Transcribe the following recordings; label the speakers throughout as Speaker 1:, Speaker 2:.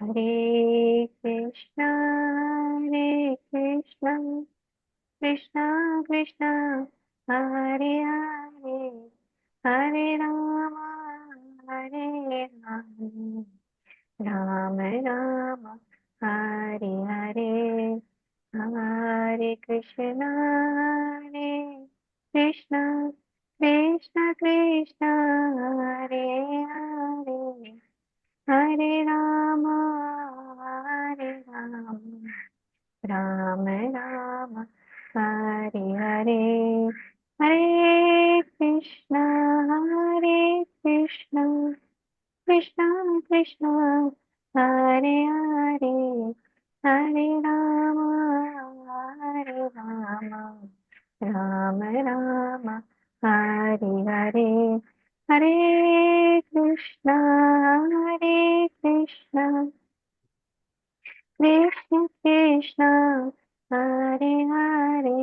Speaker 1: हरे कृष्णा कृष्णा कृष्णा हरे हरे हरे राम राम राम हरे हरे हरे कृष्णा कृष्णा कृष्णा हरे हरे हरे राम राम राम हरे हरे हरे कृष्णा कृष्णा कृष्णा हरे हरे हरे राम राम राम हरे हरे हरे कृष्णा कृष्ण कृष्ण हरे हरे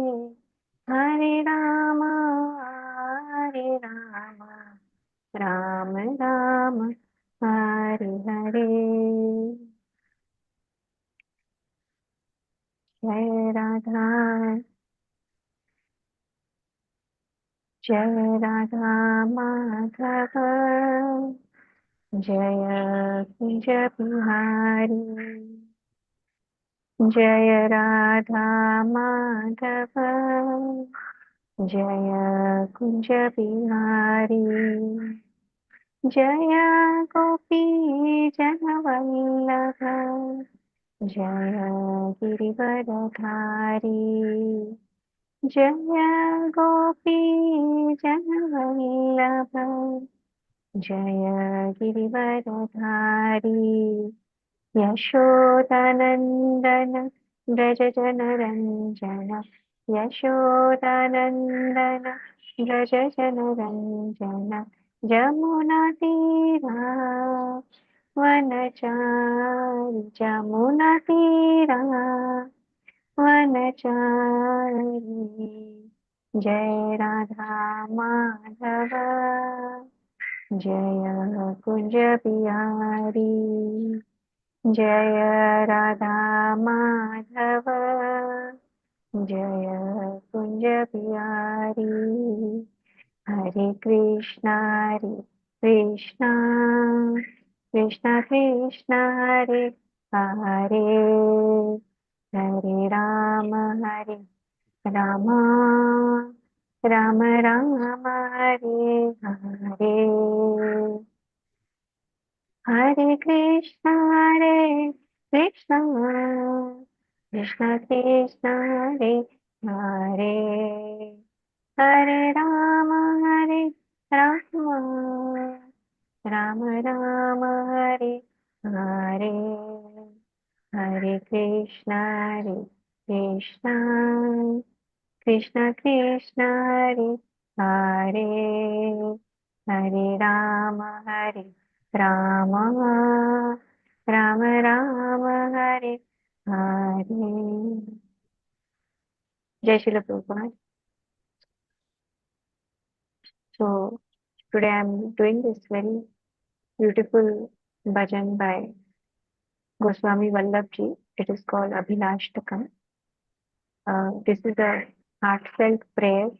Speaker 1: हरे राम राम राम हरे हरे जय राधा माधव जय कुंज बिहारी जय राधा माधव जय कुंज बिहारी जय गोपी जनवल्लभ जय गिरिवरधारी जय गोपी जनवल्लभ जय गिरिवरधारी यशोदानन्दन व्रज जनरञ्जन यशोदानन्दन व्रज जनरञ्जन जमुनातीरा वनचारि जमुनातीरा वनचारि जय राधा माधव जय कुंज बिहारी जय राधा माधव जय कुंज बिहारी हरे कृष्णा कृष्णा कृष्णा कृष्णा हरे हरे हरे हरे राम राम राम हरे हरे हरे कृष्णा कृष्णा कृष्णा कृष्णा हरे हरे हरे राम राम राम हरे हरे हरे कृष्णा कृष्णा कृष्णा हरे हरे हरे राम राम राम हरे हरे जय Shri Prabhupada. So today I am doing this very beautiful bhajan by Goswami Vallabh ji. It is called Abhinashtakam. This is a heartfelt prayer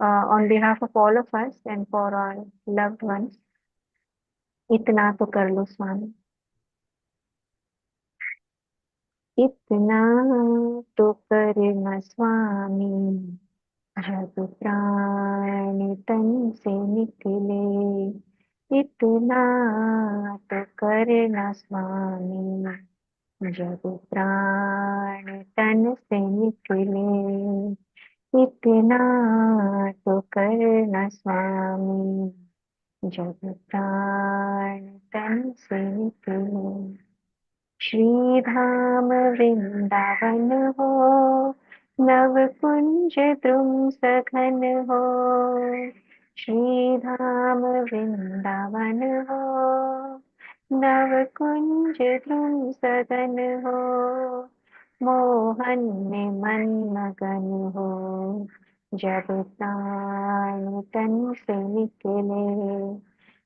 Speaker 1: on behalf of all of us and for our loved ones. इतना तो कर लो स्वामी, इतना तो करना स्वामी, जब प्राण तन से निकले, इतना तो करना स्वामी, जब प्राण तन से निकले, इतना तो करना स्वामी, जब प्राण तन से निकले. श्री धाम वृंदावन हो, नव कुंज द्रुम सघन हो, श्री धाम वृंदावन हो, नव कुंज द्रुम सघन हो, मोहन में मन मगन हो, जब प्राण तन से निकले,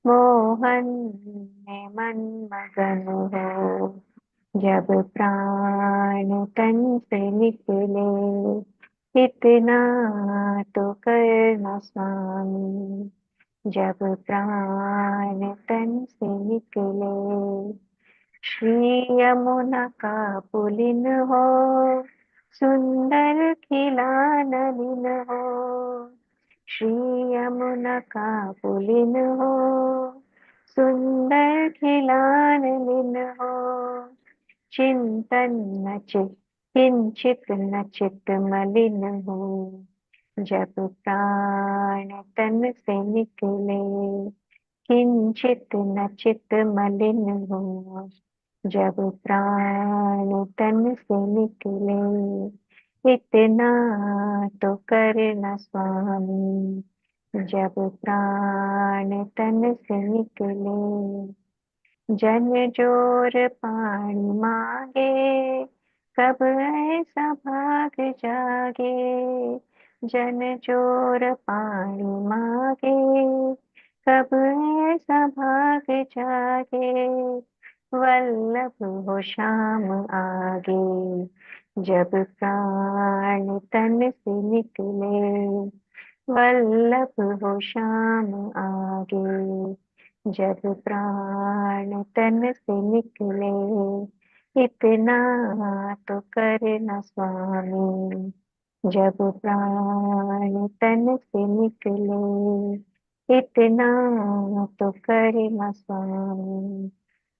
Speaker 1: मोहन में मन मगन हो, जब प्राण तन से निकले, इतना तो करना स्वामी, जब प्राण तन से निकले। श्री यमुना का पुलिन हो, सुंदर खिला नलिन हो। श्री यमुना का पुलिन हो, सुंदर खिला नलिन हो। चिंतन न चित किंचित न चित मलिन हो, जब प्राण तन से निकले, किंचित न चित मलिन हो, जब प्राण तन से निकले। इतना तो करना स्वामी, जब प्राण तन से निकले। जन जोर पानी मांगे, कब ऐसा भाग जागे। जन जोर पानी मांगे, कब ऐसा भाग जागे। वल्लभ हो श्याम आगे, जब प्राण तन से निकले। वल्लभ हो श्याम आगे, जब प्राण तन से निकले। इतना तो करना स्वामी, जब प्राण तन से निकले। इतना तो करना स्वामी,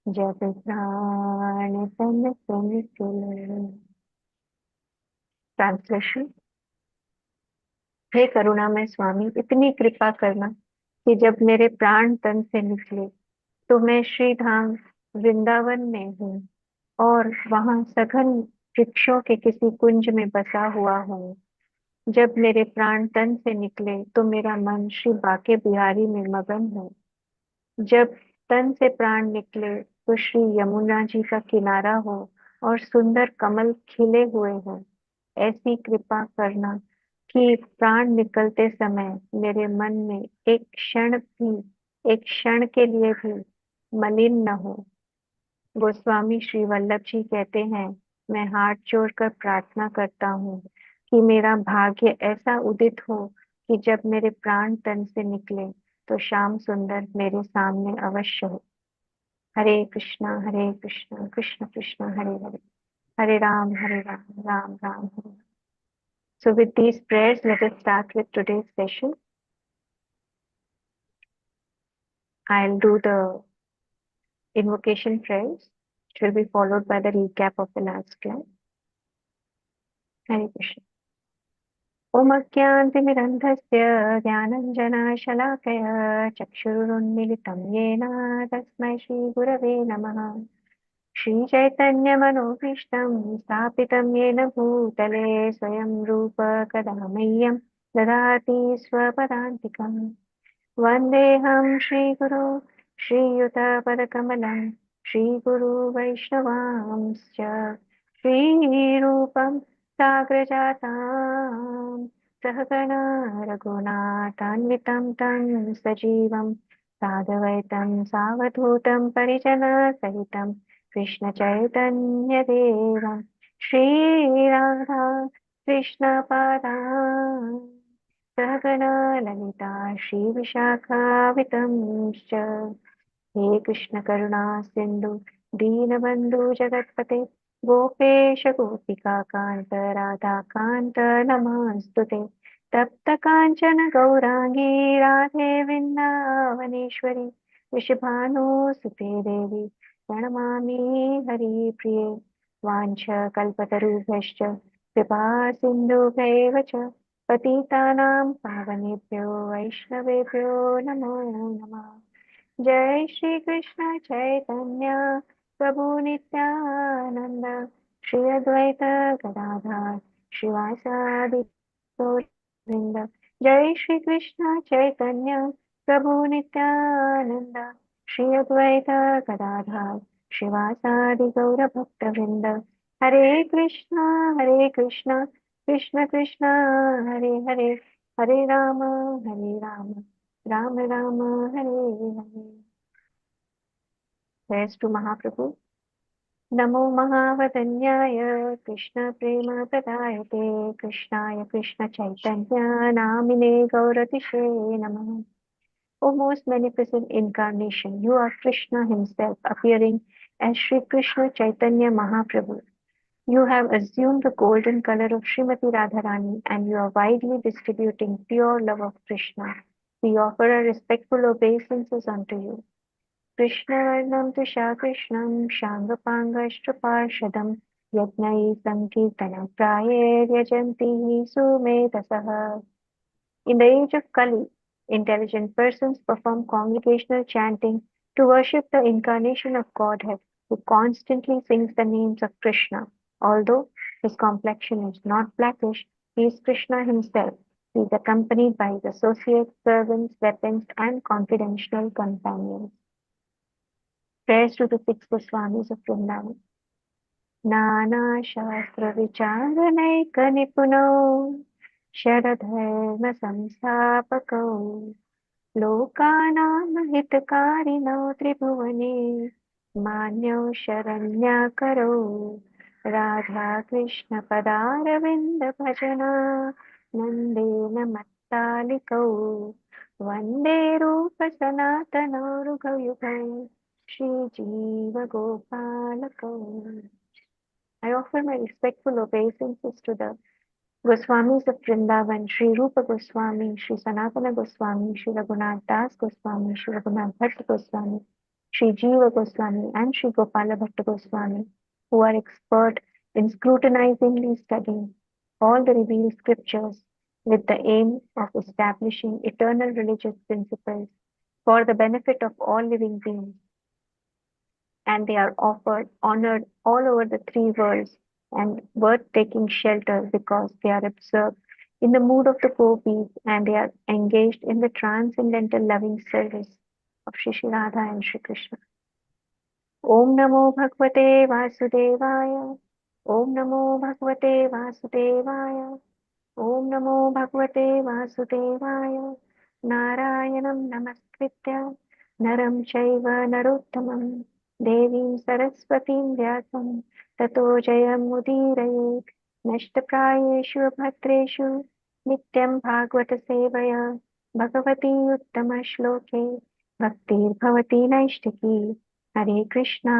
Speaker 1: जब प्राण तन से निकले। ट्रांसलेशन। हे करुणामय स्वामी, इतनी कृपा करना कि जब मेरे प्राण तन से निकले तो मैं श्री धाम वृंदावन में हूँ और वहां सघन वृक्षों के किसी कुंज में बसा हुआ हूँ। जब मेरे प्राण तन से निकले तो मेरा मन श्री बाके बिहारी में मगन है। जब तन से प्राण निकले तो श्री यमुना जी का किनारा हो और सुंदर कमल खिले हुए हो। ऐसी कृपा करना कि प्राण निकलते समय मेरे मन में एक क्षण के लिए भी मलिन न हो। गोस्वामी श्री वल्लभ जी कहते हैं, मैं हाथ जोड़कर प्रार्थना करता हूँ कि मेरा भाग्य ऐसा उदित हो कि जब मेरे प्राण तन से निकले तो श्याम सुंदर मेरे सामने अवश्य हो। हरे कृष्णा कृष्ण कृष्ण हरे हरे, हरे राम राम राम हरे। So with these prayers, let us start with today's session. I'll do the invocation prayers, which will be followed by the recap of the last class. Hare Krishna. ॐ अज्ञानतिमिरन्धस्य ज्ञानञ्जनशलाकया चक्षुरुन्मिलितं येन तस्मै श्रीगुरवे नमः। श्रीचैतन्यमनोभीष्टं स्थापितं येन भूतले स्वयं रूप कदा मह्यं ददाति स्वपदान्तिकम्। वन्देऽहं श्रीगुरो श्रीयुतपदकमलं श्रीगुरु वैष्णवांश्च श्रीरूपं साग्रजातां सहगणा रघुनाथान्वितं तं सजीवं साद्वैतं सावधूतं परिजनसहितं कृष्णचैतन्यदेवं श्रीराधा कृष्णपादान् सहगणा ललिता श्रीविशाखावितंश्च। हे कृष्ण करुणा सिंधु दीनबंधु जगत्पते गोपेश गोपिका कांत राधा कांत नमस्तुते। तप्त कांचन गौरांगी राधे वृंदावनेश्वरी वृषभानुसुते देवी प्रणमामि हरिप्रिये। वाञ्छ कल्पतरुभ्यश्च कृपा सिन्धुभ्यैव च पतितानां पावनेभ्यो वैष्णवेभ्यो नमो नमः। जय श्री कृष्ण चैतन्य प्रभु नित्यानंद, श्री अद्वैत गदाधर श्रीवासादि गौरवृंद। जय श्री कृष्ण चैतन्य प्रभु नित्यानंद, श्री अद्वैत गदाधर श्रीवासादि गौर भक्तवृंद। हरे कृष्णा कृष्ण कृष्ण हरे हरे, हरे Ram Ram Ram Hare Hare. Prayers to Mahaprabhu. नमो महावदन्याय कृष्णप्रेमप्रदायते कृष्णाय कृष्णचैतन्य नामिने गौरतिशे नमः. O most magnificent incarnation, you are Krishna himself appearing as Sri Krishna Chaitanya Mahaprabhu. You have assumed the golden color of Srimati Radharani and you are widely distributing pure love of Krishna. We offer our respectful obeisances unto you. कृष्णवर्णं तुषाकृष्णं शाङ्गपाङ्गश्च यज्ञैः सङ्कीर्तनप्रायैर्यजन्ति सुमेधसः. In the age of Kali, intelligent persons perform congregational chanting to worship the incarnation of Godhead, who constantly sings the names of Krishna. Although his complexion is not blackish, he is Krishna himself. He is accompanied by his associates, servants, weapons, and confidential companions. Prayers to the six Goswamis of Vrindavan. नानाशास्त्रविचारणैकनिपुणौ शरधर्मसंस्थापकौ लोकानां हितकारिणौ त्रिभुवने मान्यौ शरण्याकरौ राधाकृष्णपदारविन्दभजना नन्देन मत्तालिकौ वन्दे रूपसनातनौ रुगयुगौ श्रीजीवगोपालकौ. I offer my respectful obeisances to the Goswamis of Vrindavan, Sri Rupa Goswami, Sri Sanatana Goswami, Sri Raghunath Das Goswami, Sri Raghunath Bhatta Goswami, Sri Jiva Goswami, and Sri Gopala Bhatta Goswami, who are expert in scrutinizingly studying all the revealed scriptures with the aim of establishing eternal religious principles for the benefit of all living beings. And they are honored all over the three worlds and worth taking shelter because they are observed in the mood of the gopis and they are engaged in the transcendental loving service of Shri Radha and Shri Krishna. Om Namo Bhagavate Vasudevaya. Om Namo Bhagavate Vasudevaya. Om Namo Bhagavate Vasudevaya. Narayanam Namaskritya Naram Chaiva Narottamam Devim Saraswatim Vyasam Tato Jayam Mudirayet Nashtaprayeshu Bhatreshu Nityam Bhagavata Sevaya Bhagavati Uttama Shloke Bhaktir Bhavati Naishtaki. Hare Krishna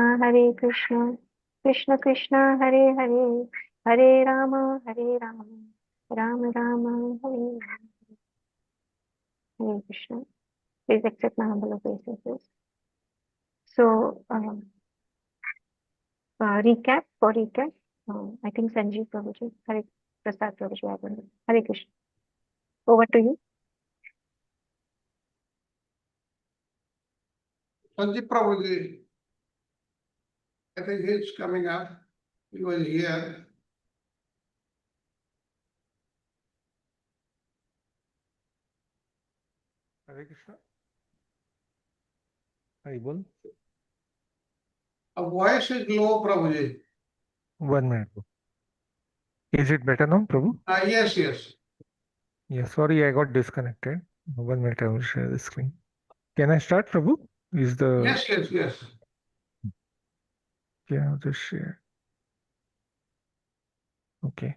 Speaker 1: Krishna Krishna Hare Hare Hare Rama Rama Rama Hare Hare Krishna. Please accept my humble obeisances. So, recap, I think Sanjeev Prabhuji, Hare Prasad Prabhuji, I don't know. Hare Krishna. Over to you.
Speaker 2: Sanjeev Prabhuji, I think he's coming up. He was here.
Speaker 3: Hare Krishna. Haribol.
Speaker 2: Our voice is low, Prabhuji.
Speaker 3: 1 minute. Is it better now, Prabhu?
Speaker 2: Yes, yes.
Speaker 3: Yeah, sorry, I got disconnected. 1 minute, I will share the screen. Can I start, Prabhu? Is the
Speaker 2: Yes.
Speaker 3: Yeah, I'll just share. Okay.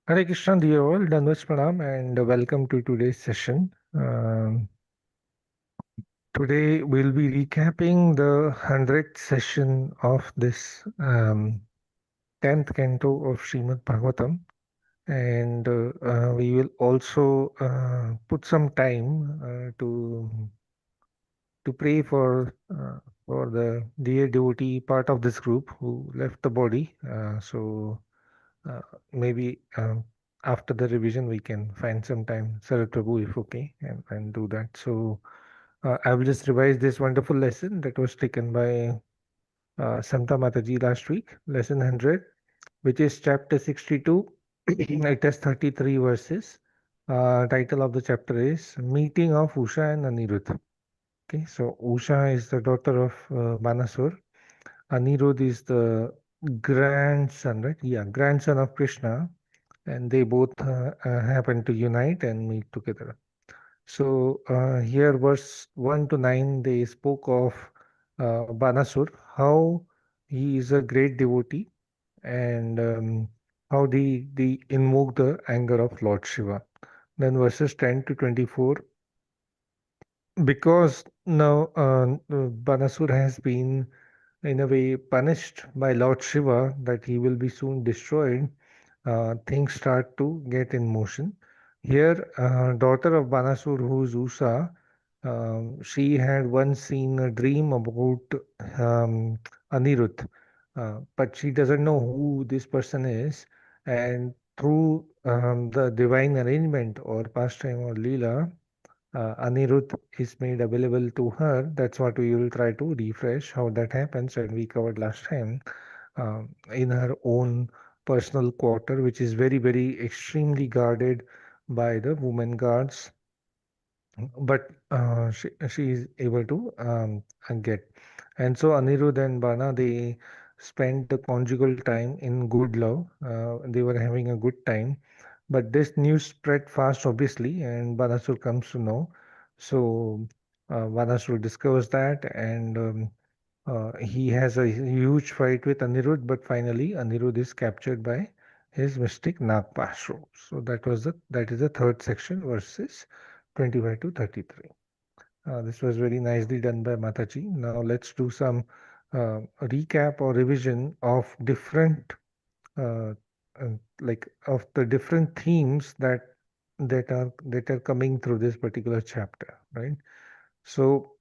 Speaker 3: Hare Krishna, dear all, Dandavat Pranam, and welcome to today's session. Today we'll be recapping the 100th session of this 10th canto of Srimad Bhagavatam. And we will also put some time to pray for the dear devotee part of this group who left the body. So maybe after the revision we can find some time, Sarat Prabhu, if okay, and do that. So I will just revise this wonderful lesson that was taken by Samta Mataji last week, lesson 100, which is chapter 62. It has 33 verses. Title of the chapter is Meeting of Usha and Anirudh. Okay, so Usha is the daughter of Manasur. Anirudh is the grandson, right? Yeah, grandson of Krishna, and they both happen to unite and meet together. So here, verse 1 to 9, they spoke of Banasur, how he is a great devotee, and how they invoke the anger of Lord Shiva. Then verses 10 to 24, because now Banasur has been in a way punished by Lord Shiva, that he will be soon destroyed, things start to get in motion. Here, daughter of Banasur, who is Usha, she had once seen a dream about Anirudh, but she doesn't know who this person is. And through the divine arrangement or pastime or Leela, Anirudh is made available to her. That's what we will try to refresh how that happens, and we covered last time, in her own personal quarter, which is very, very extremely guarded by the women guards, but she is able to get. And so Anirudh and Bana, they spent the conjugal time in good love. They were having a good time, but this news spread fast, obviously, and Banasur comes to know. So Banasur discovers that, and he has a huge fight with Anirudh, but finally Anirudh is captured by his mystic Nagpashru. So that is the third section, verses 25 to 33. This was very nicely done by Mataji. Now let's do some recap or revision of different uh, like of the different themes that are coming through this particular chapter, right? So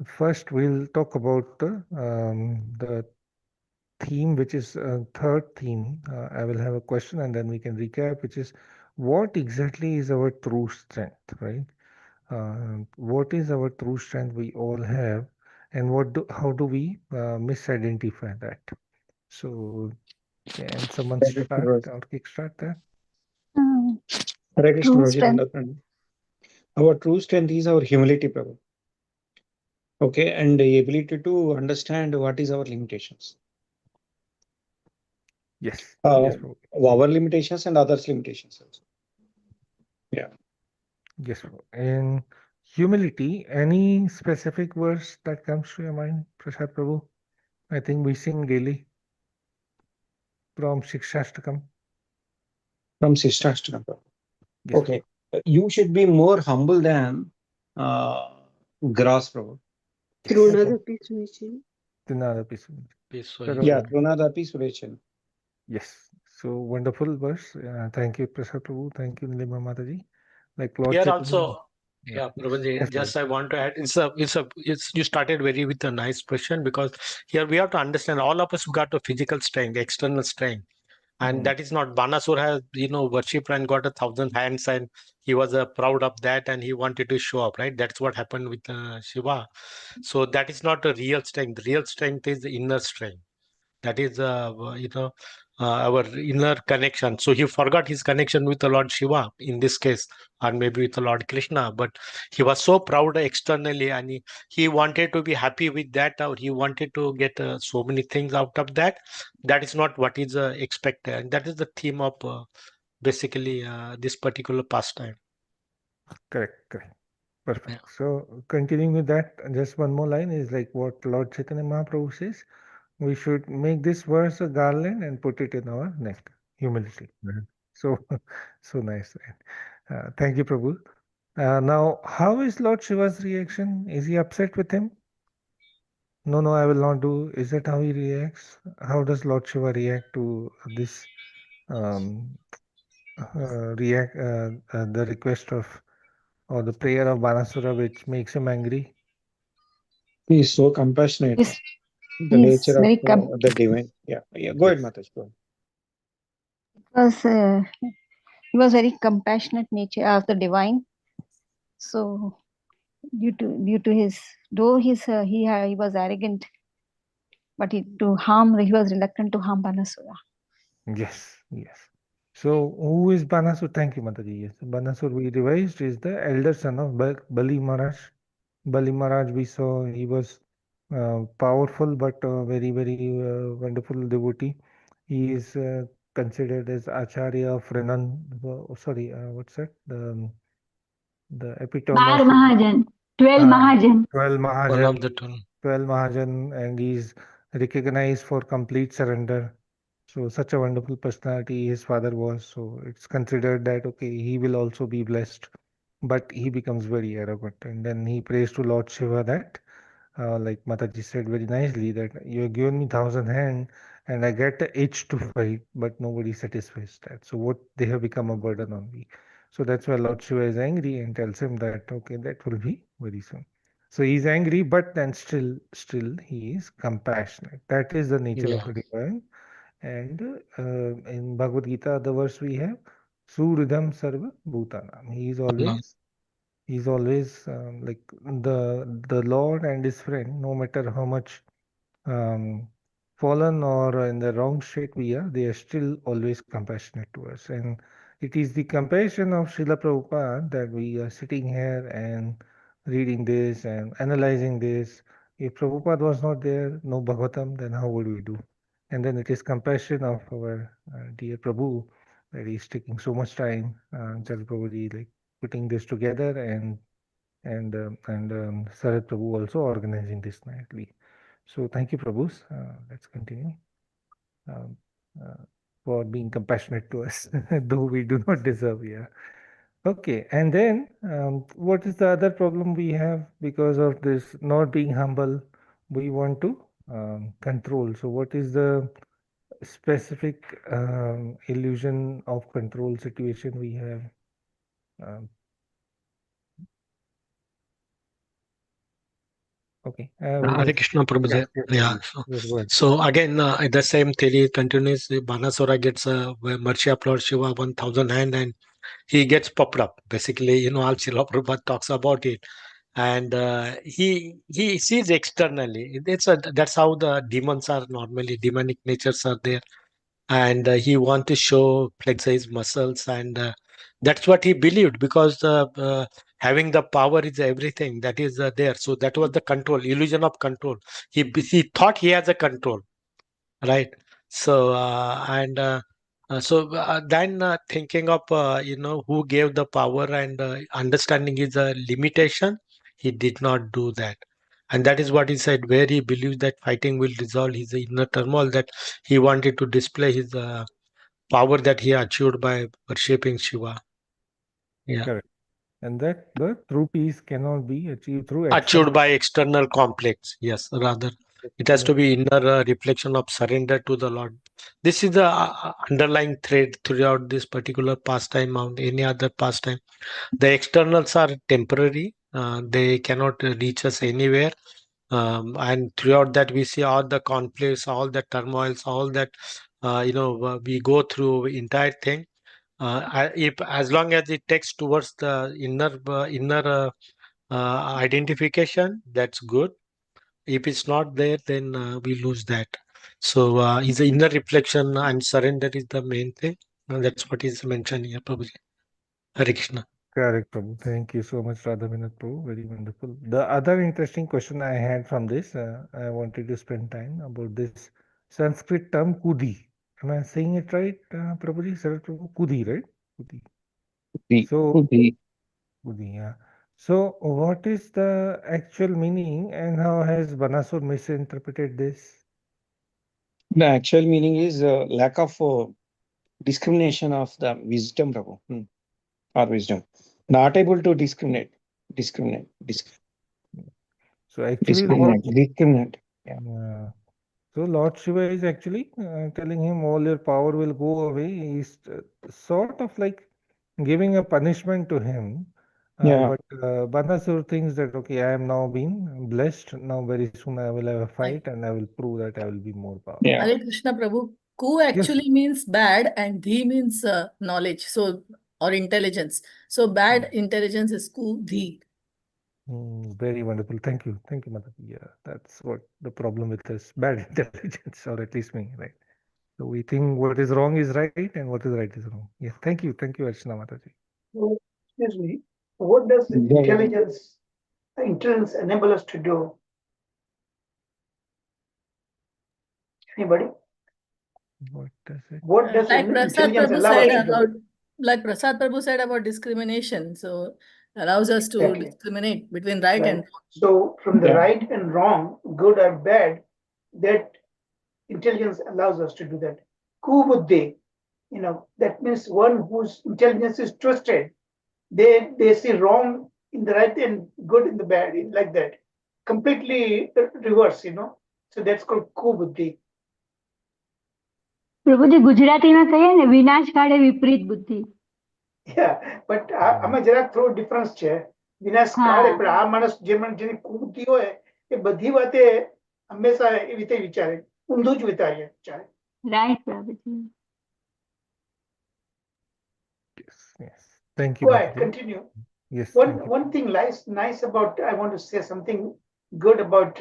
Speaker 3: first we'll talk about the theme, which is third theme. I will have a question and then we can recap, which is what exactly is our true strength, right? What is our true strength we all have, and how do we misidentify that? So can someone
Speaker 4: Hare Krishna,
Speaker 3: start
Speaker 4: Prabhu.
Speaker 3: or kickstart that?
Speaker 5: Hmm,
Speaker 4: Hare Krishna,
Speaker 5: true
Speaker 4: Prabhuji,
Speaker 5: strength.
Speaker 4: Dandapan. Our true strength is our humility, Prabhu. Okay, and the ability to understand what is our limitations.
Speaker 3: Yes,
Speaker 4: Uh,
Speaker 3: yes, Prabhu.
Speaker 4: our limitations and others' limitations also. Yeah.
Speaker 3: Yes, Prabhu. And humility, any specific verse that comes to your mind, Prasad Prabhu? I think we sing daily from Shikshashtakam.
Speaker 4: From Sishtashtaka, Prabhu.
Speaker 3: Yes, Prabhu.
Speaker 4: Okay. You should be more humble than uh, grass, Prabhu.
Speaker 3: Yes.
Speaker 4: Okay.
Speaker 6: Trunadapi Sunichin.
Speaker 3: Tinadapi
Speaker 4: Yeah,
Speaker 3: So,
Speaker 4: Trunadapi Surechan.
Speaker 3: yes. So wonderful verse. Thank you, Prasad Prabhu. Thank you, Nilima Mataji. Like Lord
Speaker 7: Here
Speaker 3: Chaitanya.
Speaker 7: also,
Speaker 3: Yeah.
Speaker 7: yeah, Prabhuji,
Speaker 3: Yes, Lord.
Speaker 7: just I want to add, it's you started very with a nice question because here we have to understand all of us got a physical strength, external strength, and that is not Banasur has worshipped and got 1,000 hands, and he was proud of that, and he wanted to show up, right? That's what happened with Shiva. So that is not a real strength. The real strength is the inner strength. That is our inner connection. So he forgot his connection with the Lord Shiva in this case, or maybe with the Lord Krishna, but he was so proud externally, and he wanted to be happy with that, or he wanted to get so many things out of that. That is not what is expected, and that is the theme of basically this particular pastime.
Speaker 3: Correct, correct. Perfect.
Speaker 7: Yeah.
Speaker 3: So continuing with that, just one more line is like what Lord Chaitanya Mahaprabhu says. We should make this verse a garland and put it in our neck. Humility. So, so nice. Thank you, Prabhu. Now, how is Lord Shiva's reaction? Is he upset with him? No, no, I will not do. Is that how he reacts? How does Lord Shiva react to this um, the request of or the prayer of Banasura, which makes him angry?
Speaker 4: He is so compassionate.
Speaker 5: He's,
Speaker 4: The
Speaker 5: he's
Speaker 4: nature of
Speaker 5: very
Speaker 4: the divine. Yeah. Yeah. Go ahead,
Speaker 3: Yes.
Speaker 4: Mataji. Go ahead.
Speaker 5: was he was very compassionate nature of the divine. So due to his, though he was arrogant, but he was reluctant to harm Banasura.
Speaker 3: Yes, yes. So, who is Banasur? Thank you, Mataji. Yes, Banasur, we revised, is the elder son of Bali Maharaj. Bali Maharaj, we saw he was powerful but very, very wonderful devotee. He is considered as Acharya of Renan. Sorry, what's that? the epitome
Speaker 5: Bar
Speaker 3: of
Speaker 5: Mahajan, 12
Speaker 3: uh,
Speaker 5: Mahajan.
Speaker 3: 12
Speaker 7: One
Speaker 3: Mahajan,
Speaker 7: of the two.
Speaker 3: 12 Mahajan, and he's recognized for complete surrender. So such a wonderful personality his father was. So it's considered that okay, he will also be blessed, but he becomes very arrogant, and then he prays to Lord Shiva that, like Mataji said very nicely, that you have given me 1,000 hands and I get the itch to fight, but nobody satisfies that. So what they have become a burden on me. So that's why Lord Shiva is angry and tells him that okay, that will be very soon. So he's angry, but then still he is compassionate. That is the nature of
Speaker 7: Yeah.
Speaker 3: a divine. And in Bhagavad Gita, the verse we have, Suridham Sarva Bhutanam. He's always like the Lord and his friend, no matter how much um, fallen or in the wrong state we are, they are still always compassionate to us. And it is the compassion of Srila Prabhupada that we are sitting here and reading this and analyzing this. If Prabhupada was not there, no Bhagavatam, then how would we do? And then it is compassion of our dear Prabhu that is taking so much time, Jal Prabhuji, like putting this together, and Sarat Prabhu also organizing this nightly. So thank you, Prabhus. Let's continue. Um, uh, for being compassionate to us, though we do not deserve. Yeah. Okay. And then, what is the other problem we have because of this not being humble? We want to control. So, what is the specific illusion of control situation we have? Um, okay. Who
Speaker 7: Hare
Speaker 3: has?
Speaker 7: Krishna Prabhuji.
Speaker 3: Yes,
Speaker 7: Yeah.
Speaker 3: Prabhuji. Yes, go ahead.
Speaker 7: So again, the same theory continues. Banasura gets mercy of Lord Shiva 1,000 hand, and he gets popped up. Basically, all Srila Prabhupada talks about it, and he sees externally. That's how the demons are normally. Demonic natures are there, and he want to show flex his muscles, and that's what he believed because having the power is everything. That is there. So that was the control, illusion of control. He thought he has a control, right? So then thinking of who gave the power, and understanding his limitation, he did not do that. And that is what he said, where he believes that fighting will resolve his inner turmoil, that he wanted to display his power that he achieved by worshipping Shiva. Yeah.
Speaker 3: Correct. And that the true peace cannot be achieved through
Speaker 7: Achieved
Speaker 3: external.
Speaker 7: by external complex. Yes, rather it has to be inner reflection of surrender to the Lord. This is the underlying thread throughout this particular pastime or any other pastime. The externals are temporary. They cannot reach us anywhere. And throughout that, we see all the conflicts, all the turmoils, all that we go through entire thing. If as long as it takes towards the inner identification, that's good. If it's not there, then we lose that. So is the inner reflection and surrender is the main thing. And that's what is mentioned here, Prabhuji. Hare Krishna.
Speaker 3: Correct, Prabhu. Thank you so much, Radhavinath Prabhu. Very wonderful. The other interesting question I had from this, I wanted to spend time about this Sanskrit term kudi. Am I saying it right, Prabhuji? Sarat Prabhu? Kudi, right? Kudi. So, kudi, yeah. So, what is the actual meaning and how has Banasur misinterpreted this?
Speaker 4: The actual meaning is lack of discrimination of the wisdom, Prabhu, or wisdom. Not able to discriminate.
Speaker 3: So, actually, Lord,
Speaker 4: Discriminate. Yeah.
Speaker 3: So Lord Shiva is actually telling him all your power will go away. He's sort of like giving a punishment to him.
Speaker 4: Yeah.
Speaker 3: But Banasur thinks that okay, I am now being blessed. Now very soon I will have a fight and I will prove that I will be more powerful.
Speaker 4: Yeah.
Speaker 6: Hare Krishna Prabhu. Ku
Speaker 3: Yes.
Speaker 6: actually means bad and dhi means knowledge. So, or intelligence. So bad intelligence is ku dhi.
Speaker 3: Very wonderful. Thank you. Thank you, Mother. Yeah, that's what the problem with us. Bad intelligence, or at least me, right? So we think what is wrong is right and what is right is wrong. Yeah. Thank you. Thank you, Archana Mataji.
Speaker 8: So, excuse me, what does the
Speaker 4: Yeah.
Speaker 8: intelligence enable us to do? Anybody?
Speaker 3: What does it?
Speaker 8: What does
Speaker 6: Like Prasad
Speaker 8: intelligence
Speaker 6: Prabhu
Speaker 8: allow us
Speaker 6: said
Speaker 8: to do?
Speaker 6: about, like Prasad Prabhu said about discrimination. So allows us to
Speaker 8: Exactly.
Speaker 6: discriminate between right
Speaker 8: Right.
Speaker 6: and wrong.
Speaker 8: So from the
Speaker 4: Yeah.
Speaker 8: right and wrong, good or bad, that intelligence allows us to do that. Kubuddhi, that means one whose intelligence is twisted. They see wrong in the right and good in the bad, like that. Completely reverse, So that's called kubuddhi.
Speaker 5: પ્રભુજી ગુજરાતીમાં કહીએ ને વિનાશ કાળે વિપરીત બુદ્ધિ.
Speaker 8: Yeah, but આમાં જરાક થોડું ડિફરન્સ છે. વિનાશ કાળે પણ આ માણસ જેની કુબુદ્ધિ હોય એ બધી વાતે હંમેશા એવી રીતે વિચારે, ઊંધું જ વિચારે.
Speaker 5: રાઈટ પ્રભુજી.
Speaker 3: Yes, yes. Thank you,
Speaker 8: Go ahead,
Speaker 3: Mataji.
Speaker 8: continue.
Speaker 3: Yes, thank you.
Speaker 8: One thing nice about, I want to say something good about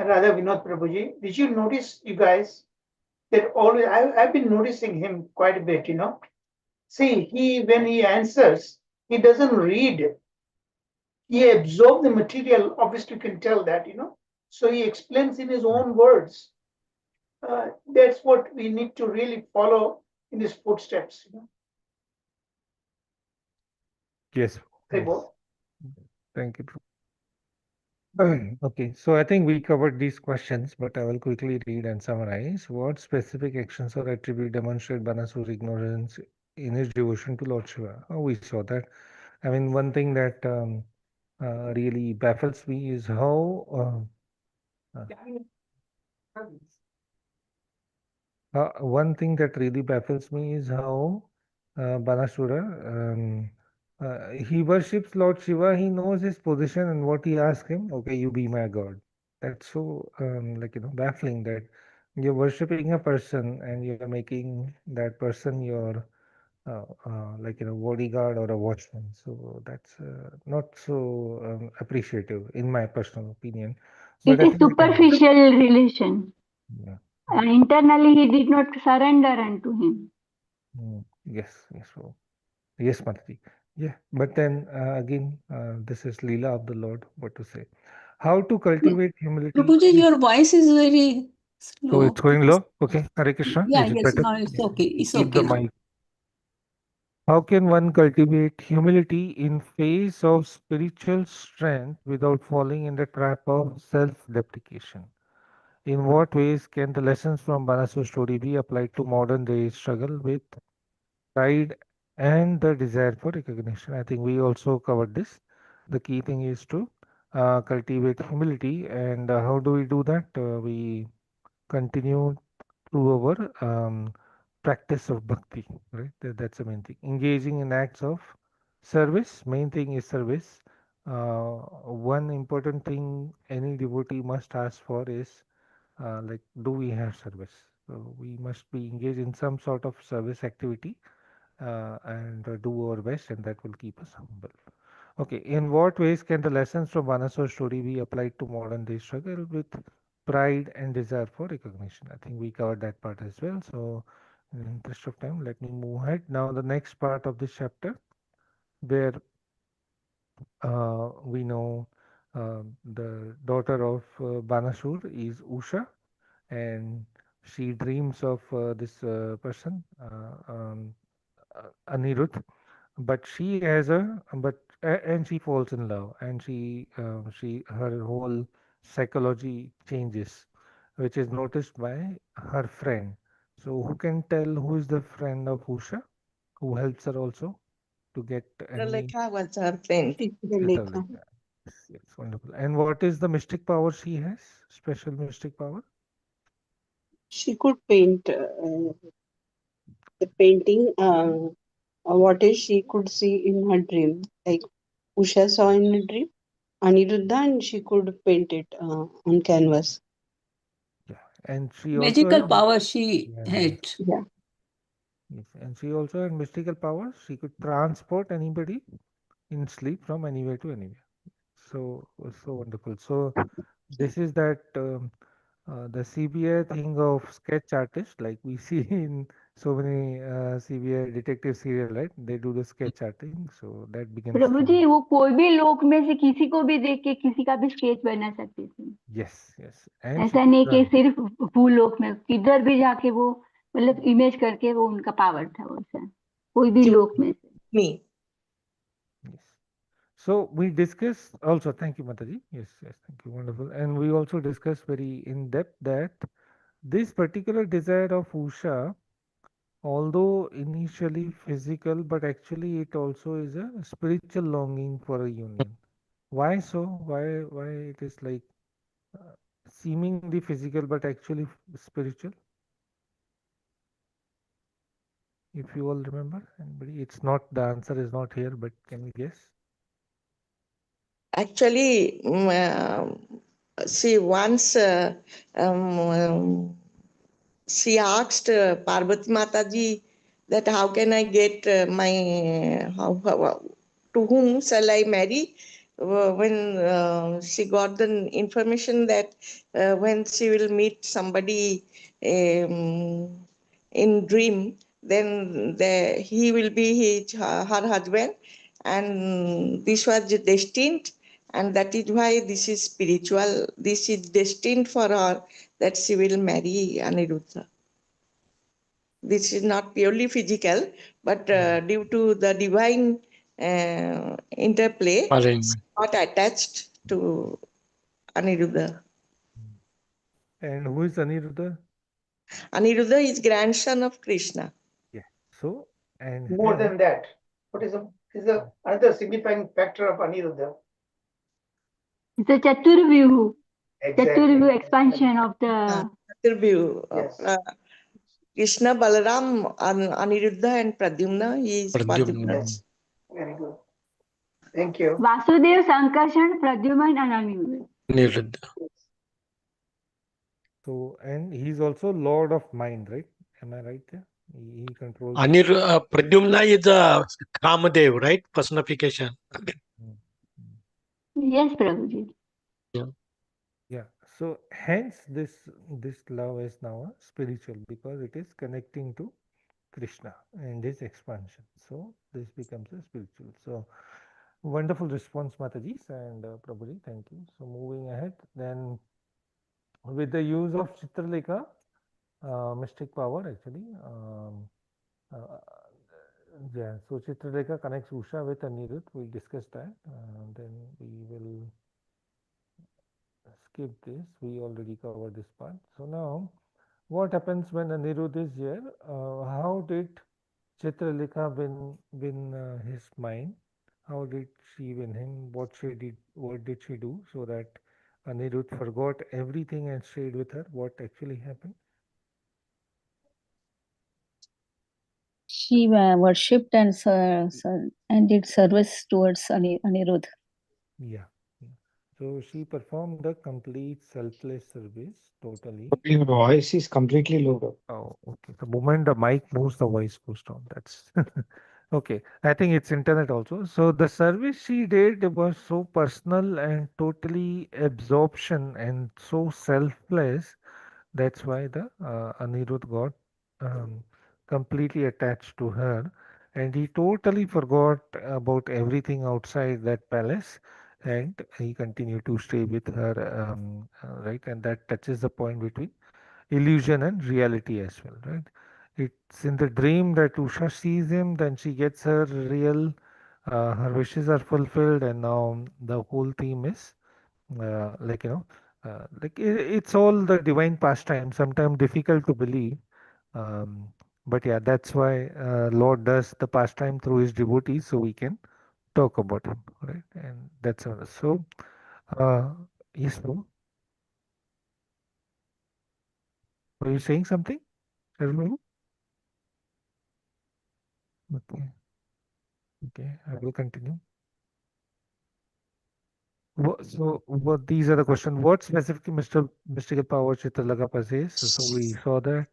Speaker 8: Radha Vinod Prabhuji. Did you notice, you guys, that always I've been noticing him quite a bit, See, when he answers, he doesn't read. He absorbs the material. Obviously, you can tell that, So he explains in his own words. That's what we need to really follow in his footsteps,
Speaker 3: Yes,
Speaker 8: Hey,
Speaker 3: yes.
Speaker 8: Bo.
Speaker 3: Thank you. Okay, so I think we covered these questions, but I will quickly read and summarize. What specific actions or attribute demonstrate Banasura's ignorance in his devotion to Lord Shiva? Oh, we saw that. I mean, one thing that really baffles me is how one thing that really baffles me is how Banasura he worships Lord Shiva. He knows his position and what he asks him. Okay, you be my god. That's so baffling that you're worshipping a person and you're making that person your bodyguard or a watchman. So that's not so appreciative in my personal opinion. But
Speaker 5: It
Speaker 3: I
Speaker 5: is
Speaker 3: think we can-
Speaker 5: superficial relation.
Speaker 3: Yeah.
Speaker 5: Internally he did not surrender unto him.
Speaker 3: Yes, yes, so yes, Mataji. Yeah, but then again, this is Leela of the Lord. What to say? How to cultivate humility?
Speaker 9: Prabhuji, your voice is very
Speaker 3: So
Speaker 9: slow.
Speaker 3: it's going low. Okay, Hare Krishna.
Speaker 9: Yeah,
Speaker 3: Is it
Speaker 9: yes,
Speaker 3: better?
Speaker 9: now it's okay. It's
Speaker 3: Keep the
Speaker 9: okay now.
Speaker 3: mic. How can one cultivate humility in face of spiritual strength without falling in the trap of self-deprecation? In what ways can the lessons from Banasu's story be applied to modern day struggle with pride and the desire for recognition? I think we also covered this. The key thing is to cultivate humility, and how do we do that? We continue through our practice of bhakti, right? That's the main thing. Engaging in acts of service. Main thing is service. One important thing any devotee must ask for is do we have service? So we must be engaged in some sort of service activity and do our best, and that will keep us humble. Okay, in what ways can the lessons from Vanasa's story be applied to modern day struggle with pride and desire for recognition? I think we covered that part as well. So, in the interest of time, let me move ahead. Now, the next part of this chapter, where we know the daughter of Banasur is Usha, and she dreams of this person, Anirudh, but she has a and she falls in love, and she her whole psychology changes, which is noticed by her friend. So who can tell who is the friend of Usha, who helps her also to get any
Speaker 9: Lekha was her friend.
Speaker 3: Chitralekha. Yes, yes, wonderful. And what is the mystic power she has? Special mystic power?
Speaker 9: She could paint the painting. What is she could see in her dream, like Usha saw in a dream, Aniruddha, and she could paint it on canvas.
Speaker 3: Yeah, and she also
Speaker 9: Magical
Speaker 3: had,
Speaker 9: power she
Speaker 3: yeah,
Speaker 9: had. Yeah.
Speaker 3: yes, and she also had mystical powers. She could transport anybody in sleep from anywhere to anywhere. So wonderful. So this is that the CBI thing of sketch artist, like we see in so many CBI detective serial, right? They do the sketch arting, so that begins
Speaker 5: Prabhu
Speaker 3: from
Speaker 5: जी वो कोई भी लोक में से किसी को भी देख के किसी का भी स्केच बना सकती थी.
Speaker 3: yes, yes, and she
Speaker 5: ऐसा
Speaker 3: could
Speaker 5: नहीं कि
Speaker 3: run.
Speaker 5: सिर्फ भूलोक में, किधर भी जाके वो मतलब इमेज करके वो उनका पावर था वैसा, कोई भी लोक में से.
Speaker 9: Me.
Speaker 3: Yes. So we discussed also, thank you, Mataji. Yes, yes, thank you, wonderful. And we also discussed very in depth that this particular desire of Usha, although initially physical, but actually it also is a spiritual longing for a union. Why so? Why it is like uh, seemingly physical, but actually spiritual? If you all remember, anybody? It's not, the answer is not here, but can we guess?
Speaker 10: Actually, see, once she asked Parvati Mataji that how can I get to whom shall I marry? When she got the information that when she will meet somebody in dream, then he will be her husband, and this was destined, and that is why this is spiritual. This is destined for her that she will marry Aniruddha. This is not purely physical, but due to the divine interplay, she
Speaker 7: Arrangement.
Speaker 10: got attached to Aniruddha.
Speaker 3: And who is Aniruddha?
Speaker 10: Aniruddha is grandson of Krishna.
Speaker 3: Yeah. So, and
Speaker 8: More
Speaker 3: hence,
Speaker 8: than that, what is another signifying factor of Aniruddha?
Speaker 5: The Chaturvyuhu.
Speaker 8: Exactly.
Speaker 5: Chaturvyu expansion of the
Speaker 10: Attribute of
Speaker 8: Yes.
Speaker 10: Krishna, Balaram, Aniruddha, and Pradyumna. He is
Speaker 7: Pradyumna.
Speaker 10: Pradyumna.
Speaker 8: Yes. Very good. Thank you.
Speaker 5: Vasudev, Sankarshan, Pradyuman, and Aniruddha.
Speaker 7: Aniruddha.
Speaker 3: so, and he's also Lord of Mind, right? Am I right there? He controls.
Speaker 7: Pradyumna is a Kamadev, right? Personification.
Speaker 3: Mm, mm.
Speaker 5: Yes, Prabhuji.
Speaker 3: Yeah. So hence this love is now a spiritual because it is connecting to Krishna and his expansion. So this becomes a spiritual. So wonderful response, Mataji and Prabhuji. Thank you. So moving ahead, then with the use of Chitralekha, mystic power actually. Uh, yeah, so Chitralekha connects Usha with Anirudh. We discussed that. Then we will skip this. We already covered this part. So now, what happens when Anirudh is here? How did Chitralekha win his mind? How did she win him? What did she do so that Anirudh forgot everything and stayed with her? What actually happened?
Speaker 5: She worshipped and did service towards Anirudh.
Speaker 3: Yeah. Yeah. So she performed a complete selfless service totally.
Speaker 4: Your voice is completely low.
Speaker 3: Oh, okay. The moment the mic moves, the voice goes down. That's okay. I think it's internet also. So the service she did was so personal and totally absorption and so selfless. That's why the Anirudh got um, completely attached to her, and he totally forgot about everything outside that palace, and he continued to stay with her. Right, and that touches the point between illusion and reality as well, right? It's in the dream that Usha sees him, then she gets her real, her wishes are fulfilled, and now the whole theme is like it's all the divine pastime. Sometimes difficult to believe, but yeah, that's why Lord does the pastime through his devotees, so we can talk about him, right? And that's all. So, uh, yes, bro. Were you saying something? Everyone? Okay. Okay, I will continue. So, what these are the question. What specifically mystical power Chitralaka possesses? So we saw that.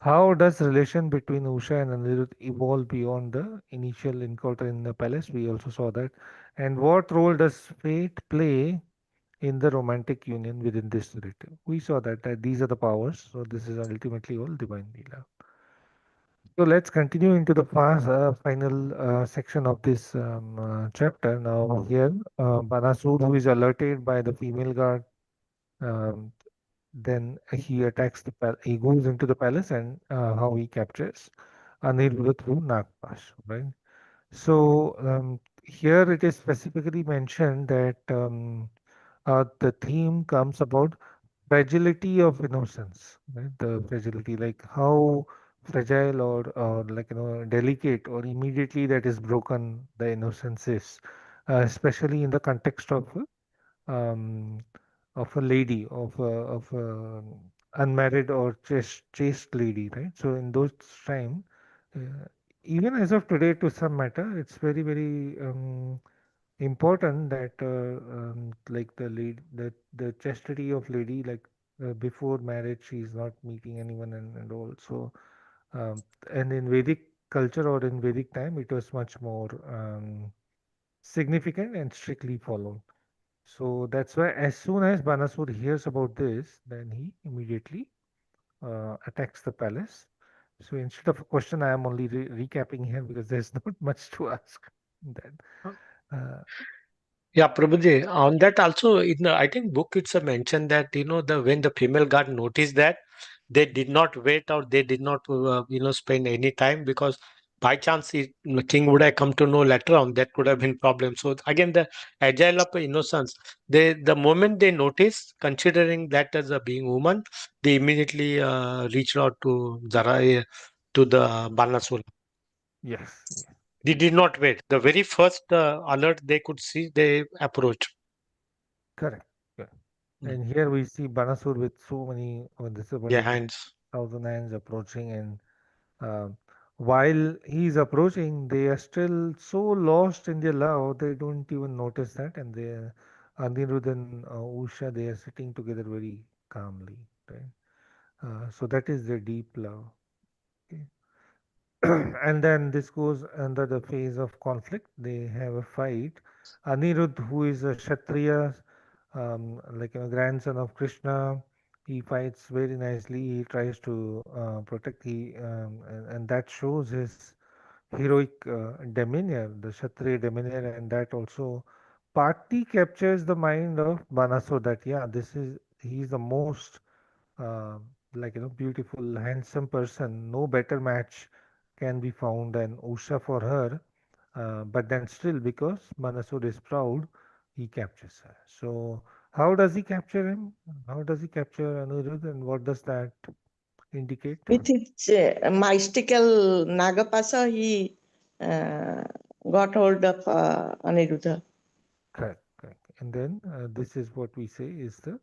Speaker 3: How does relation between Usha and Anirudh evolve beyond the initial encounter in the palace? We also saw that. And what role does fate play in the romantic union within this narrative? We saw that these are the powers. So this is ultimately all divine Leela. So let's continue into the final section of this chapter. Now here, Banasur, who is alerted by the female guard, um, then he attacks he goes into the palace and how he captures Aniruddha through Nagpash, right? So here it is specifically mentioned that the theme comes about fragility of innocence, right? The fragility, like how fragile or like delicate or immediately that is broken the innocence is, especially in the context um, of a lady, of a unmarried or chaste lady, right? So in those time, uh, even as of today, to some matter, it's very important that like the chastity of lady, like before marriage she is not meeting anyone and all. So and in Vedic culture or in Vedic time it was much more significant and strictly followed. So that's why as soon as Banasur hears about this, then he immediately attacks the palace. So instead of a question, I am only recapping here because there's not much to ask. Then, uh,
Speaker 7: Yeah, Prabhuji, on that also in the, I think book it's a mention that the when the female guard noticed that they did not wait or they did not spend any time because by chance the king would have come to know later on that could have been problem. So again the agile of innocence, they the moment they noticed considering that as a being woman, they immediately reached out to Zara to the Banasura.
Speaker 3: yes, yes,
Speaker 7: They did not wait. The very first alert they could see, they approached.
Speaker 3: correct. Correct.
Speaker 7: Mm.
Speaker 3: And here we see Banasur with so many, this is a
Speaker 7: Yeah,
Speaker 3: wonderful
Speaker 7: hands.
Speaker 3: thousand hands approaching, and um, while he's approaching, they are still so lost in their love, they don't even notice that, and they are, Anirudh and Usha, they are sitting together very calmly, right? So that is their deep love. Okay. And then this goes under the phase of conflict. They have a fight. Anirudh, who is a Kshatriya, like a grandson of Krishna, he fights very nicely. He tries to protect and that shows his heroic demeanor, the Kshatriya demeanor, and that also partly captures the mind of Banasur that yeah, this is he's the most uh, like beautiful, handsome person. No better match can be found than Usha for her. But then still, because Manasur is proud, he captures her. So how does he capture him? How does he capture Anirudh, and what does that indicate?
Speaker 10: With his mystical Nagapasa, he uh, got hold of Aniruddha.
Speaker 3: Correct, correct. And then this is what we say is the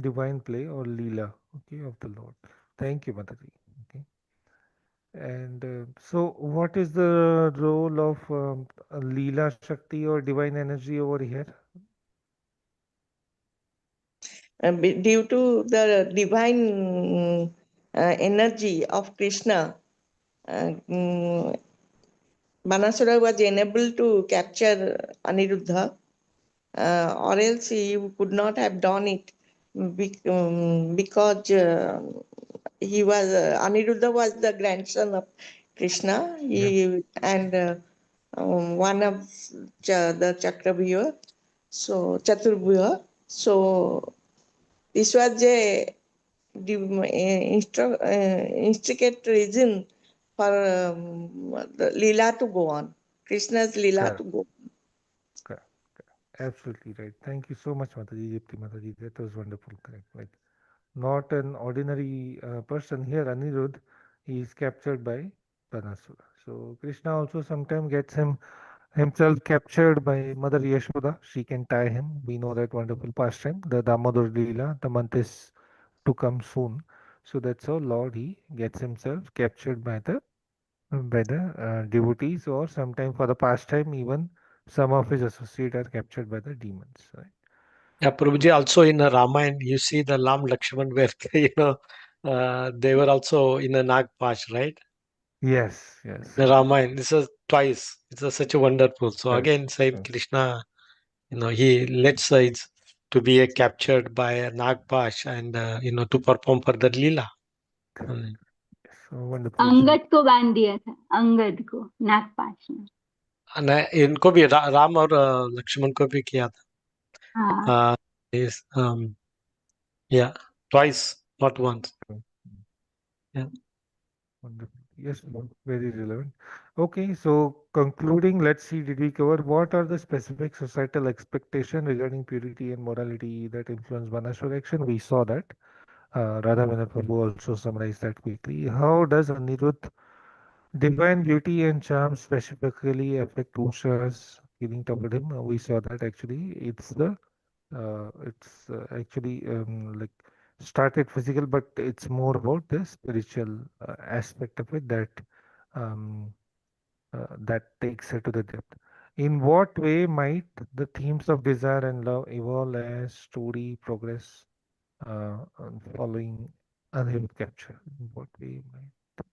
Speaker 3: divine play or Leela, okay, of the Lord. Thank you, Mataji. Okay. And so, what is the role of Leela Shakti or divine energy over here?
Speaker 10: Due to the divine energy of Krishna, Banasura was unable to capture Aniruddha, or else he could not have done it because he was Aniruddha was the grandson of Krishna. He and one of the Chakravyuha, so Chaturbhuya. So this was a intricate reason for the Leela to go on, Krishna's Leela
Speaker 3: Correct,
Speaker 10: to go.
Speaker 3: correct, correct. Absolutely right. Thank you so much, Mataji, Dipti Mataji. That was wonderful. Correct. Like not an ordinary person here, Anirudh. He is captured by Banasura. So Krishna also sometimes gets himself captured by Mother Yashoda. She can tie him. We know that wonderful pastime, the Damodar Leela. The month is to come soon. So that's how Lord he gets himself captured by the devotees, or sometimes for the pastime even some of his associates are captured by the demons. Right?
Speaker 7: Yeah, Prabhuji, also in the Ramayana, you see the Ram Lakshman where, they were also in a Nagpash, right?
Speaker 3: Yes, yes,
Speaker 7: The
Speaker 3: correct,
Speaker 7: Ramayana, this is twice. It's a, such a wonderful. So
Speaker 3: correct,
Speaker 7: again, same
Speaker 3: correct,
Speaker 7: Krishna, he lets it to be captured by a Nagpash and, to perform for the Leela.
Speaker 3: correct.
Speaker 7: Mm.
Speaker 3: So wonderful.
Speaker 11: Angad को बांध दिया था अंगद को नागपाश में
Speaker 7: And इनको भी राम और लक्ष्मण को भी किया
Speaker 11: हाँ
Speaker 7: था. Is yeah, twice, not once.
Speaker 3: Mm,
Speaker 7: Yeah.
Speaker 3: wonderful. Yes, no, very relevant. Okay, so concluding, let's see, did we cover what are the specific societal expectation regarding purity and morality that influence Banaswar action? We saw that. Radha Prabhu also summarized that quickly. How does Anirudh divine beauty and charm specifically affect Usha's feeling toward him? We saw that actually. It's actually like started physical, but it's more about the spiritual aspect of it um, that takes her to the depth. In what way might the themes of desire and love evolve as story progress following unhealed capture? In what way might?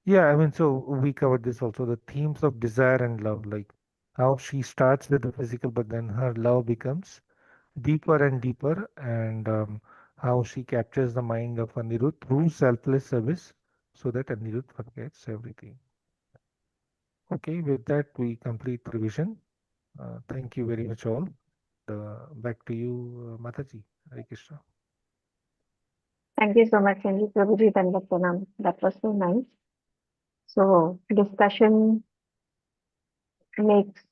Speaker 3: Yeah, I mean, so we covered this also, the themes of desire and love, like how she starts with the physical, but then her love becomes deeper and deeper, and how she captures the mind of Anirudh through selfless service so that Anirudh forgets everything. Okay, with that, we complete revision. Thank you very much, all. Back to you, Mataji. Hare Krishna.
Speaker 1: Thank you so much, Sanjeev Prabhuji Dandapanam. That was so nice. So discussion makes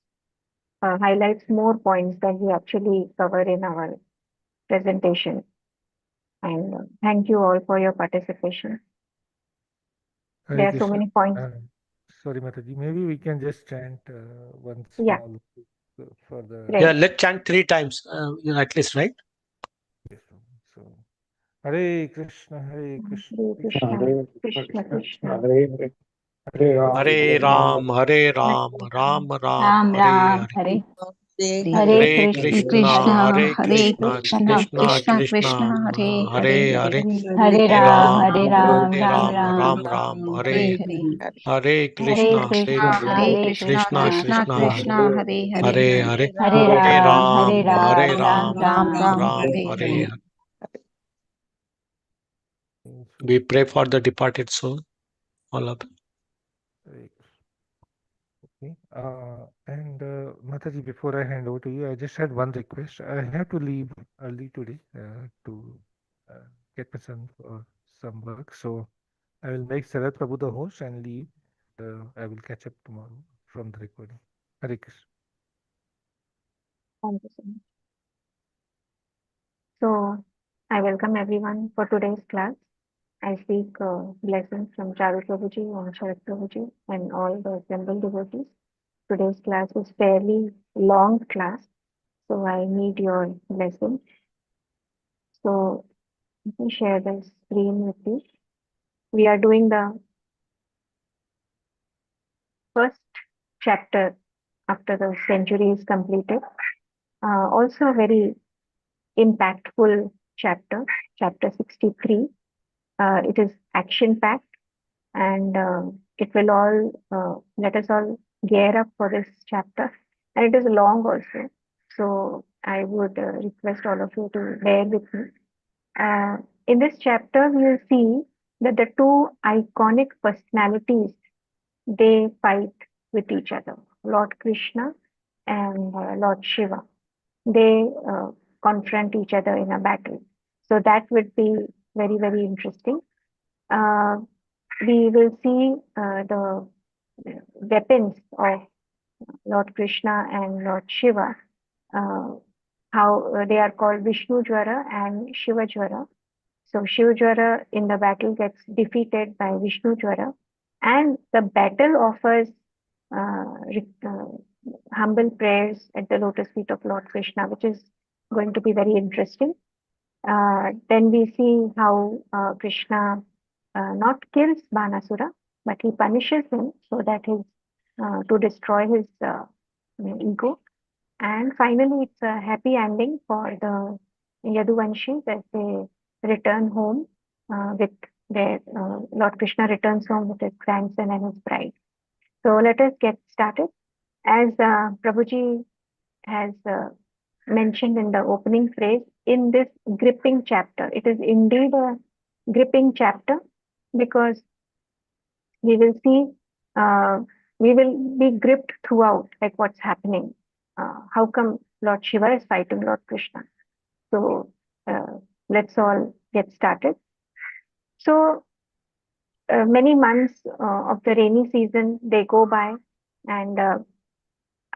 Speaker 1: highlights more points than we actually cover in our presentation. And thank you all for your participation.
Speaker 3: Hare
Speaker 1: There are so
Speaker 3: Krishna.
Speaker 1: many points.
Speaker 3: Sorry, Mataji. Maybe we can just chant one
Speaker 1: Yeah.
Speaker 3: small for the.
Speaker 1: Right.
Speaker 7: Yeah, let's chant 3 times, at least, right?
Speaker 3: Yes, so, Hare Krishna, Hare Krishna,
Speaker 1: Hare Krishna, Krishna Krishna,
Speaker 7: Hare Ram, Hare Ram, Ram Ram,
Speaker 11: Ram
Speaker 7: Hare
Speaker 11: Ram
Speaker 7: Hare.
Speaker 11: Hare
Speaker 5: Hare
Speaker 7: Hare
Speaker 5: Krishna,
Speaker 7: Krishna,
Speaker 5: Krishna,
Speaker 7: Hare
Speaker 5: Hare
Speaker 7: Krishna,
Speaker 5: Krishna,
Speaker 7: Krishna
Speaker 5: Krishna
Speaker 7: Krishna,
Speaker 5: Krishna, Hare Hare,
Speaker 7: Hare Hare.
Speaker 11: Hare
Speaker 7: Hare
Speaker 11: Ram
Speaker 7: Ram,
Speaker 11: Hare Ram
Speaker 7: Hare
Speaker 11: Ram
Speaker 7: Ram,
Speaker 11: Ram
Speaker 7: Ram Ram,
Speaker 5: Hare
Speaker 7: Hare
Speaker 5: Hare.
Speaker 7: Hare
Speaker 5: Hare
Speaker 7: Krishna, Hare
Speaker 5: Krishna, Hare Krishna,
Speaker 7: Krishna
Speaker 5: Krishna
Speaker 7: Krishna,
Speaker 5: Krishna, Hare Hare,
Speaker 7: Hare Hare.
Speaker 11: Hare
Speaker 7: Hare
Speaker 11: Ram Hare
Speaker 7: Ram,
Speaker 11: Ram
Speaker 7: Hare
Speaker 11: Ram
Speaker 7: Ram,
Speaker 5: Ram
Speaker 11: Ram
Speaker 5: Ram,
Speaker 7: Ram
Speaker 5: Hare
Speaker 7: Hare
Speaker 5: Hare.
Speaker 7: Hare. We pray for the departed soul, all of them.
Speaker 3: Hare Krishna. Okay. And Mataji, before I hand over to you, I just had one request. I have to leave early today to get my son for some work. So I will make Sarat Prabhu the host and leave. I will catch up tomorrow from the recording. Hare Krishna.
Speaker 1: Thank you so much. So I welcome everyone for today's class. I seek blessings from Charu Prabhuji and Sharat Prabhuji and all the assembled devotees. Today's class is fairly long class, so I need your blessing. So let me share the screen with you. We are doing the first chapter after the century is completed. Also a very impactful chapter, chapter 63. It is action-packed and it will all let us all gear up for this chapter. And it is long also. So I would request all of you to bear with me. In this chapter, we will see that the two iconic personalities, they fight with each other, Lord Krishna and Lord Shiva. They confront each other in a battle. So that would be very, very interesting. We will see the weapons of Lord Krishna and Lord Shiva, how they are called Vishnu Jwara and Shiva Jwara. So Shiva Jwara in the battle gets defeated by Vishnu Jwara, and the battle offers humble prayers at the lotus feet of Lord Krishna, which is going to be very interesting. Then we see how Krishna not kills Banasura, but he punishes him so that his to destroy his ego. And finally, it's a happy ending for the Yaduvanshis as they return home with their Lord Krishna returns home with his grandson and his bride. So let us get started. As Prabhuji has mentioned in the opening phrase, in this gripping chapter, it is indeed a gripping chapter because we will see, we will be gripped throughout, like what's happening. How come Lord Shiva is fighting Lord Krishna? So let's all get started. So many months of the rainy season, they go by, and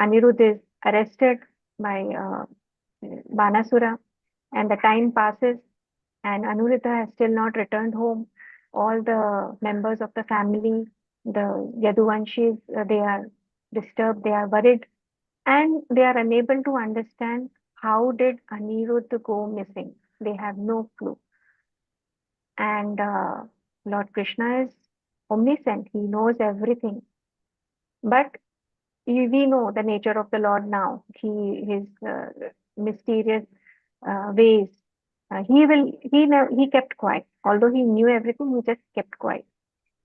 Speaker 1: Anirudh is arrested by Banasura, and the time passes, and Anuruddha has still not returned home. All the members of the family, the Yaduvanshis, they are disturbed, they are worried, and they are unable to understand how did Anirudh go missing. They have no clue. And Lord Krishna is omniscient, he knows everything. But we know the nature of the Lord now. His mysterious ways. He kept quiet. Although he knew everything, he just kept quiet.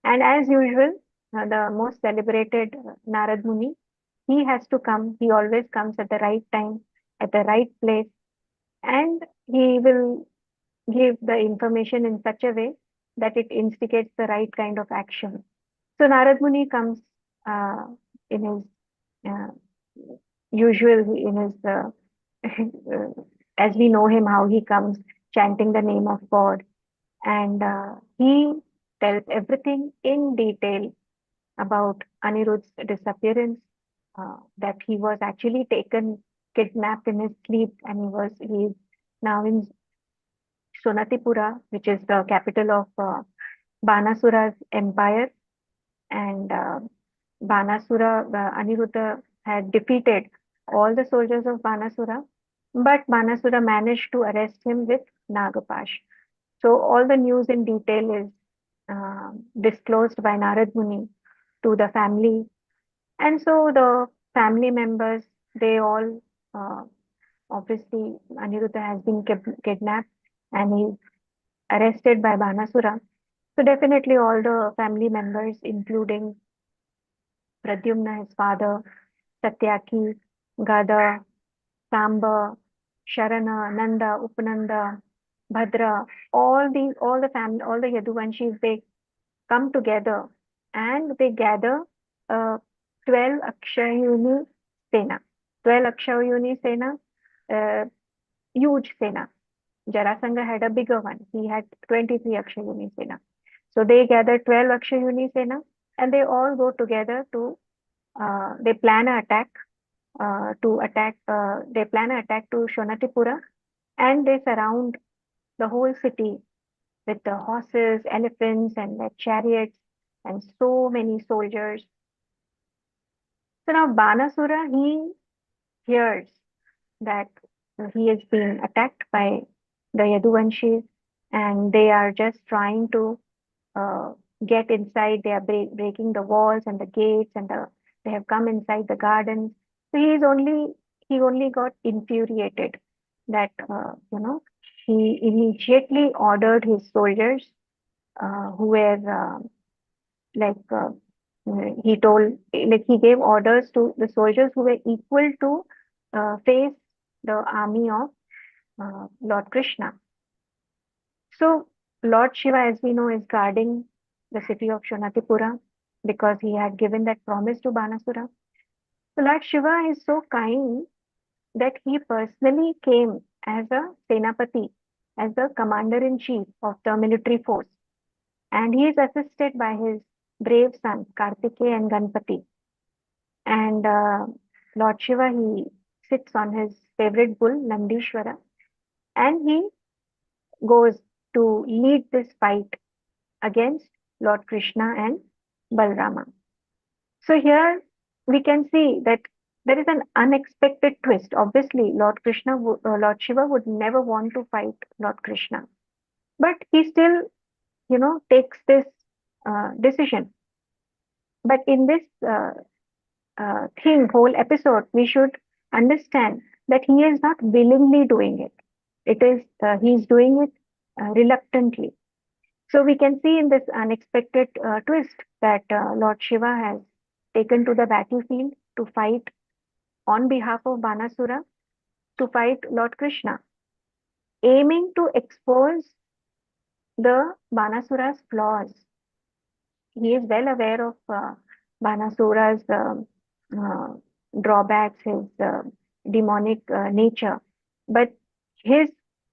Speaker 1: And as usual, the most celebrated Narad Muni, he has to come. He always comes at the right time, at the right place, and he will give the information in such a way that it instigates the right kind of action. So Narad Muni comes in his uh, in his as we know him, how he comes chanting the name of God, and he tells everything in detail about Anirudh's disappearance, that he was actually kidnapped in his sleep, and he is now in Sonatipura, which is the capital of Banasura's empire, and Aniruddha had defeated all the soldiers of Banasura, but Banasura managed to arrest him with Nagapash. So all the news in detail is disclosed by Narad Muni to the family, and so the family members, they all obviously Aniruddha has been kidnapped and he's arrested by Banasura. So definitely all the family members, including Pradyumna, his father, Satyaki, Gada, Samba, Sharana, Nanda, Upananda, Bhadra, all the family, all the Yaduvanshis, they come together and they gather uh, 12 Akshayuni Sena. 12 Akshayuni Sena, uh, huge Sena. Jarasanga had a bigger one. He had 23 Akshayuni Sena. So they gather 12 Akshayuni Sena and they all go together to, they plan an attack they plan an attack to Shonatipura, and they surround the whole city with the horses, elephants, and the chariots, and so many soldiers. So now Banasura, he hears that he is being attacked by the Yaduvanshis, and they are just trying to uh, get inside. They are breaking the walls and the gates, and they have come inside the gardens. So he only got infuriated that he immediately ordered his soldiers who were like he told like he gave orders to the soldiers who were equal to face the army of Lord Krishna. So Lord Shiva, as we know, is guarding the city of Shonatipura because he had given that promise to Banasura. So Lord Shiva is so kind that he personally came as a Senapati, as the commander-in-chief of the military force. And he is assisted by his brave sons, Kartikeya and Ganpati. And Lord Shiva, he sits on his favorite bull, Nandishwara, and he goes to lead this fight against Lord Krishna and Balrama. So here we can see that there is an unexpected twist. Obviously, Lord Shiva would never want to fight Lord Krishna, but he still, takes this decision. But in this whole episode, we should understand that he is not willingly doing it. It is he's doing it reluctantly. So we can see in this unexpected twist that Lord Shiva has taken to the battlefield to fight on behalf of Banasura, to fight Lord Krishna, aiming to expose the Banasura's flaws. He is well aware of Banasura's drawbacks, his demonic nature, but his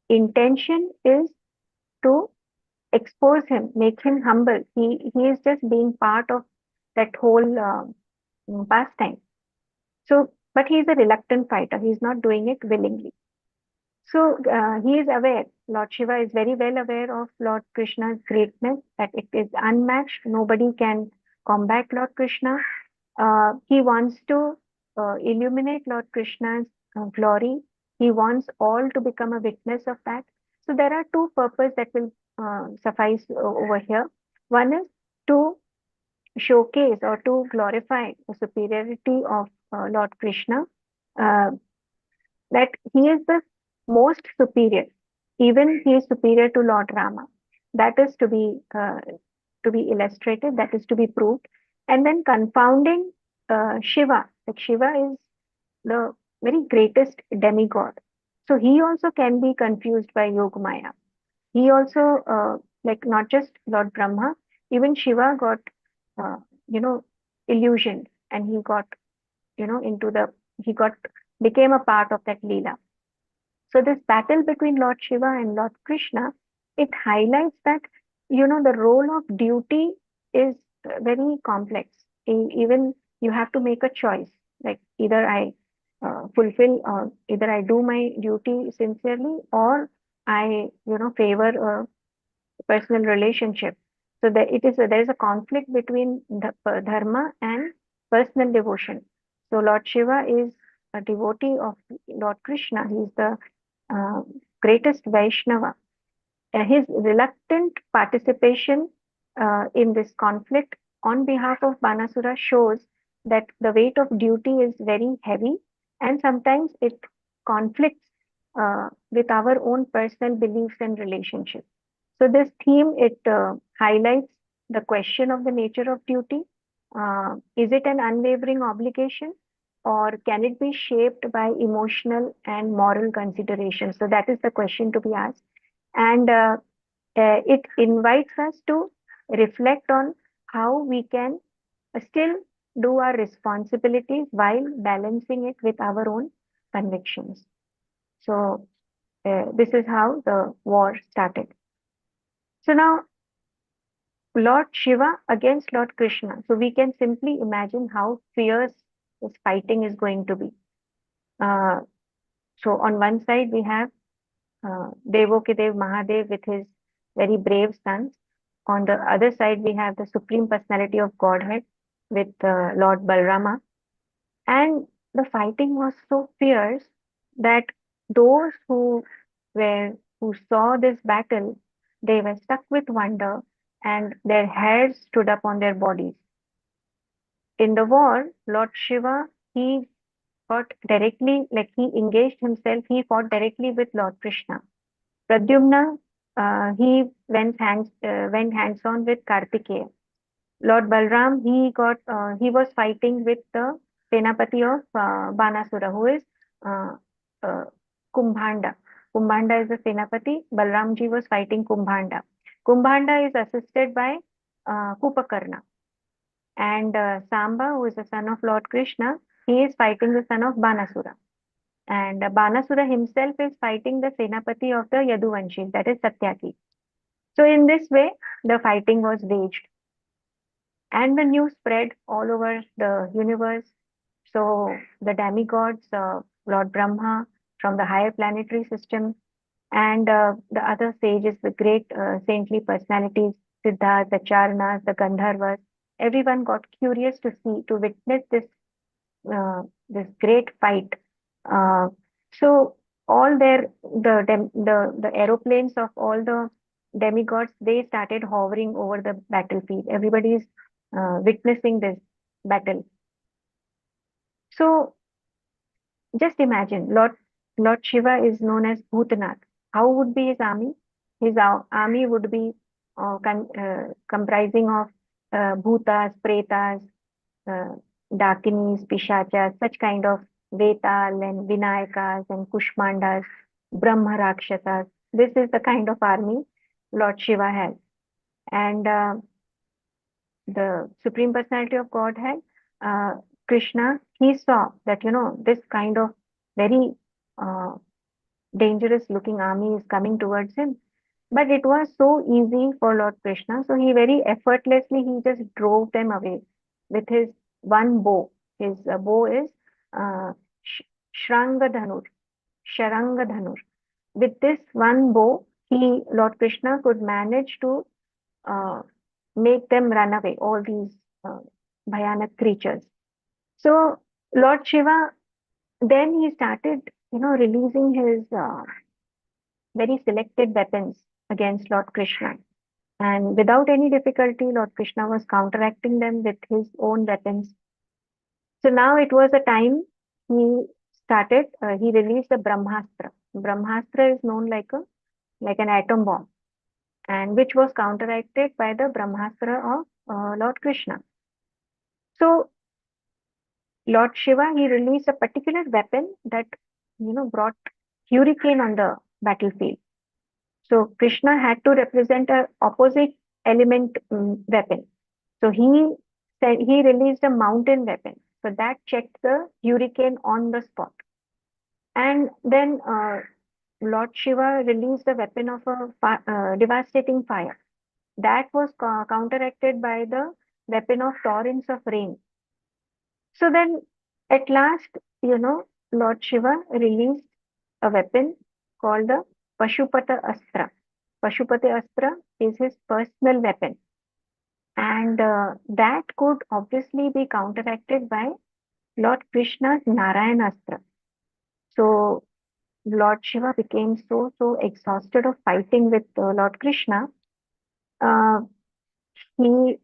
Speaker 1: intention is to expose him, make him humble. He is just being part of that whole pastime. So, but he is a reluctant fighter. He is not doing it willingly. So he is aware. Lord Shiva is very well aware of Lord Krishna's greatness, that it is unmatched. Nobody can combat Lord Krishna. He wants to illuminate Lord Krishna's glory. He wants all to become a witness of that. So there are two purposes that will suffice over here. One is to showcase or to glorify the superiority of Lord Krishna, uh, that he is the most superior. Even he is superior to Lord Rama. That is to be illustrated. That is to be proved. And then confounding Shiva. Like Shiva is the very greatest demigod. So he also can be confused by Yogamaya. He also, like not just Lord Brahma, even Shiva got, uh, you know, illusioned, and he got, he got, became a part of that Leela. So this battle between Lord Shiva and Lord Krishna, it highlights that, the role of duty is very complex. Even you have to make a choice, like either I fulfill, or either I do my duty sincerely, or I, favor a personal relationship. So there is a conflict between the dharma and personal devotion. So Lord Shiva is a devotee of Lord Krishna. He is the uh, greatest Vaishnava. His reluctant participation in this conflict on behalf of Banasura shows that the weight of duty is very heavy, and sometimes it conflicts with our own personal beliefs and relationships. So this theme, it highlights the question of the nature of duty. Is it an unwavering obligation, or can it be shaped by emotional and moral considerations? So that is the question to be asked. And it invites us to reflect on how we can still do our responsibilities while balancing it with our own convictions. So this is how the war started. So now Lord Shiva against Lord Krishna. So we can simply imagine how fierce this fighting is going to be. So on one side we have Devokidev Mahadev with his very brave sons. On the other side we have the Supreme Personality of Godhead with Lord Balrama. And the fighting was so fierce that those who saw this battle, they were struck with wonder, and their hairs stood up on their bodies. In the war, Lord Shiva, he fought directly, like he engaged himself, he fought directly with Lord Krishna. Pradyumna, he went hands-on with Kartikeya. Lord Balram, he was fighting with the Senapati of Banasura, who is Kumbhanda. Kumbhanda is the Senapati. Balramji was fighting Kumbhanda. Kumbhanda is assisted by Kupakarna. And Samba, who is the son of Lord Krishna, he is fighting the son of Banasura. And Banasura himself is fighting the Senapati of the Yaduvanshi, that is Satyaki. So in this way, the fighting was waged. And the news spread all over the universe. So the demigods, Lord Brahma from the higher planetary system, and the other sages, the great saintly personalities, Siddharth, the Charanas, the Gandharvas, everyone got curious to witness this great fight. So all the aeroplanes of all the demigods, they started hovering over the battlefield. Everybody is witnessing this battle. So just imagine, Lord Shiva is known as Bhutanath. How would be his army? His army would be comprising of bhutas, pretas, dakinis, pishachas, such kind of Vetal and Vinayakas and Kushmandas, Brahma Rakshasas. This is the kind of army Lord Shiva has. And the Supreme Personality of Godhead, Krishna, he saw that, this kind of very dangerous looking army is coming towards him. But it was so easy for Lord Krishna. So he very effortlessly, he just drove them away with his one bow. His bow is Sh- Shrangadhanur, Sharangadhanur. With this one bow, Lord Krishna could manage to uh, make them run away, all these bhayanak creatures. So Lord Shiva, then he started, releasing his very selected weapons against Lord Krishna. And without any difficulty, Lord Krishna was counteracting them with his own weapons. So now it was a time he released the Brahmastra. Brahmastra is known like an atom bomb, and which was counteracted by the Brahmastra of Lord Krishna. So Lord Shiva, he released a particular weapon that, brought hurricane on the battlefield. So Krishna had to represent a opposite element weapon. So he released a mountain weapon. So that checked the hurricane on the spot. And then Lord Shiva released a weapon of a devastating fire. That was counteracted by the weapon of torrents of rain. So then at last, Lord Shiva released a weapon called the Pashupata Astra. Pashupati Astra is his personal weapon. And that could obviously be counteracted by Lord Krishna's Narayana Astra. So Lord Shiva became so exhausted of fighting with Lord Krishna. He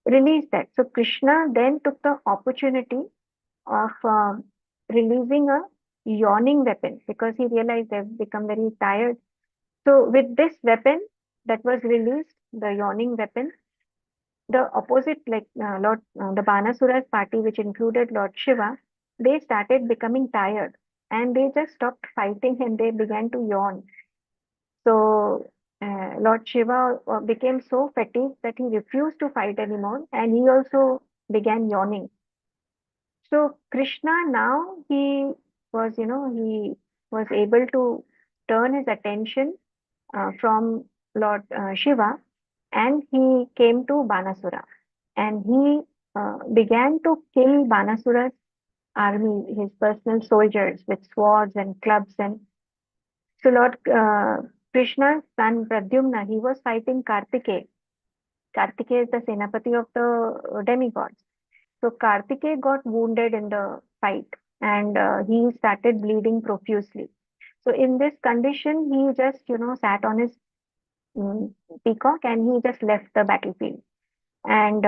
Speaker 1: released that. So Krishna then took the opportunity of releasing a yawning weapon because he realized they've become very tired. So with this weapon that was released, the yawning weapon, the opposite, like the Banasura's party, which included Lord Shiva, they started becoming tired and they just stopped fighting and they began to yawn. So Lord Shiva became so fatigued that he refused to fight anymore and he also began yawning. So Krishna now he was able to turn his attention from Lord Shiva and he came to Banasura and he began to kill Banasura's army, his personal soldiers with swords and clubs. And so Lord Krishna's son Pradyumna, he was fighting Kartikeya. Kartikeya is the Senapati of the demigods. So Kartikeya got wounded in the fight and he started bleeding profusely. So in this condition, he just, sat on his peacock and he just left the battlefield. And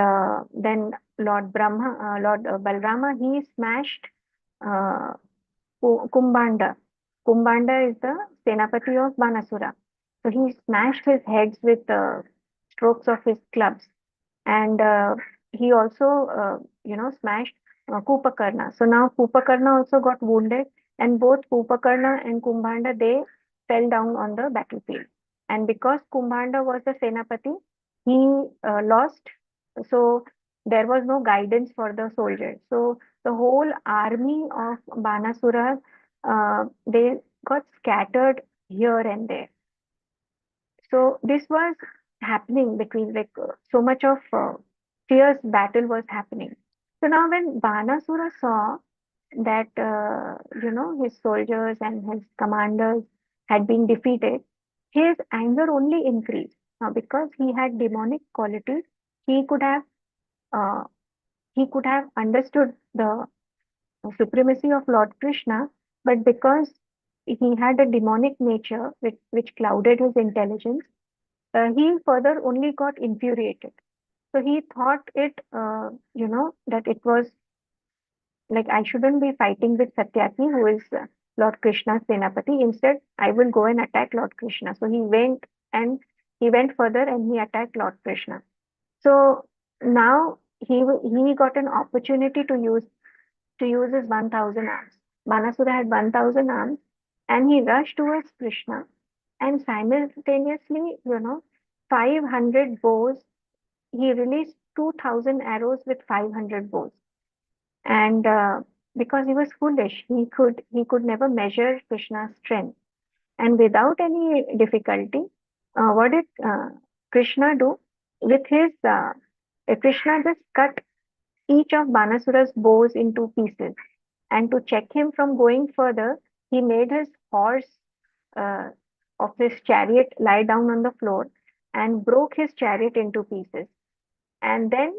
Speaker 1: then Lord Balrama, he smashed uh, Kumbhanda. Kumbhanda is the Senapati of Banasura. So he smashed his heads with strokes of his clubs. And he also, smashed Kupakarna. So now Kupakarna also got wounded, and both Kupakarna and Kumbhanda, they fell down on the battlefield. And because Kumbhanda was the Senapati, he lost. So there was no guidance for the soldiers. So the whole army of Banasura, they got scattered here and there. So this was happening between so much of fierce battle was happening. So now when Banasura saw that his soldiers and his commanders had been defeated, his anger only increased. Now because he had demonic qualities, he could have uh, understood the supremacy of Lord Krishna, but because he had a demonic nature which clouded his intelligence, he further only got infuriated. So he thought that it was like I shouldn't be fighting with Satyaki, who is Lord Krishna's Senapati. Instead, I will go and attack Lord Krishna. So he went further and he attacked Lord Krishna. So now he got an opportunity to use his 1,000 arms. Banasura had 1,000 arms, and he rushed towards Krishna, and simultaneously, 500 bows. He released 2,000 arrows with 500 bows, and because he was foolish, he could never measure Krishna's strength, and without any difficulty, what did Krishna do? With his Krishna just cut each of Banasura's bows into pieces, and to check him from going further, he made his horse uh, of his chariot lie down on the floor and broke his chariot into pieces. And then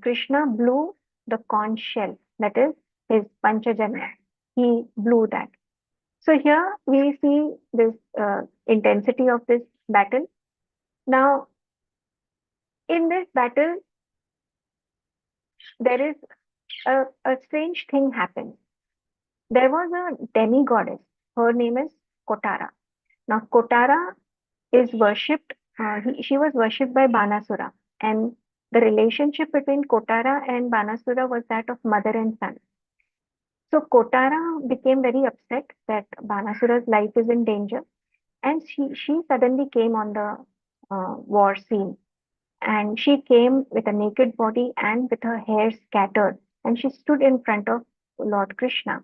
Speaker 1: Krishna blew the conch shell, that is his Panchajanya. He blew that. So here we see this intensity of this battle. Now, in this battle, there is a strange thing happens. There was a demigoddess. Her name is Kotara. Now, Kotara is worshipped. She was worshipped by Banasura, and the relationship between Kotara and Banasura was that of mother and son. So Kotara became very upset that Banasura's life is in danger, and she suddenly came on the war scene, and she came with a naked body and with her hair scattered, and she stood in front of Lord Krishna.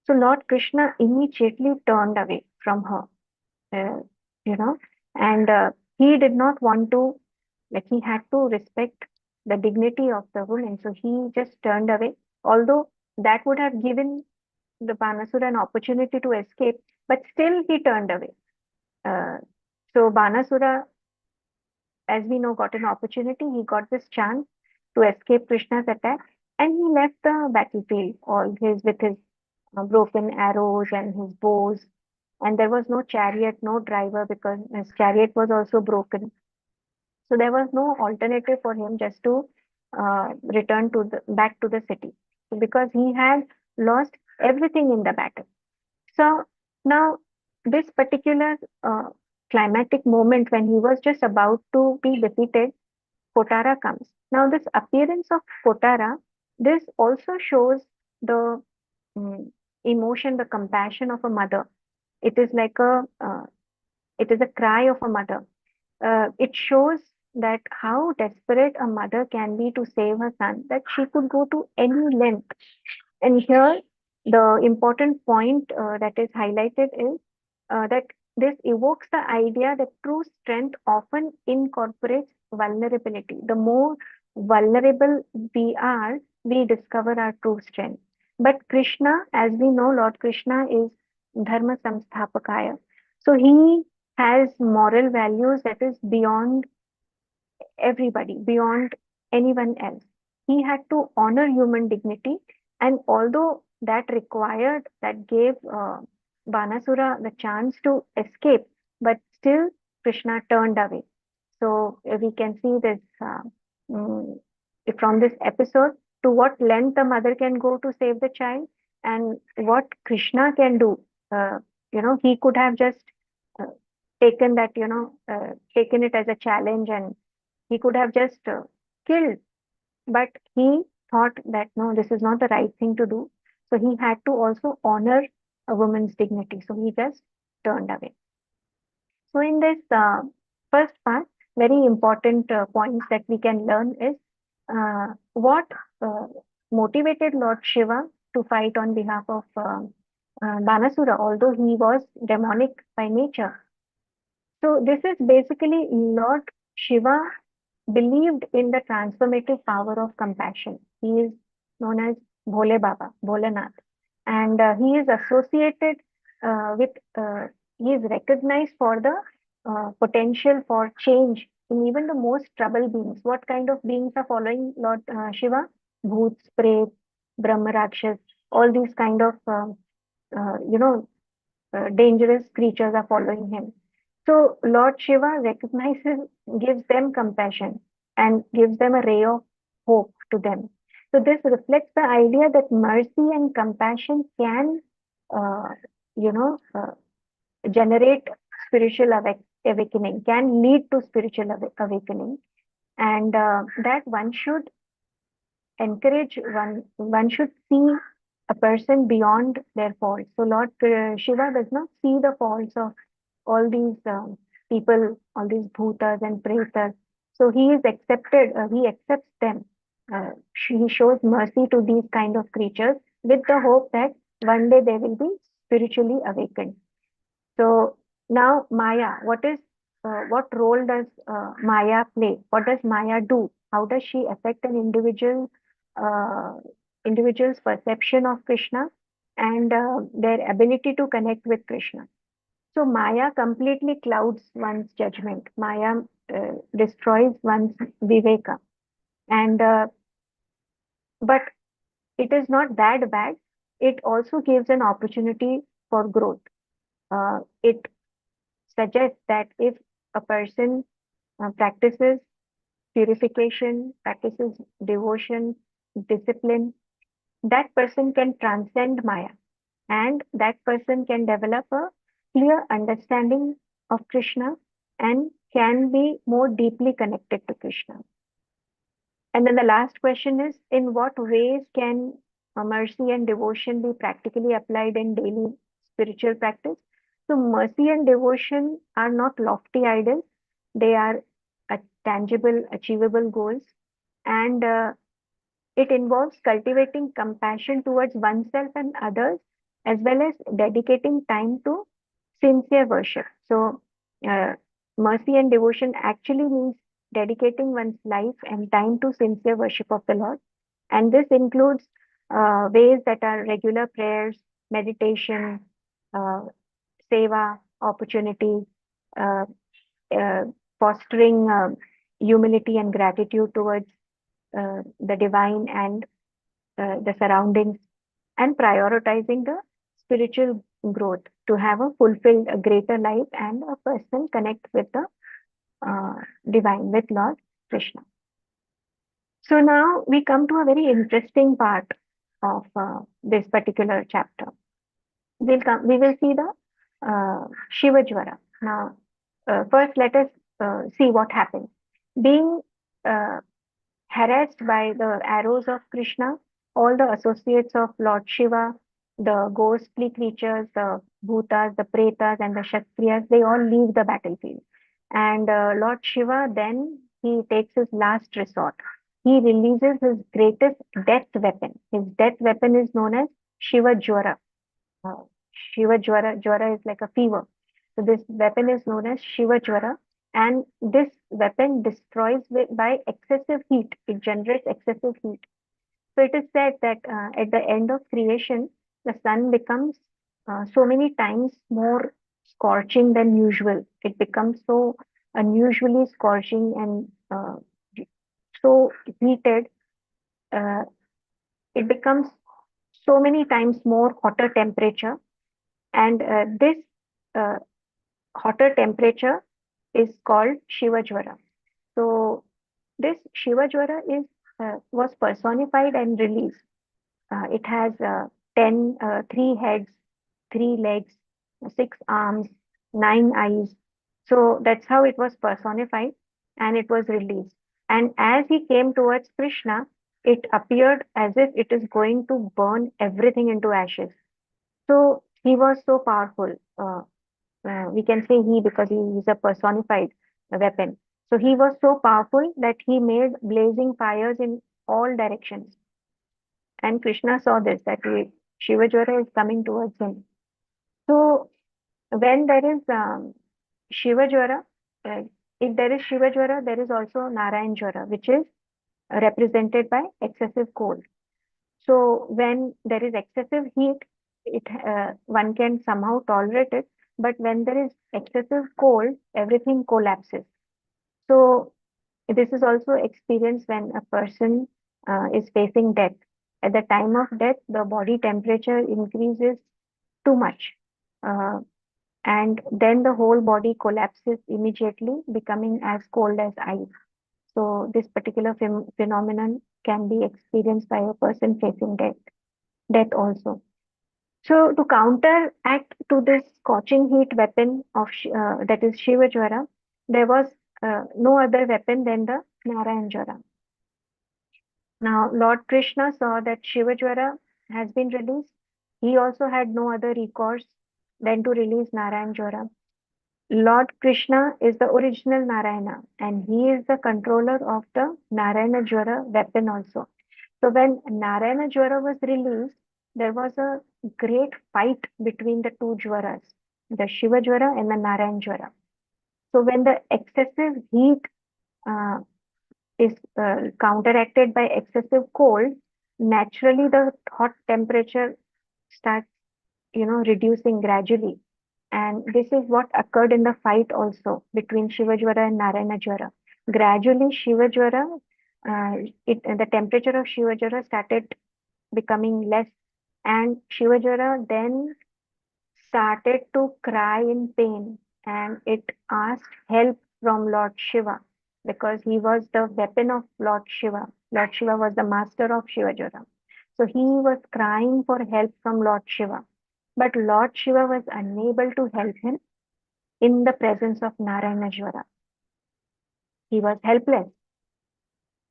Speaker 1: So Lord Krishna immediately turned away from her, uh, and he did not want to, like, he had to respect the dignity of the woman. So he just turned away, although that would have given the Banasura an opportunity to escape, but still he turned away. Uh, so Banasura, as we know, got an opportunity. He got this chance to escape Krishna's attack, and he left the battlefield all his with his broken arrows and his bows. And there was no chariot, no driver, because his chariot was also broken. So there was no alternative for him just to return to the back to the city, because he had lost everything in the battle. So now this particular climatic moment when he was just about to be defeated, Kotara comes. Now this appearance of Kotara, this also shows the emotion, the compassion of a mother. It is like it is a cry of a mother. It shows that how desperate a mother can be to save her son, that she could go to any length. And here, the important point that is highlighted is that this evokes the idea that true strength often incorporates vulnerability. The more vulnerable we are, we discover our true strength. But Krishna, as we know, Lord Krishna is Dharma Samsthapakaya. So he has moral values that is beyond everybody, beyond anyone else. He had to honor human dignity, and although that required, that gave Banasura the chance to escape, but still Krishna turned away. So we can see this mm, from this episode, to what length the mother can go to save the child, and what Krishna can do. He could have just uh, taken that, taken it as a challenge, and he could have just killed, but he thought that no, this is not the right thing to do. So he had to also honor a woman's dignity. So he just turned away. So in this first part, very important points that we can learn is what motivated Lord Shiva to fight on behalf of Banasura, although he was demonic by nature. So this is basically Lord Shiva believed in the transformative power of compassion. He is known as Bhole Baba, Bholanath, and he is associated with, he is recognized for the potential for change in even the most troubled beings. What kind of beings are following Lord Shiva? Bhoots, Pret, Brahma Rakshas, all these kind of, dangerous creatures are following him. So Lord Shiva recognizes, gives them compassion, and gives them a ray of hope to them. So this reflects the idea that mercy and compassion can, uh, you know, uh, generate spiritual awakening, can lead to spiritual awakening, and that one should encourage, one should see a person beyond their faults. So Lord Shiva does not see the faults of all these people, all these bhutas and pretas. So he is accepted, he accepts them. He shows mercy to these kind of creatures with the hope that one day they will be spiritually awakened. So now Maya, what is what role does Maya play? What does Maya do? How does she affect an individual's perception of Krishna and their ability to connect with Krishna? So Maya completely clouds one's judgment. Maya destroys one's viveka, and but it is not that bad. It also gives an opportunity for growth. It suggests that if a person practices purification, practices devotion, discipline, that person can transcend Maya and that person can develop a clear understanding of Krishna and can be more deeply connected to Krishna. And then the last question is, in what ways can mercy and devotion be practically applied in daily spiritual practice? So mercy and devotion are not lofty ideals. They are tangible, achievable goals. And it involves cultivating compassion towards oneself and others, as well as dedicating time to sincere worship. So, uh, mercy and devotion actually means dedicating one's life and time to sincere worship of the Lord. And this includes ways that are regular prayers, meditation, uh, seva, opportunity, uh, uh, fostering humility and gratitude towards the divine and the surroundings, and prioritizing the spiritual growth to have a fulfilled, a greater life and a personal connect with the uh, divine, with Lord Krishna. So now we come to a very interesting part of this particular chapter. We will see the Shiva Jwara. Now, first let us see what happens. Being harassed by the arrows of Krishna, all the associates of Lord Shiva, the ghostly creatures, the bhutas, the pretas, and the kshatriyas, they all leave the battlefield. And Lord Shiva then he takes his last resort. He releases his greatest death weapon. His death weapon is known as Shiva Jwara. Uh, Shiva Jwara, Jwara is like a fever. So this weapon is known as Shiva Jwara, and this weapon destroys by excessive heat. It generates excessive heat. So it is said that at the end of creation, the sun becomes so many times more scorching than usual. It becomes so unusually scorching and so heated. Uh, it becomes so many times more hotter temperature, and this uh, hotter temperature is called Shiva Jwara. So this Shiva Jwara is was personified and released. It has 3 heads, 3 legs, 6 arms, 9 eyes. So that's how it was personified and it was released. And as he came towards Krishna, it appeared as if it is going to burn everything into ashes. So he was so powerful. We can say he because he is a personified weapon. So he was so powerful that he made blazing fires in all directions. And Krishna saw this, that Shiva Jwara is coming towards him. So when there is Shiva Jwara, if there is Shiva Jwara, there is also Narayan Jwara, which is represented by excessive cold. So when there is excessive heat, one can somehow tolerate it, but when there is excessive cold, everything collapses. So this is also experienced when a person is facing death. At the time of death, the body temperature increases too much. And then the whole body collapses immediately, becoming as cold as ice. So this particular phenomenon can be experienced by a person facing death also. So to counteract to this scorching heat weapon of that is Shiva Jwara, there was no other weapon than the Narayan Jwara. Now Lord Krishna saw that Shiva Jwara has been released. He also had no other recourse than to release Narayan Jwara. Lord Krishna is the original Narayana and he is the controller of the Narayana Jwara weapon also. So when Narayana Jwara was released, there was a great fight between the two Jwaras, the Shiva Jwara and the Narayan Jwara. So when the excessive heat is counteracted by excessive cold, naturally the hot temperature starts, reducing gradually. And this is what occurred in the fight also between Shivajwara and Narayana Jwara. Gradually, Shivajwara, the temperature of Shivajwara started becoming less, and Shivajwara then started to cry in pain, and it asked help from Lord Shiva because he was the weapon of Lord Shiva. Lord Shiva was the master of Shivajwara. So he was crying for help from Lord Shiva. But Lord Shiva was unable to help him in the presence of Narayana Jwara. He was helpless,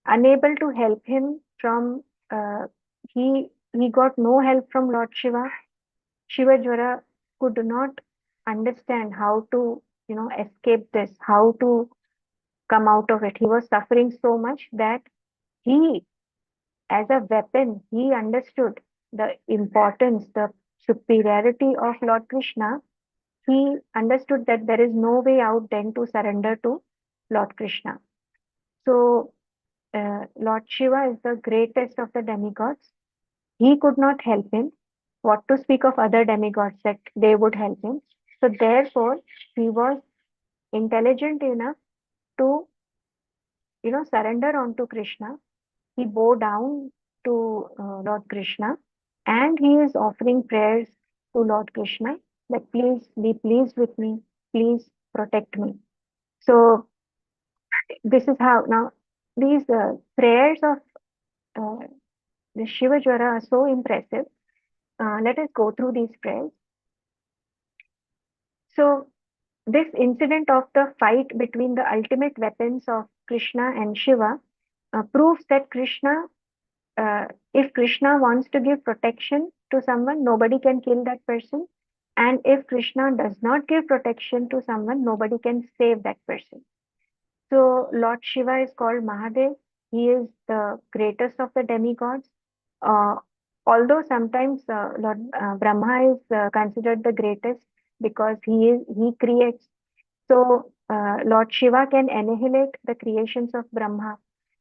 Speaker 1: unable to help him from, he got no help from Lord Shiva. Shiva Jwara could not understand how to, escape this, how to come out of it. He was suffering so much that he, as a weapon, he understood the importance, the superiority of Lord Krishna. He understood that there is no way out then to surrender to Lord Krishna. So, Lord Shiva is the greatest of the demigods. He could not help him. What to speak of other demigods that they would help him? So, therefore, he was intelligent enough to, surrender onto Krishna. He bowed down to Lord Krishna, and he is offering prayers to Lord Krishna that please be pleased with me, please protect me. So this is how now these prayers of the Shiva Jwara are so impressive. Let us go through these prayers. So this incident of the fight between the ultimate weapons of Krishna and Shiva proves that if Krishna wants to give protection to someone, nobody can kill that person. And if Krishna does not give protection to someone, nobody can save that person. So Lord Shiva is called Mahadev. He is the greatest of the demigods. Uh, Although sometimes Lord Brahma is considered the greatest because he creates. So Lord Shiva can annihilate the creations of Brahma,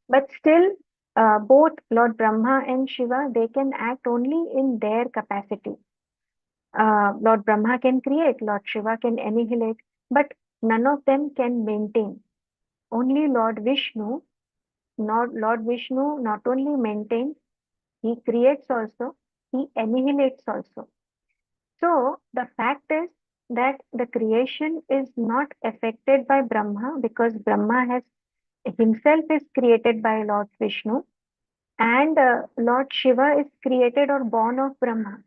Speaker 1: but still both Lord Brahma and Shiva, they can act only in their capacity. Lord Brahma can create, Lord Shiva can annihilate, but none of them can maintain. Only Lord Vishnu, not only maintains, he creates also, he annihilates also. So the fact is that the creation is not affected by Brahma because Brahma has himself is created by Lord Vishnu, and Lord Shiva is created or born of Brahma.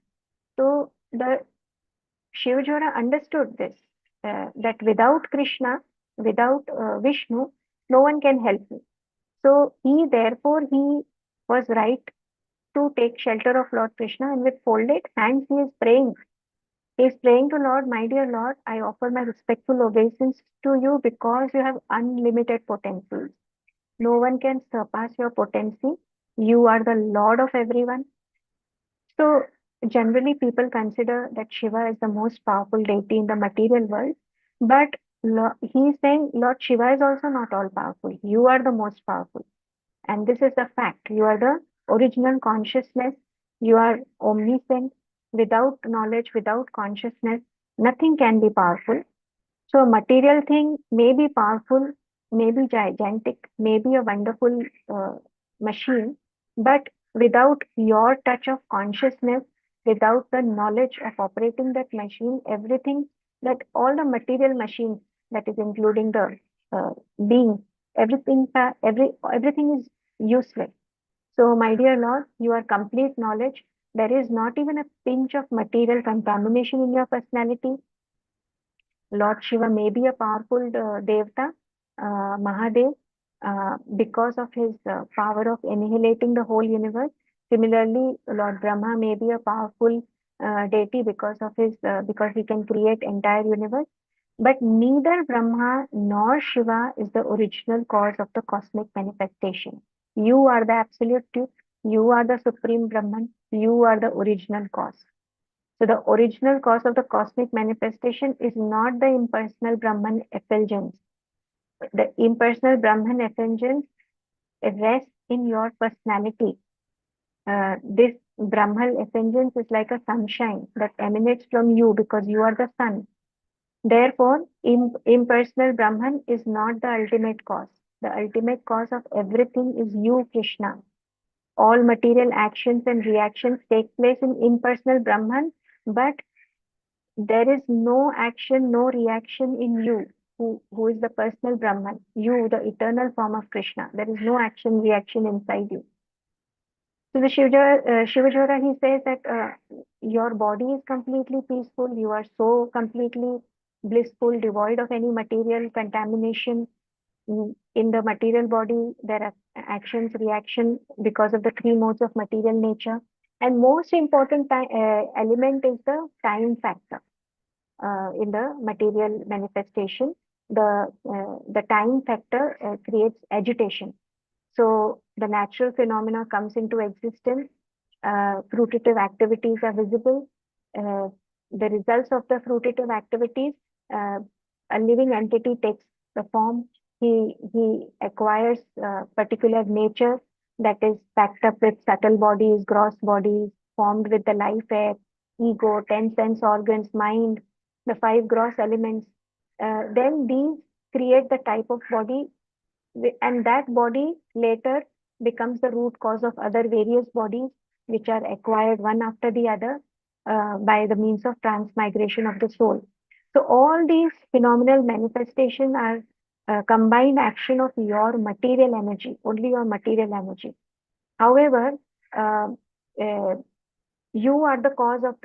Speaker 1: So the Shivajwara understood this, that without Krishna, without Vishnu, no one can help me. So he was right to take shelter of Lord Krishna, and with folded hands he is praying. He is praying to Lord, my dear Lord, I offer my respectful obeisance to you because you have unlimited potencies. No one can surpass your potency. You are the Lord of everyone. So generally people consider that Shiva is the most powerful deity in the material world, but he is saying Lord Shiva is also not all powerful. You are the most powerful. And this is the fact. You are the original consciousness. You are omniscient. Without knowledge, without consciousness, nothing can be powerful. So a material thing may be powerful, may be gigantic, may be a wonderful machine, but without your touch of consciousness, without the knowledge of operating that machine, everything that all the material machines, that is including the being, everything is useless. So, my dear Lord, you are complete knowledge. There is not even a pinch of material contamination in your personality. Lord Shiva may be a powerful Devta, Mahadev, because of his power of annihilating the whole universe. Similarly, Lord Brahma may be a powerful deity because he can create entire universe. But neither Brahma nor Shiva is the original cause of the cosmic manifestation. You are the absolute truth. You are the supreme Brahman. You are the original cause. So the original cause of the cosmic manifestation is not the impersonal Brahman effulgence. the impersonal Brahman effulgence rests in your personality. This Brahman effulgence is like a sunshine that emanates from you because you are the sun. Therefore, impersonal Brahman is not the ultimate cause. The ultimate cause of everything is you, Krishna. All material actions and reactions take place in impersonal Brahman, but there is no action, no reaction in you, who is the personal Brahman, you, the eternal form of Krishna. There is no action, reaction inside you. So the Shivajora, he says that your body is completely peaceful. You are so completely blissful, devoid of any material contamination. In the material body, there are actions, reaction because of the three modes of material nature. And most important element is the time factor in the material manifestation. The time factor creates agitation. So the natural phenomena comes into existence. Fruitive activities are visible. The results of the fruitive activities, a living entity takes the form. He acquires particular nature that is packed up with subtle bodies, gross bodies, formed with the life air, ego, 10 sense organs, mind, the five gross elements. Then these create the type of body, and that body later becomes the root cause of other various bodies which are acquired one after the other by the means of transmigration of the soul. So all these phenomenal manifestations are combined action of your material energy, only your material energy. However, uh, uh, you are the cause of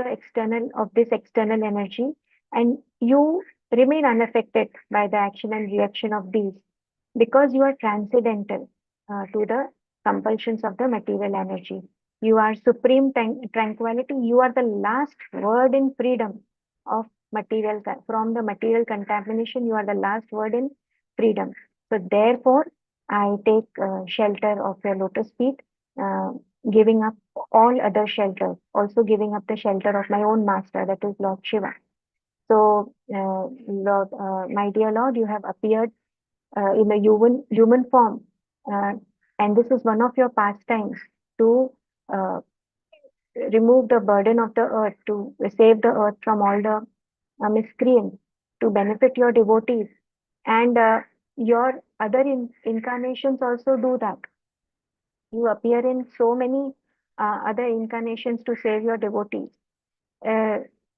Speaker 1: this external energy, and you remain unaffected by the action and reaction of these because you are transcendental to the compulsions of the material energy. You are supreme tranquility. You are the last word in freedom of material from the material contamination. You are the last word in freedom. So therefore, I take shelter of your lotus feet, uh, giving up all other shelters, also giving up the shelter of my own master, that is Lord Shiva. So, my dear Lord, you have appeared in a human form, uh, and this is one of your pastimes to uh, remove the burden of the earth, to save the earth from all the miscreants, to benefit your devotees, and your other incarnations also do that. You appear in so many other incarnations to save your devotees.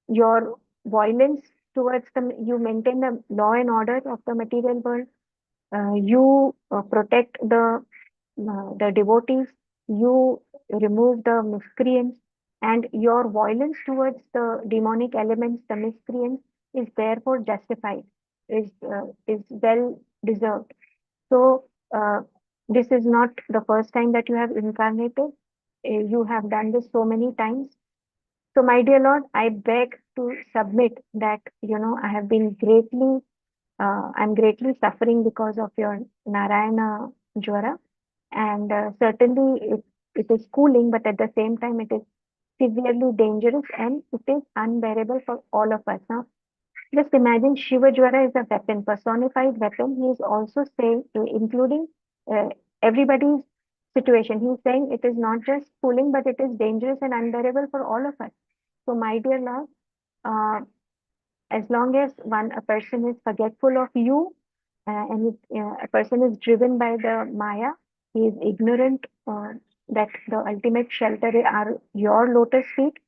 Speaker 1: Your violence towards them, you maintain the law and order of the material world. You protect the devotees. You remove the miscreants, and your violence towards the demonic elements, the miscreants, is therefore justified, is well deserved. So this is not the first time that you have incarnated. You have done this so many times. So, my dear Lord, I beg to submit that, I have been I'm greatly suffering because of your Narayana Jwara. And certainly it is cooling, but at the same time, it is severely dangerous and it is unbearable for all of us. Now, just imagine Shiva Jwara is a weapon, personified weapon. He is also saying, including uh, everybody's situation, he is saying it is not just cooling, but it is dangerous and unbearable for all of us. So, my dear Lord, uh, as long as a person is forgetful of you and a person is driven by the Maya, he is ignorant that the ultimate shelter are your lotus feet.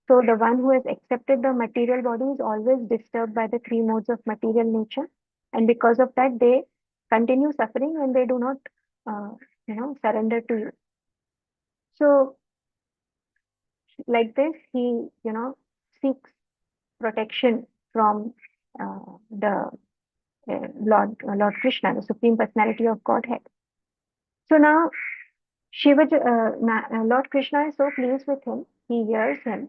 Speaker 1: So the one who has accepted the material body is always disturbed by the three modes of material nature. And because of that, they continue suffering and they do not, surrender to you. So like this, he, seeks protection from the Lord Krishna, the Supreme Personality of Godhead. So now Lord Krishna is so pleased with him. He hears him.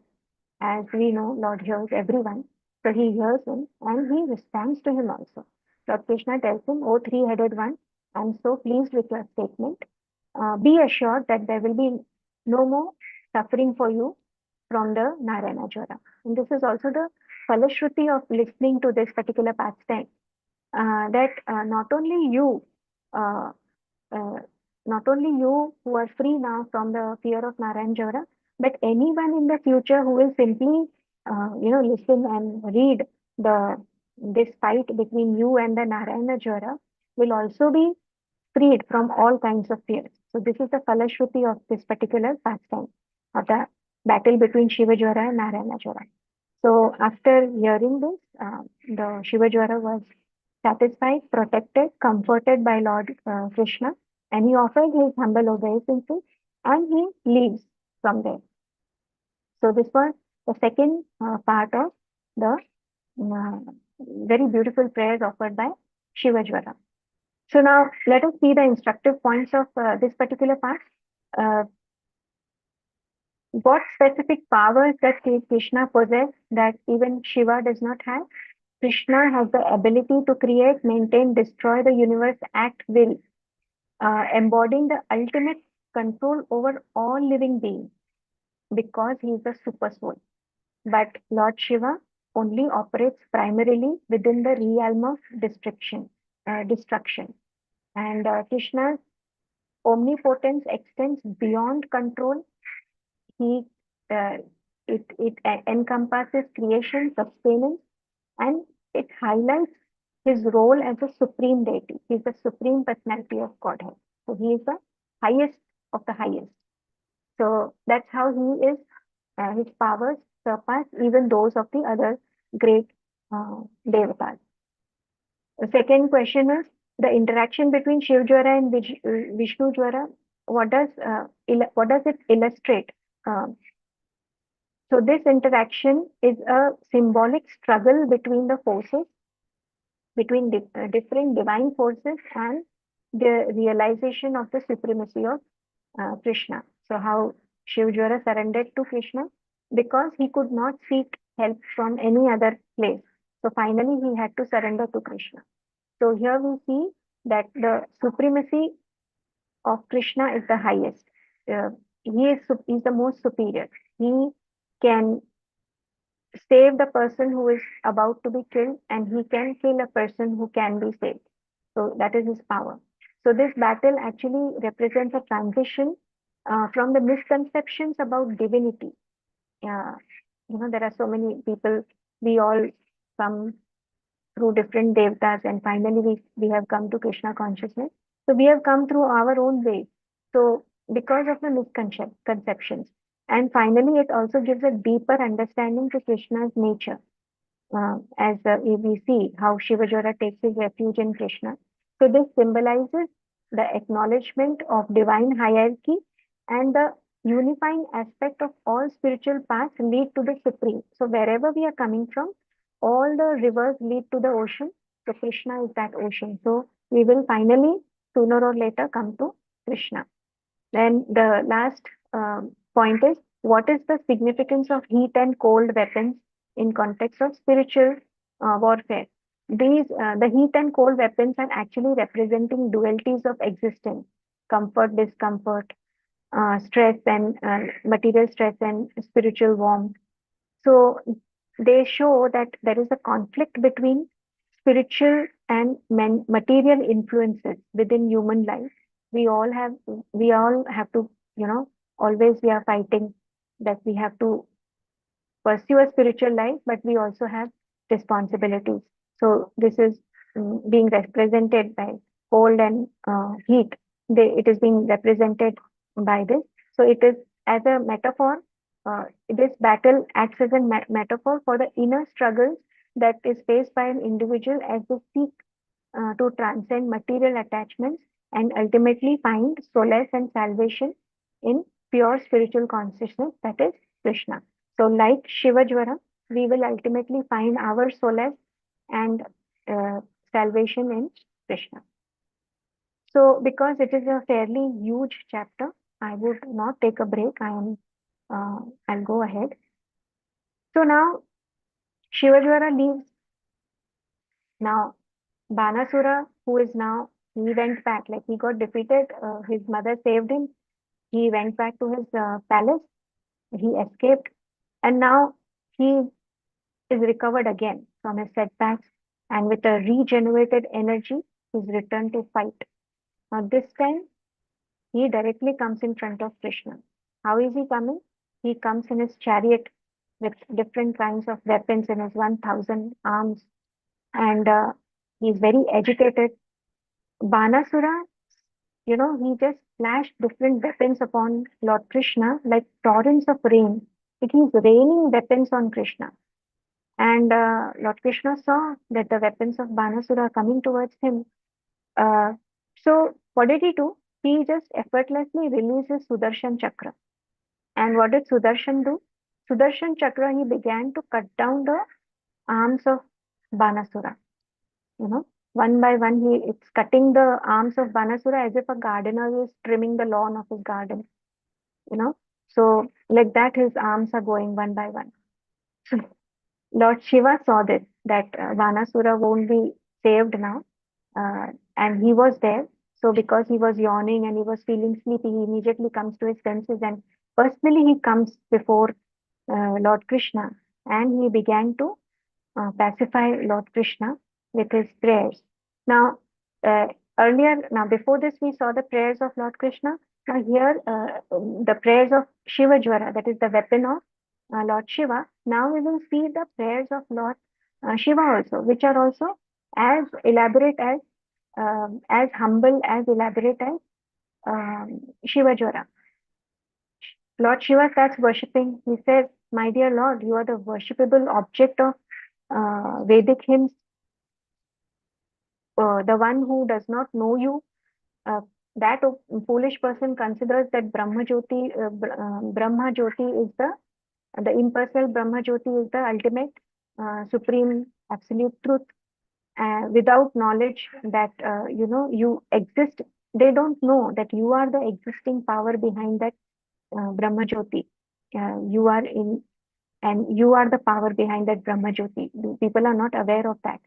Speaker 1: As we know, Lord hears everyone. So he hears him and he responds to him also. Lord Krishna tells him, "O three-headed one, I'm so pleased with your statement. Be assured that there will be no more suffering for you from the Narayana Jwara." And this is also the falashruti of listening to this particular pastime. that not only you, uh, not only you who are free now from the fear of Narayan Jora, but anyone in the future who will simply, listen and read this fight between you and the Narayana Jora will also be freed from all kinds of fears. So this is the Falashruti of this particular pastime of the battle between Shiva Jwara and Narayana Jwara. So after hearing this, the Shiva Jwara was satisfied, protected, comforted by Lord Krishna, and he offered his humble obeisances and he leaves from there. So this was the second part of the very beautiful prayers offered by Shiva Jwara. So now let us see the instructive points of this particular part. What specific powers does Krishna possess that even Shiva does not have? Krishna has the ability to create, maintain, destroy the universe at will, embodying the ultimate control over all living beings because he is the super soul. But Lord Shiva only operates primarily within the realm of destruction. And Krishna's omnipotence extends beyond control. He it encompasses creation, sustenance, and it highlights his role as a supreme deity. He is the supreme personality of Godhead. So he is the highest of the highest. So that's how he is. His powers surpass even those of the other great devatas. The second question is the interaction between Shiv Jwara and Vishnu Jwara. What does it illustrate? So this interaction is a symbolic struggle between the forces, between different divine forces and the realization of the supremacy of Krishna. So how Shiv Jwara surrendered to Krishna because he could not seek help from any other place. So finally he had to surrender to Krishna. So here we see that the supremacy of Krishna is the highest. He is the most superior. He can save the person who is about to be killed and he can kill a person who can be saved. So that is his power. So this battle actually represents a transition from the misconceptions about divinity. There are so many people, we all come through different devatas and finally we have come to Krishna consciousness. So we have come through our own way. So because of the misconceptions. And finally, it also gives a deeper understanding to Krishna's nature. As we see how Shiva Jwara takes his refuge in Krishna. So this symbolizes the acknowledgement of divine hierarchy and the unifying aspect of all spiritual paths lead to the supreme. So wherever we are coming from, all the rivers lead to the ocean. So Krishna is that ocean. So we will finally, sooner or later, come to Krishna. Then the last point is, what is the significance of heat and cold weapons in context of spiritual warfare? The heat and cold weapons are actually representing dualities of existence, comfort, discomfort, stress and material stress and spiritual warmth. So they show that there is a conflict between spiritual and material influences within human life. We all have to, always we are fighting that we have to pursue a spiritual life, but we also have responsibilities. So this is being represented by cold and heat. It is being represented by this. So it is as a metaphor. This battle acts as a metaphor for the inner struggles that is faced by an individual as they seek to transcend material attachments and ultimately find solace and salvation in pure spiritual consciousness, that is Krishna. So, like Shiva Jwara, we will ultimately find our solace and salvation in Krishna. So, because it is a fairly huge chapter, I would not take a break. I'll go ahead. So now Shiva Jwara leaves. Now Banasura, who is now, he went back, like he got defeated, his mother saved him, he went back to his palace, he escaped, and now he is recovered again from his setbacks, and with a regenerated energy, he's returned to fight. Now, this time, he directly comes in front of Krishna. How is he coming? He comes in his chariot with different kinds of weapons in his 1,000 arms, and he's very agitated. Banasura, he just flashed different weapons upon Lord Krishna like torrents of rain. It is raining weapons on Krishna. And Lord Krishna saw that the weapons of Banasura are coming towards him. So what did he do? He just effortlessly releases Sudarshan Chakra. And what did Sudarshan do? Sudarshan Chakra, he began to cut down the arms of Banasura. One by one, it's cutting the arms of Banasura as if a gardener is trimming the lawn of his garden. So like that, his arms are going one by one. So Lord Shiva saw this, that Banasura won't be saved now. And he was there. So because he was yawning and he was feeling sleepy, he immediately comes to his senses and personally he comes before Lord Krishna and he began to pacify Lord Krishna with his prayers. Now, before this, we saw the prayers of Lord Krishna. Now, here, the prayers of Shiva Jwara, that is the weapon of Lord Shiva. Now, we will see the prayers of Lord Shiva also, which are also as elaborate as humble, as elaborate as Shiva Jwara. Lord Shiva starts worshipping. He says, "My dear Lord, you are the worshipable object of Vedic hymns. The one who does not know you, that foolish person considers that Brahma Jyoti is the impersonal Brahma Jyoti is the ultimate supreme absolute truth. Without knowledge that you exist, they don't know that you are the existing power behind that Brahma Jyoti. You are in, and you are the power behind that Brahma Jyoti. People are not aware of that.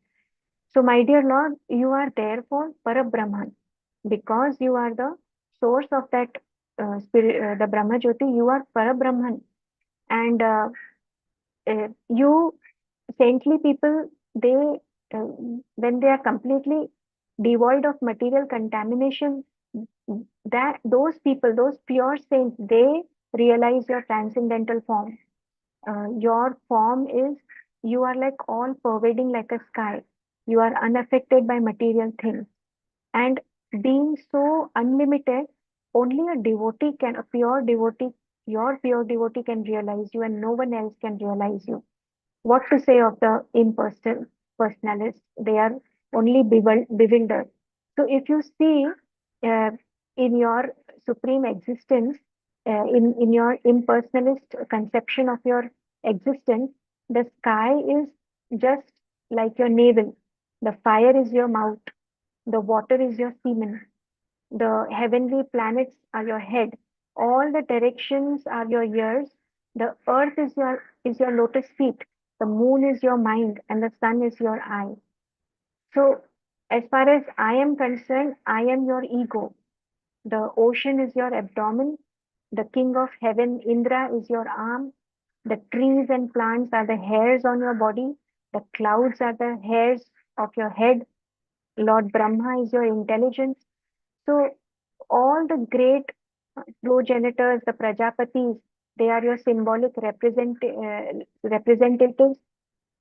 Speaker 1: So, my dear Lord, you are therefore Parabrahman. Because you are the source of that spirit, the Brahma Jyoti, you are Parabrahman. And you saintly people, they when they are completely devoid of material contamination, that those people, those pure saints, they realize your transcendental form. Your form is, you are like all pervading like a sky. You are unaffected by material things. And being so unlimited, only a devotee can, a pure devotee, your pure devotee can realize you, and no one else can realize you. What to say of the impersonal personalists? They are only bewildered. So if you see in your supreme existence, in your impersonalist conception of your existence, the sky is just like your navel. The fire is your mouth. The water is your semen. The heavenly planets are your head. All the directions are your ears. The earth is your lotus feet. The moon is your mind, and the sun is your eye. So, as far as I am concerned, I am your ego. The ocean is your abdomen. The king of heaven, Indra, is your arm. The trees and plants are the hairs on your body. The clouds are the hairs of your head. Lord Brahma is your intelligence. So all the great progenitors, the Prajapatis, they are your symbolic representatives.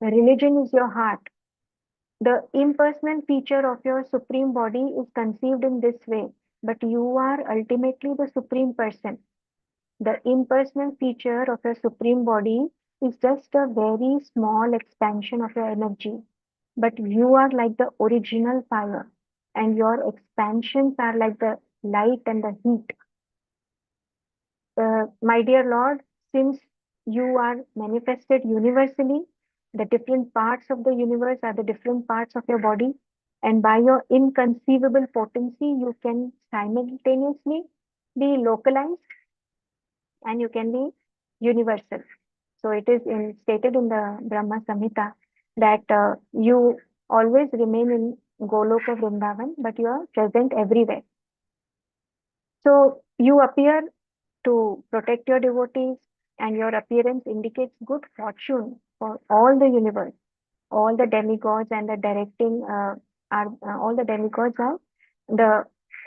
Speaker 1: Religion is your heart. The impersonal feature of your supreme body is conceived in this way, but you are ultimately the supreme person. The impersonal feature of your supreme body is just a very small expansion of your energy, but you are like the original fire, and your expansions are like the light and the heat. My dear Lord, since you are manifested universally, the different parts of the universe are the different parts of your body, and by your inconceivable potency, you can simultaneously be localized and you can be universal. So it is stated in the Brahma Samhita that you always remain in Goloka Vrindavan, but you are present everywhere. So you appear to protect your devotees, and your appearance indicates good fortune for all the universe. all the demigods and the directing are all the demigods are the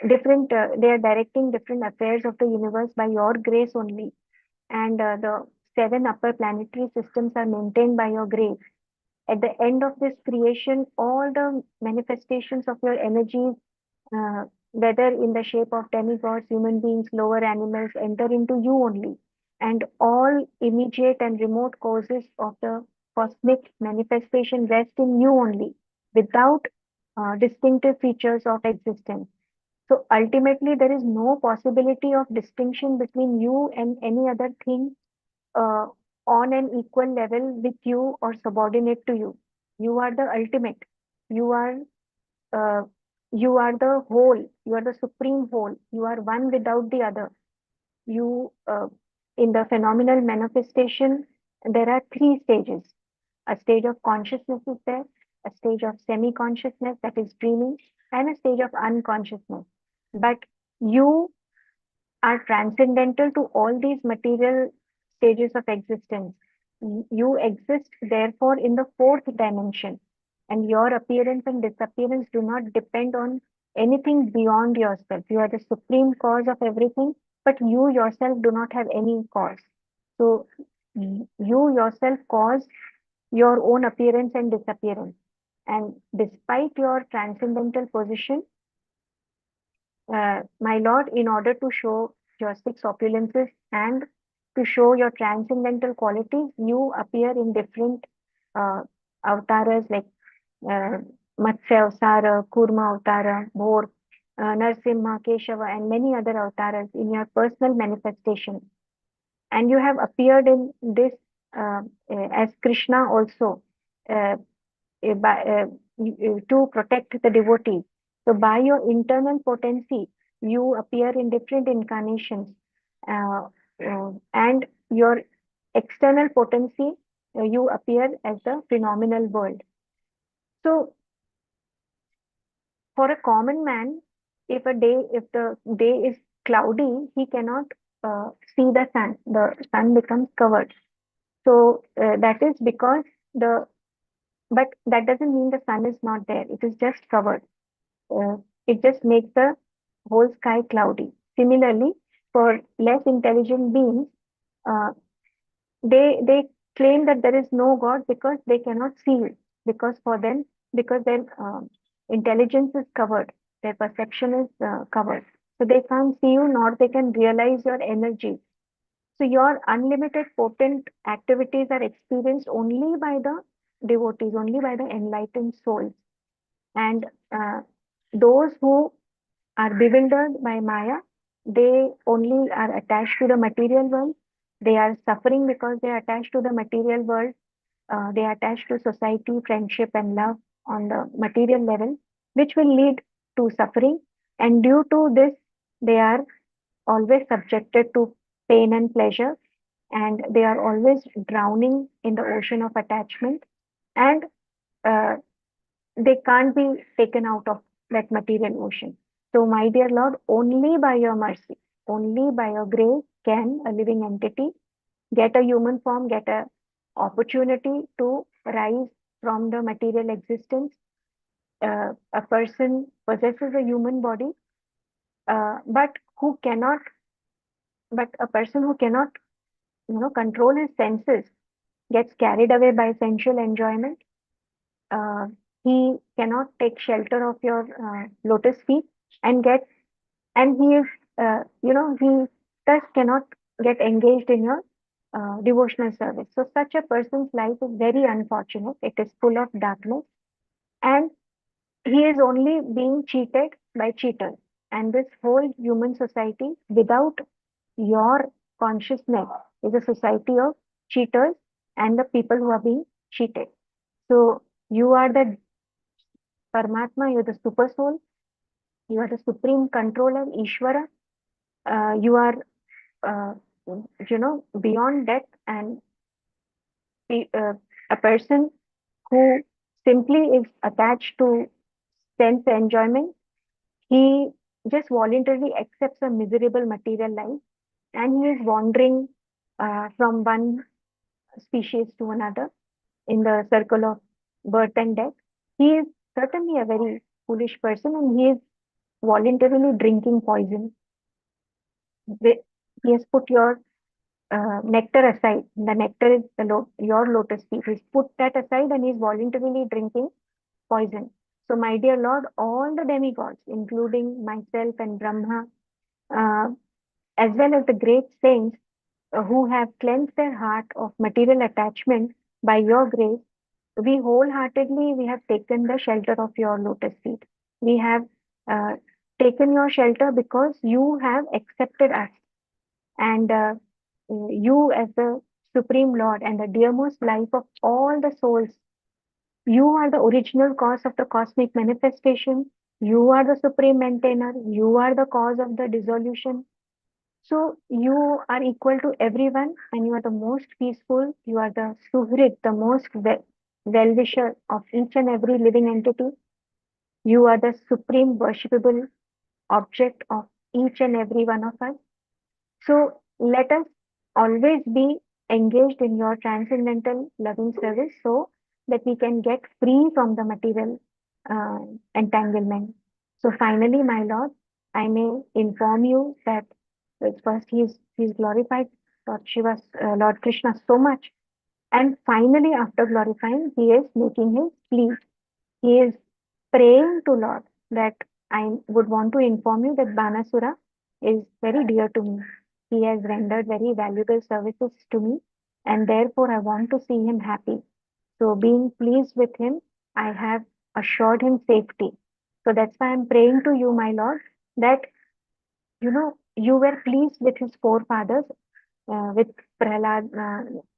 Speaker 1: different they are directing different affairs of the universe by your grace only, and the 7 upper planetary systems are maintained by your grace. At the end of this creation, all the manifestations of your energies, whether in the shape of demigods, human beings, lower animals, enter into you only. And all immediate and remote causes of the cosmic manifestation rest in you only, without distinctive features of existence. So ultimately, there is no possibility of distinction between you and any other thing uh, on an equal level with you or subordinate to you. You are the ultimate. You are uh, you are the whole. You are the supreme whole. You are one without the other. You in the phenomenal manifestation, there are 3 stages. A stage of consciousness is there, a stage of semi-consciousness, that is dreaming, and a stage of unconsciousness. But you are transcendental to all these material stages of existence. You exist, therefore, in the 4th dimension, and your appearance and disappearance do not depend on anything beyond yourself. You are the supreme cause of everything, but you yourself do not have any cause. So, you yourself cause your own appearance and disappearance. And despite your transcendental position, my lord, in order to show your 6 opulences and to show your transcendental qualities, you appear in different avatars like uh, Matsya Avtara, Kurma Avtara, Bhor, Narsimha, Keshava, and many other avatars in your personal manifestation. And you have appeared in this as Krishna also. To protect the devotee. So by your internal potency, you appear in different incarnations, and your external potency, you appear as the phenomenal world. So for a common man, if the day is cloudy, he cannot see the sun. The sun becomes covered. So that is because but that doesn't mean the sun is not there. It is just covered. It just makes the whole sky cloudy. Similarly, for less intelligent beings, uh, they claim that there is no God because they cannot see it. Because for them, because their intelligence is covered, their perception is covered, so they can't see you, nor they can realize your energy. So your unlimited potent activities are experienced only by the devotees, only by the enlightened souls. And those who are bewildered by Maya, they only are attached to the material world. They are suffering because they are attached to the material world. They are attached to society, friendship, and love on the material level, which will lead to suffering. And due to this, they are always subjected to pain and pleasure, and they are always drowning in the ocean of attachment. And uh, they can't be taken out of that material ocean. So, my dear Lord, only by your mercy, only by your grace can a living entity get a human form, get a opportunity to rise from the material existence. A person possesses a human body, but who cannot, but a person who cannot, control his senses, gets carried away by sensual enjoyment. Uh, he cannot take shelter of your lotus feet and get, and he is, he thus cannot get engaged in your devotional service. So such a person's life is very unfortunate. It is full of darkness, and he is only being cheated by cheaters. And this whole human society, without your consciousness, is a society of cheaters and the people who are being cheated. So you are the Paramatma, you are the super soul, you are the supreme controller, Ishvara. You are, uh, beyond death, and uh, a person who simply is attached to sense enjoyment. He just voluntarily accepts a miserable material life, and he is wandering from one species to another in the circle of birth and death. He is certainly a very foolish person, and he is voluntarily drinking poison. He has put your nectar aside. The nectar is your lotus feet. He's put that aside and he's voluntarily drinking poison. So, my dear Lord, all the demigods, including myself and Brahma, uh, as well as the great saints who have cleansed their heart of material attachment by your grace, we have taken the shelter of your lotus feet. We have uh, taken your shelter because you have accepted us, and you as the supreme Lord and the dearmost life of all the souls. You are the original cause of the cosmic manifestation. You are the supreme maintainer. You are the cause of the dissolution. So you are equal to everyone, and you are the most peaceful. You are the Suhrit, the most well-wisher of each and every living entity. You are the supreme worshipable object of each and every one of us. So let us always be engaged in your transcendental loving service so that we can get free from the material uh, entanglement. So finally, my Lord, I may inform you that first he is glorified Lord Shiva, Lord Krishna so much, and finally after glorifying, he is making his plea. He is praying to Lord that I would want to inform you that Banasura is very dear to me. He has rendered very valuable services to me, and therefore I want to see him happy. So, being pleased with him, I have assured him safety. So, that's why I'm praying to you, my Lord, that you were pleased with his forefathers, with Prahlad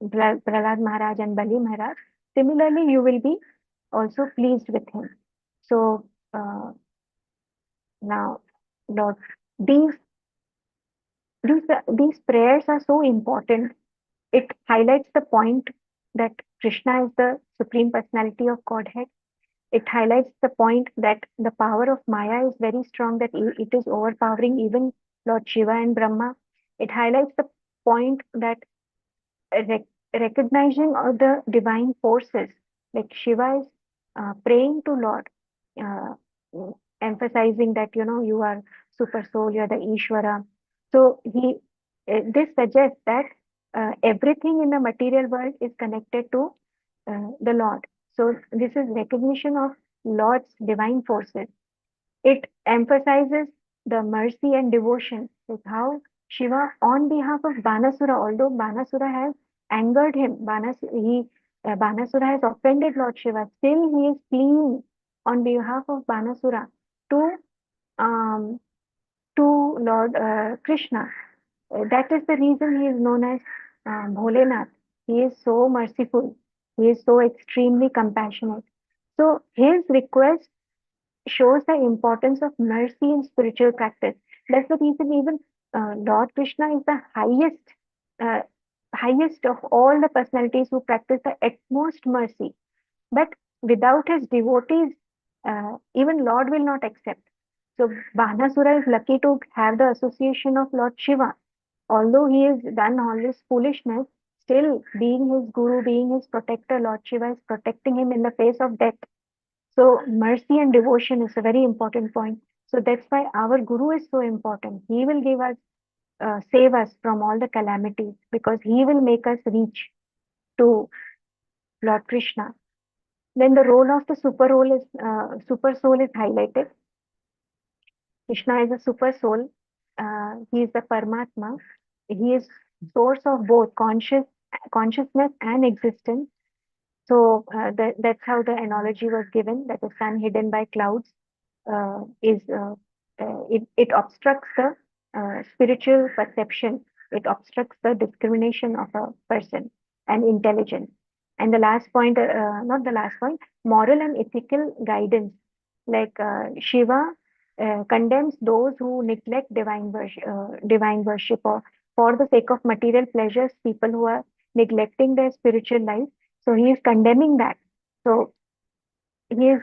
Speaker 1: Maharaj and Bali Maharaj. Similarly, you will be also pleased with him. So, uh, now, Lord, these these prayers are so important. It highlights the point that Krishna is the supreme personality of Godhead. It highlights the point that the power of Maya is very strong, that it is overpowering even Lord Shiva and Brahma. It highlights the point that recognizing of the divine forces, like Shiva is praying to Lord, uh, emphasizing that you are super soul, you are the Ishvara. So this suggests that everything in the material world is connected to the Lord. So this is recognition of Lord's divine forces. It emphasizes the mercy and devotion, like how Shiva, on behalf of Banasura, although Banasura has angered him, Banasura has offended Lord Shiva, still he is pleading on behalf of Banasura to um, Lord Krishna. That is the reason he is known as Bholenath. He is so merciful. He is so extremely compassionate. So his request shows the importance of mercy in spiritual practice. That's the reason even Lord Krishna is the uh, highest of all the personalities who practice the utmost mercy. But without his devotees, even Lord will not accept. So Banasura is lucky to have the association of Lord Shiva. Although he has done all this foolishness, still being his guru, being his protector, Lord Shiva is protecting him in the face of death. So mercy and devotion is a very important point. So that's why our guru is so important. He will give us, save us from all the calamities because he will make us reach to Lord Krishna. Then the role of the super soul is highlighted. Krishna is a super soul. He is the Paramatma. He is source of both consciousness and existence. So that's how the analogy was given, that the sun hidden by clouds it obstructs the spiritual perception. It obstructs the discrimination of a person and intelligence. And the last point, not the last point, moral and ethical guidance. Like Shiva condemns those who neglect divine worship, or for the sake of material pleasures, people who are neglecting their spiritual life. So he is condemning that. So he is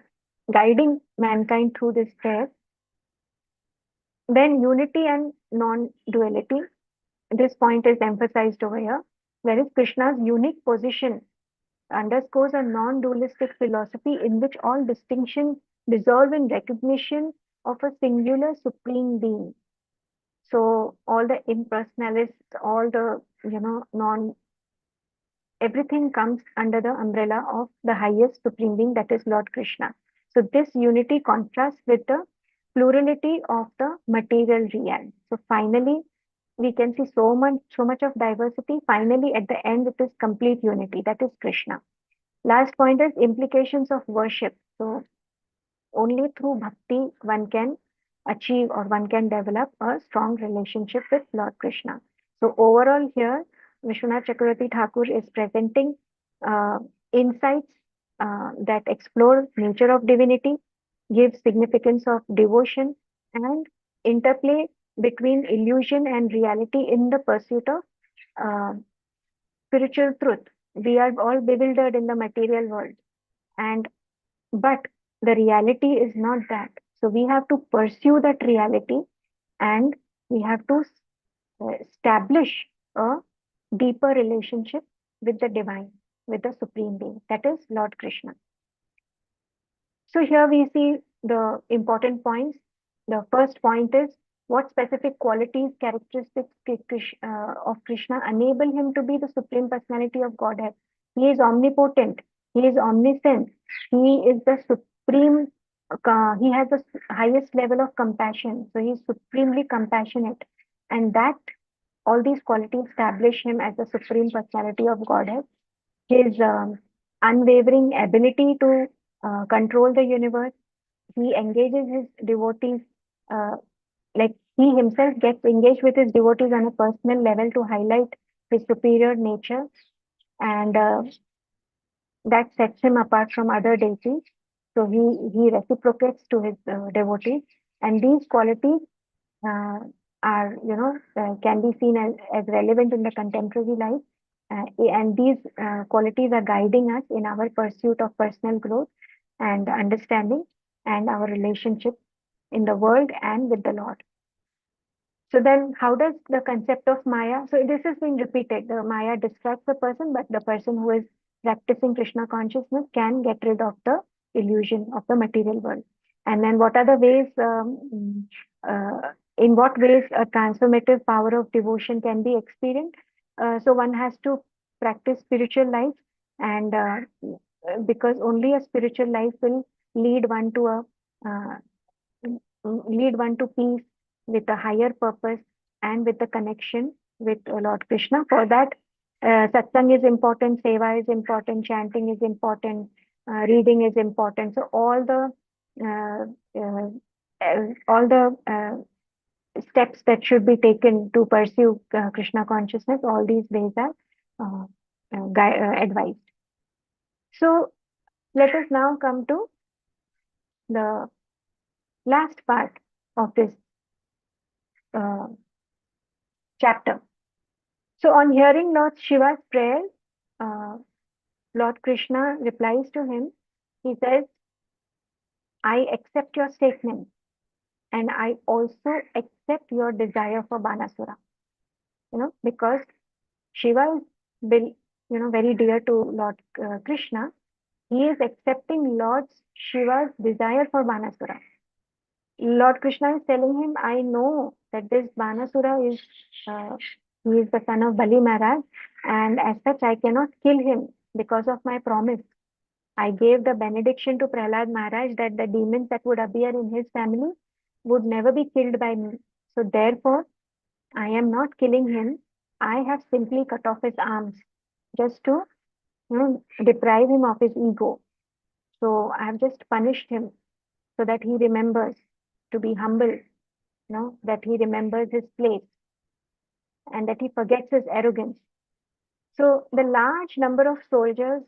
Speaker 1: guiding mankind through this prayer. Then unity and non-duality. This point is emphasized over here, whereas Krishna's unique position underscores a non-dualistic philosophy in which all distinctions dissolve in recognition of a singular supreme being. So all the impersonalists, all the, everything comes under the umbrella of the highest supreme being, that is Lord Krishna. So this unity contrasts with the plurality of the material realm. So finally, we can see so much of diversity. Finally, at the end, it is complete unity, that is Krishna. Last point is implications of worship. So only through bhakti one can achieve or one can develop a strong relationship with Lord Krishna. So overall here, Vishwanath Chakravarti Thakur is presenting insights that explore nature of divinity, give significance of devotion, and interplay between illusion and reality in the pursuit of spiritual truth. We are all bewildered in the material world, and but the reality is not that. So we have to pursue that reality, and we have to establish a deeper relationship with the divine, with the supreme being, that is Lord Krishna. So here we see the important points. The first point is what specific qualities, characteristics of Krishna enable him to be the supreme personality of Godhead. He is omnipotent. He is omniscient. He is the supreme. He has the highest level of compassion. So he is supremely compassionate, and that all these qualities establish him as the supreme personality of Godhead. His unwavering ability to control the universe. He engages his devotees, like he himself gets engaged with his devotees on a personal level to highlight his superior nature, and that sets him apart from other deities. So he reciprocates to his devotees, and these qualities are, can be seen as relevant in the contemporary life. And these qualities are guiding us in our pursuit of personal growth and understanding and our relationship in the world and with the Lord. So then how does the concept of Maya, so this is being repeated, the Maya distracts the person, but the person who is practicing Krishna consciousness can get rid of the illusion of the material world. And then what are the ways, in what ways a transformative power of devotion can be experienced? So one has to practice spiritual life, and because only a spiritual life will lead one to peace with a higher purpose and with the connection with Lord Krishna. For that, satsang is important, seva is important, chanting is important, reading is important. So all the steps that should be taken to pursue Krishna consciousness, all these ways are advised. So let us now come to the last part of this chapter. So on hearing Lord Shiva's prayer, Lord Krishna replies to him. He says, I accept your statement, and I also accept your desire for Banasura. Because Shiva is very dear to Lord Krishna. He is accepting Lord Shiva's desire for Banasura. Lord Krishna is telling him, I know that this Banasura is, he is the son of Bali Maharaj, and as such, I cannot kill him because of my promise. I gave the benediction to Prahlad Maharaj that the demons that would appear in his family would never be killed by me. So therefore, I am not killing him. I have simply cut off his arms just to deprive him of his ego. So I have just punished him so that he remembers to be humble, that he remembers his place and that he forgets his arrogance. So the large number of soldiers,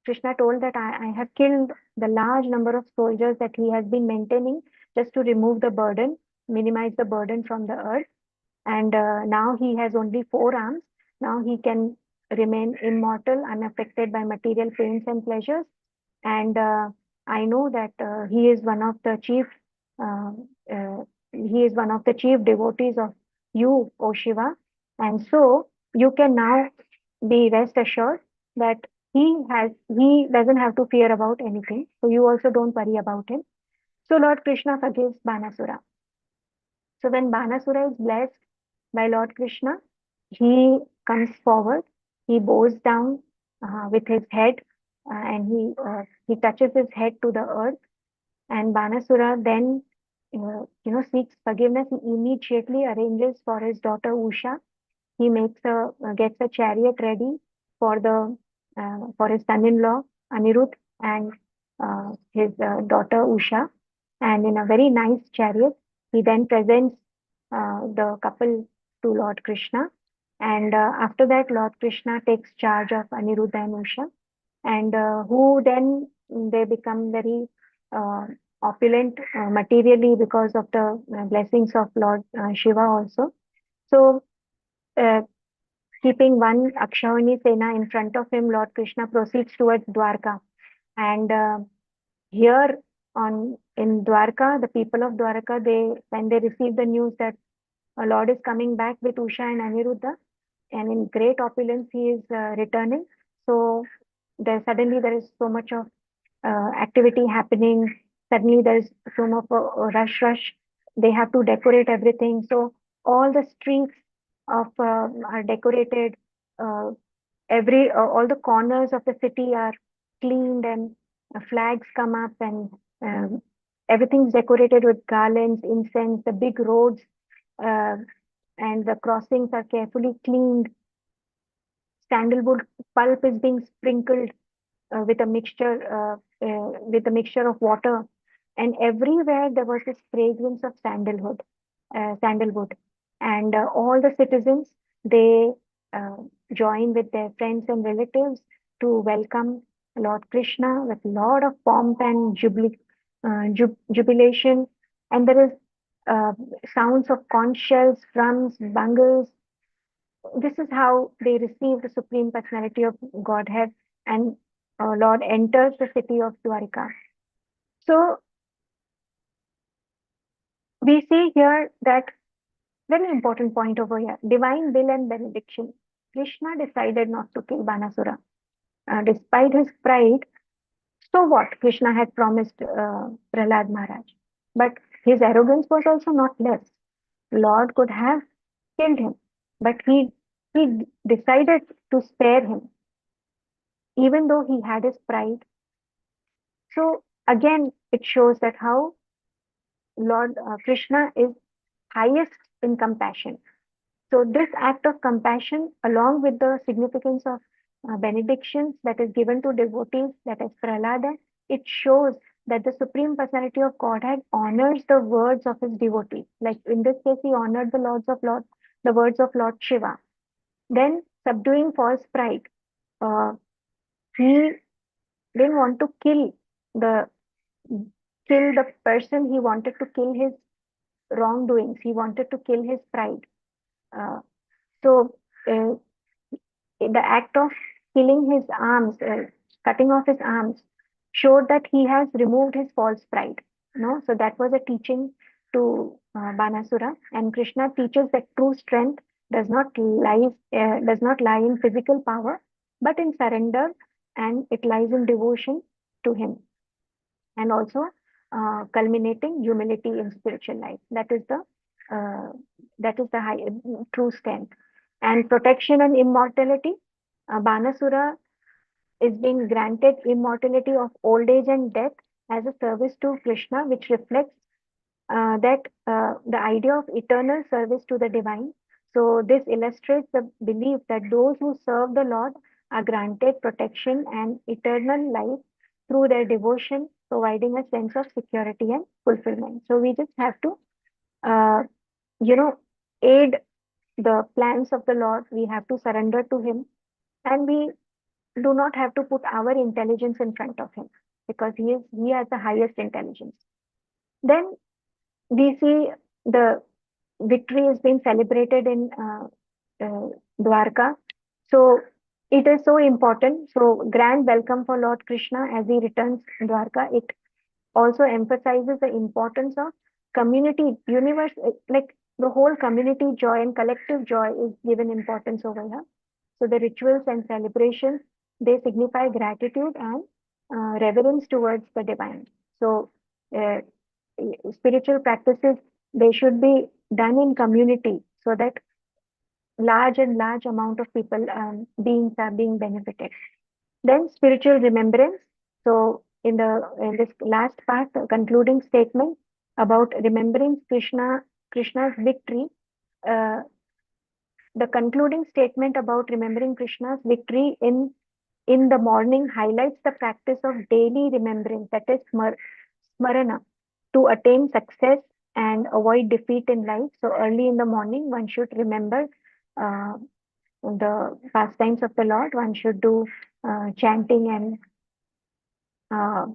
Speaker 1: Krishna told that I have killed the large number of soldiers that he has been maintaining just to remove the burden, minimize the burden from the earth. And now he has only 4 arms. Now he can remain immortal, unaffected by material pains and pleasures. And I know that he is one of the chief devotees of you, O Shiva. And so you can now be rest assured that he doesn't have to fear about anything. So you also don't worry about him. So Lord Krishna forgives Banasura. So when Banasura is blessed by Lord Krishna, he comes forward, he bows down with his head, and he touches his head to the earth. And Banasura then, seeks forgiveness. He immediately arranges for his daughter Usha. He gets a chariot ready for for his son-in-law Anirudh and his daughter Usha, and in a very nice chariot, he then presents the couple to Lord Krishna, and after that, Lord Krishna takes charge of Anirudh and Usha, and who then they become very uh, opulent materially because of the blessings of Lord Shiva also. So. Uh, Keeping one Akshauhini Sena in front of him, Lord Krishna proceeds towards Dwarka. And here in Dwarka, the people of Dwarka, when they receive the news that a Lord is coming back with Usha and Aniruddha, and in great opulence he is returning. So suddenly there is so much of activity happening. Suddenly there is so much rush. They have to decorate everything. So all the streets are decorated. Uh, all the corners of the city are cleaned, and flags come up, and um, everything's decorated with garlands, incense. The big roads uh, and the crossings are carefully cleaned. Sandalwood pulp is being sprinkled with a mixture of water, and everywhere there was this fragrance of sandalwood, and all the citizens, they uh, join with their friends and relatives to welcome Lord Krishna with a lot of pomp and jubilation, and there is uh, sounds of conch shells, drums, bangles. This is how they receive the Supreme Personality of Godhead, and Lord enters the city of Dwarika. So we see here that very important point over here, divine will and benediction. Krishna decided not to kill Banasura. Despite his pride, so what? Krishna had promised Prahlad Maharaj. But his arrogance was also not less. Lord could have killed him, but he decided to spare him, even though he had his pride. So again, it shows that how Lord Krishna is highest in compassion. So this act of compassion, along with the significance of benedictions that is given to devotees, that is Prahlada, it shows that the Supreme Personality of Godhead honors the words of his devotees. Like in this case, he honored the words of Lord Shiva. Then subduing false pride, uh, he didn't want to the kill the person. He wanted to kill his wrongdoings. He wanted to kill his pride. Uh, so uh, the act of killing his arms, cutting off his arms, showed that he has removed his false pride. No, so that was a teaching to Banasura, and Krishna teaches that true strength does not lie in physical power, but in surrender, and it lies in devotion to him, and also culminating humility in spiritual life. Uh, that is the high true strength, and protection and immortality. Banasura is being granted immortality of old age and death as a service to Krishna, which reflects the idea of eternal service to the divine. So this illustrates the belief that those who serve the Lord are granted protection and eternal life through their devotion, providing a sense of security and fulfillment. So we just have to, uh, you know, aid the plans of the Lord. We have to surrender to Him, and we do not have to put our intelligence in front of Him, because He has the highest intelligence. Then we see the victory is being celebrated in Dwarka. So it is so important. So grand welcome for Lord Krishna as he returns Dwarka. It also emphasizes the importance of community, universe, like the whole community joy and collective joy is given importance over here. So the rituals and celebrations they signify gratitude and reverence towards the divine. So, spiritual practices, they should be done in community so that large amount of people, beings are being benefited. Then spiritual remembrance. So in this last part, the concluding statement about remembering Krishna's victory, uh, the concluding statement about remembering Krishna's victory in the morning highlights the practice of daily remembrance, that is smarana, to attain success and avoid defeat in life. So early in the morning, one should remember uh, the pastimes of the Lord. One should do chanting and uh,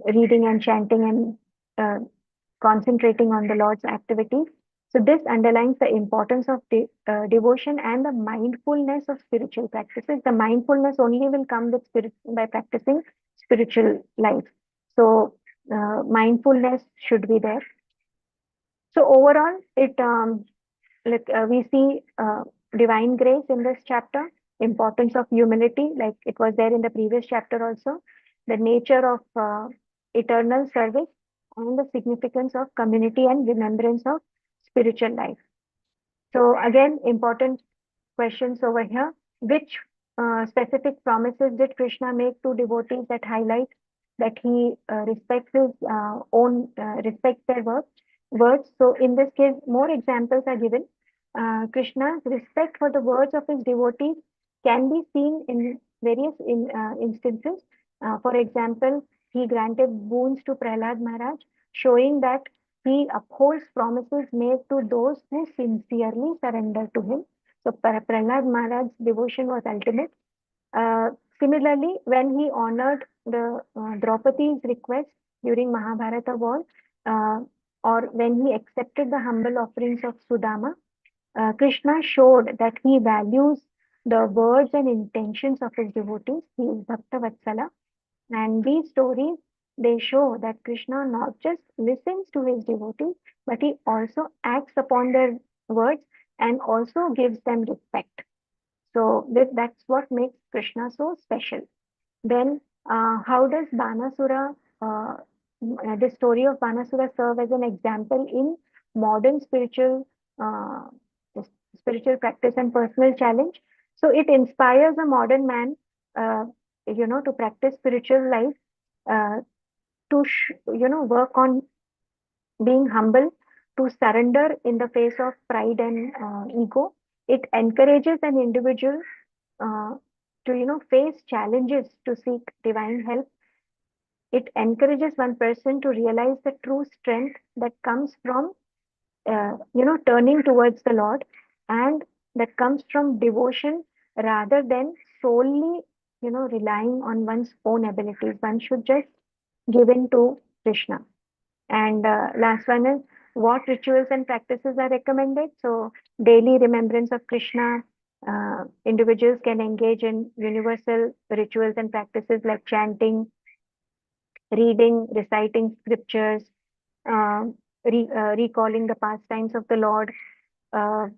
Speaker 1: reading and chanting and concentrating on the Lord's activities. So this underlines the importance of devotion and the mindfulness of spiritual practices. The mindfulness only will come with spirit by practicing spiritual life. So mindfulness should be there. So overall, it we see divine grace in this chapter, importance of humility, like it was there in the previous chapter also, the nature of eternal service, and the significance of community and remembrance of spiritual life. So again, important questions over here. Which specific promises did Krishna make to devotees that highlight that he respects his respects their words? So in this case, more examples are given. Krishna's respect for the words of his devotees can be seen in various instances. For example, he granted boons to Prahlad Maharaj, showing that he upholds promises made to those who sincerely surrender to him. So Prahlad Maharaj's devotion was ultimate. Similarly, when he honored the Draupadi's request during Mahabharata war, uh, or when he accepted the humble offerings of Sudama, Krishna showed that he values the words and intentions of his devotees. He is Bhakta Vatsala. And these stories, they show that Krishna not just listens to his devotees, but he also acts upon their words and also gives them respect. So that's what makes Krishna so special. Then, how does Banasura, the story of Banasura serve as an example in modern uh, spiritual practice and personal challenge? So it inspires a modern man, uh, to practice spiritual life, uh, to work on being humble, to surrender in the face of pride and ego. It encourages an individual uh, to face challenges to seek divine help. It encourages one person to realize the true strength that comes from turning towards the Lord, and that comes from devotion rather than solely relying on one's own abilities. One should just give in to Krishna. And last one is, what rituals and practices are recommended? So daily remembrance of Krishna. Individuals can engage in universal rituals and practices like chanting, reading, reciting scriptures, uh, recalling the pastimes of the Lord, uh,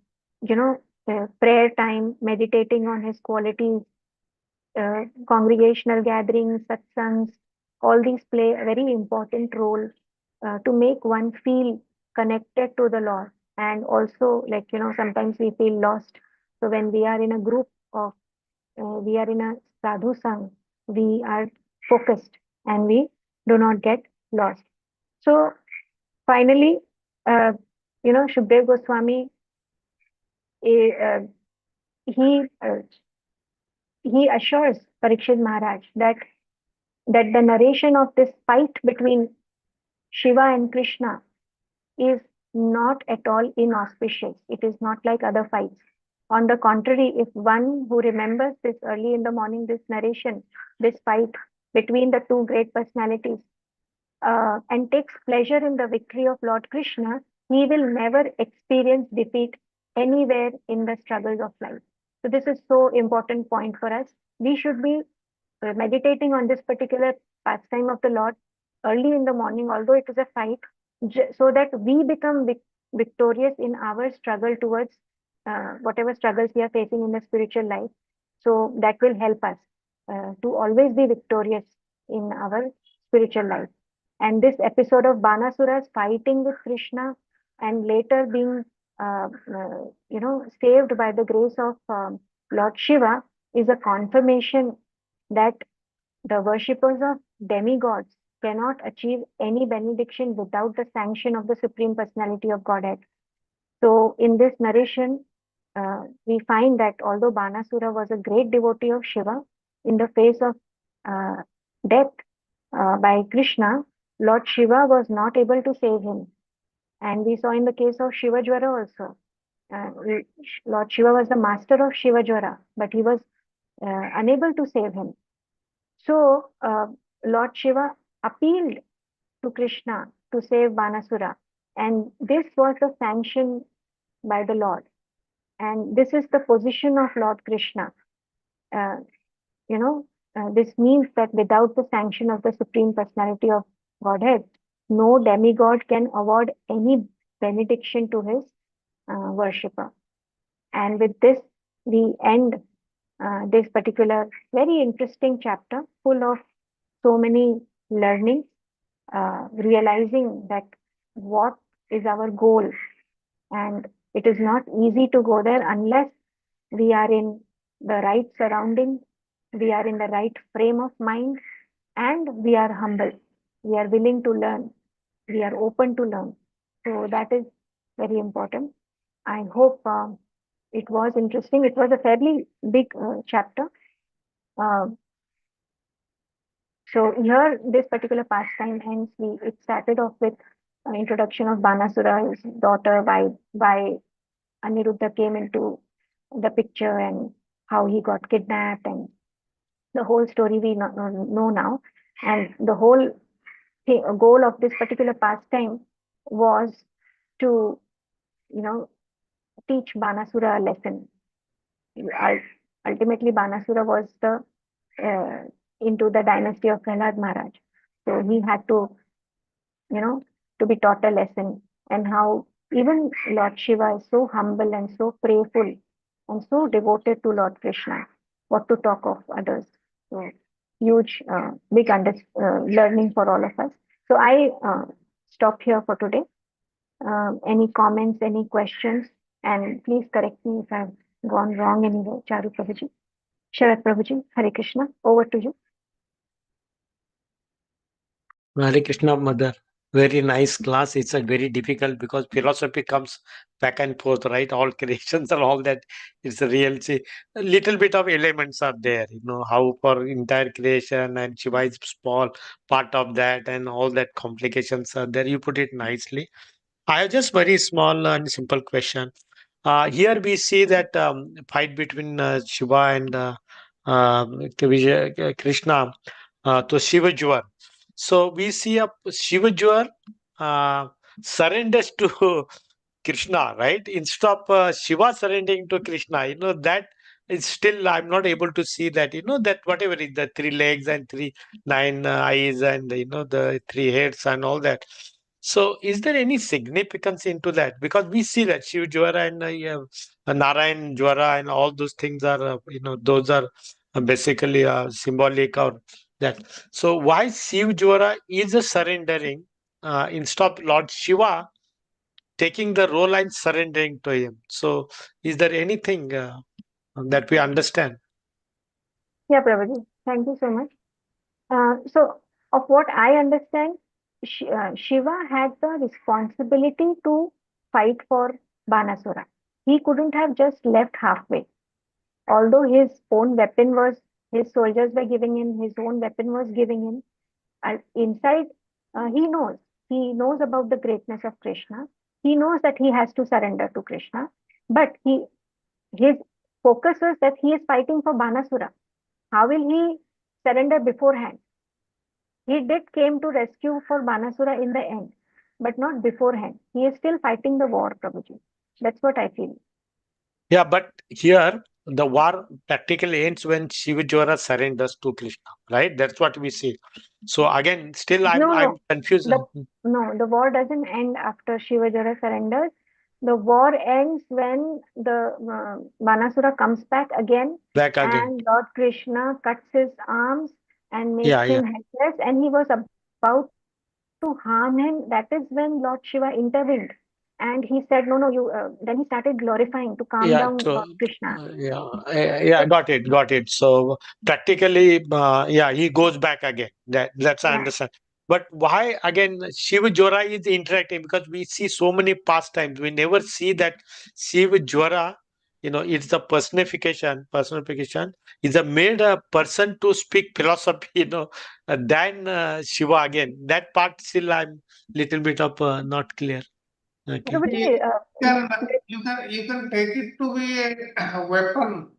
Speaker 1: prayer time, meditating on his qualities, congregational gatherings, satsangs, all these play a very important role to make one feel connected to the Lord. And also, like, sometimes we feel lost. So when we are in a group of, we are in a sadhu sang, we are focused and we do not get lost. So finally, uh, Shukdev Goswami, eh, he uh, he assures Parikshit Maharaj that the narration of this fight between Shiva and Krishna is not at all inauspicious. It is not like other fights. On the contrary, if one who remembers this early in the morning, this narration, this fight between the two great personalities, and takes pleasure in the victory of Lord Krishna, he will never experience defeat anywhere in the struggles of life. So this is so important point for us. We should be meditating on this particular pastime of the Lord early in the morning, although it is a fight, so that we become victorious in our struggle towards whatever struggles we are facing in the spiritual life. So that will help us to always be victorious in our spiritual life. And this episode of Banasuras fighting with Krishna and later being, saved by the grace of Lord Shiva is a confirmation that the worshippers of demigods cannot achieve any benediction without the sanction of the Supreme Personality of Godhead. So, in this narration, we find that although Banasura was a great devotee of Shiva, in the face of uh, death by Krishna, Lord Shiva was not able to save him. And we saw in the case of Shivajwara also. Lord Shiva was the master of Shivajwara, but he was unable to save him. So, Lord Shiva appealed to Krishna to save Banasura, and this was the sanction by the Lord. And this is the position of Lord Krishna. Uh, this means that without the sanction of the Supreme Personality of Godhead, no demigod can award any benediction to his worshipper. And with this, we end this particular very interesting chapter full of so many learnings, realizing that what is our goal. And it is not easy to go there unless we are in the right surroundings, we are in the right frame of mind, and we are humble. We are willing to learn. We are open to learn. So that is very important. I hope it was interesting. It was a fairly big chapter. So here, this particular pastime ends. It started off with an introduction of Banasura, his daughter, why Aniruddha came into the picture and how he got kidnapped, and the whole story we know now. And the whole goal of this particular pastime was to, teach Banasura a lesson. Ultimately, Banasura was into the dynasty of Prahlad Maharaj. So he had to, to be taught a lesson, and how even Lord Shiva is so humble and so prayerful and so devoted to Lord Krishna. What to talk of others? So huge, big learning for all of us. So I stop here for today. Any comments, any questions? And please correct me if I've gone wrong anywhere. Charu Prabhuji, Sharat Prabhuji, Hare Krishna, over to you.
Speaker 7: Hare Krishna, Mother. Very nice class. It's a very difficult because philosophy comes back and forth, right? All creations and all that. It's a real, see, a little bit of elements are there, how for entire creation and Shiva is small part of that and all that complications are there. You put it nicely. I have just very small and simple question. Here we see that fight between Shiva and Krishna to Shivajwar. So we see a Shivajwar surrenders to Krishna, right? Instead of Shiva surrendering to Krishna, that is still, I'm not able to see that, that whatever is the three legs and nine eyes and, the three heads and all that. So is there any significance into that? Because we see that Shiv Jwara and Narayan Jwara and all those things are, those are basically symbolic or that. So why Shiv Jwara is a surrendering instead of Lord Shiva taking the role and surrendering to him? So is there anything that we understand?
Speaker 1: Yeah, Prabhuji, thank you so much. So, of what I understand, Shiva had the responsibility to fight for Banasura. He couldn't have just left halfway. Although his own weapon was, his soldiers were giving him, his own weapon was giving him. Inside, he knows. He knows about the greatness of Krishna. He knows that he has to surrender to Krishna. But his focus was that he is fighting for Banasura. How will he surrender beforehand? He did came to rescue for Banasura in the end, but not beforehand. He is still fighting the war, Prabhuji. That's what I feel.
Speaker 7: Yeah, but here the war practically ends when Shivajwara surrenders to Krishna, right? That's what we see. So again, still I'm
Speaker 1: No,
Speaker 7: confused.
Speaker 1: the war doesn't end after Shivajara surrenders. The war ends when the Banasura comes back again,
Speaker 7: Back again.
Speaker 1: and Lord Krishna cuts his arms and makes
Speaker 7: Yeah,
Speaker 1: him helpless, and he was about to harm him. That is when Lord Shiva intervened, and he said, "No, no, you." Then he started glorifying to calm
Speaker 7: Yeah,
Speaker 1: down Lord Krishna.
Speaker 7: yeah, got it. So practically, yeah, he goes back again. That's I
Speaker 1: Yeah.
Speaker 7: understand. But why again Shiva Jwara is interacting? Because we see so many pastimes. We never see that Shiva Jwara, it's the personification is a made a person to speak philosophy, than Shiva again. That part still I'm little bit of not clear. Okay.
Speaker 1: Prabhuji,
Speaker 2: You can take it to be a weapon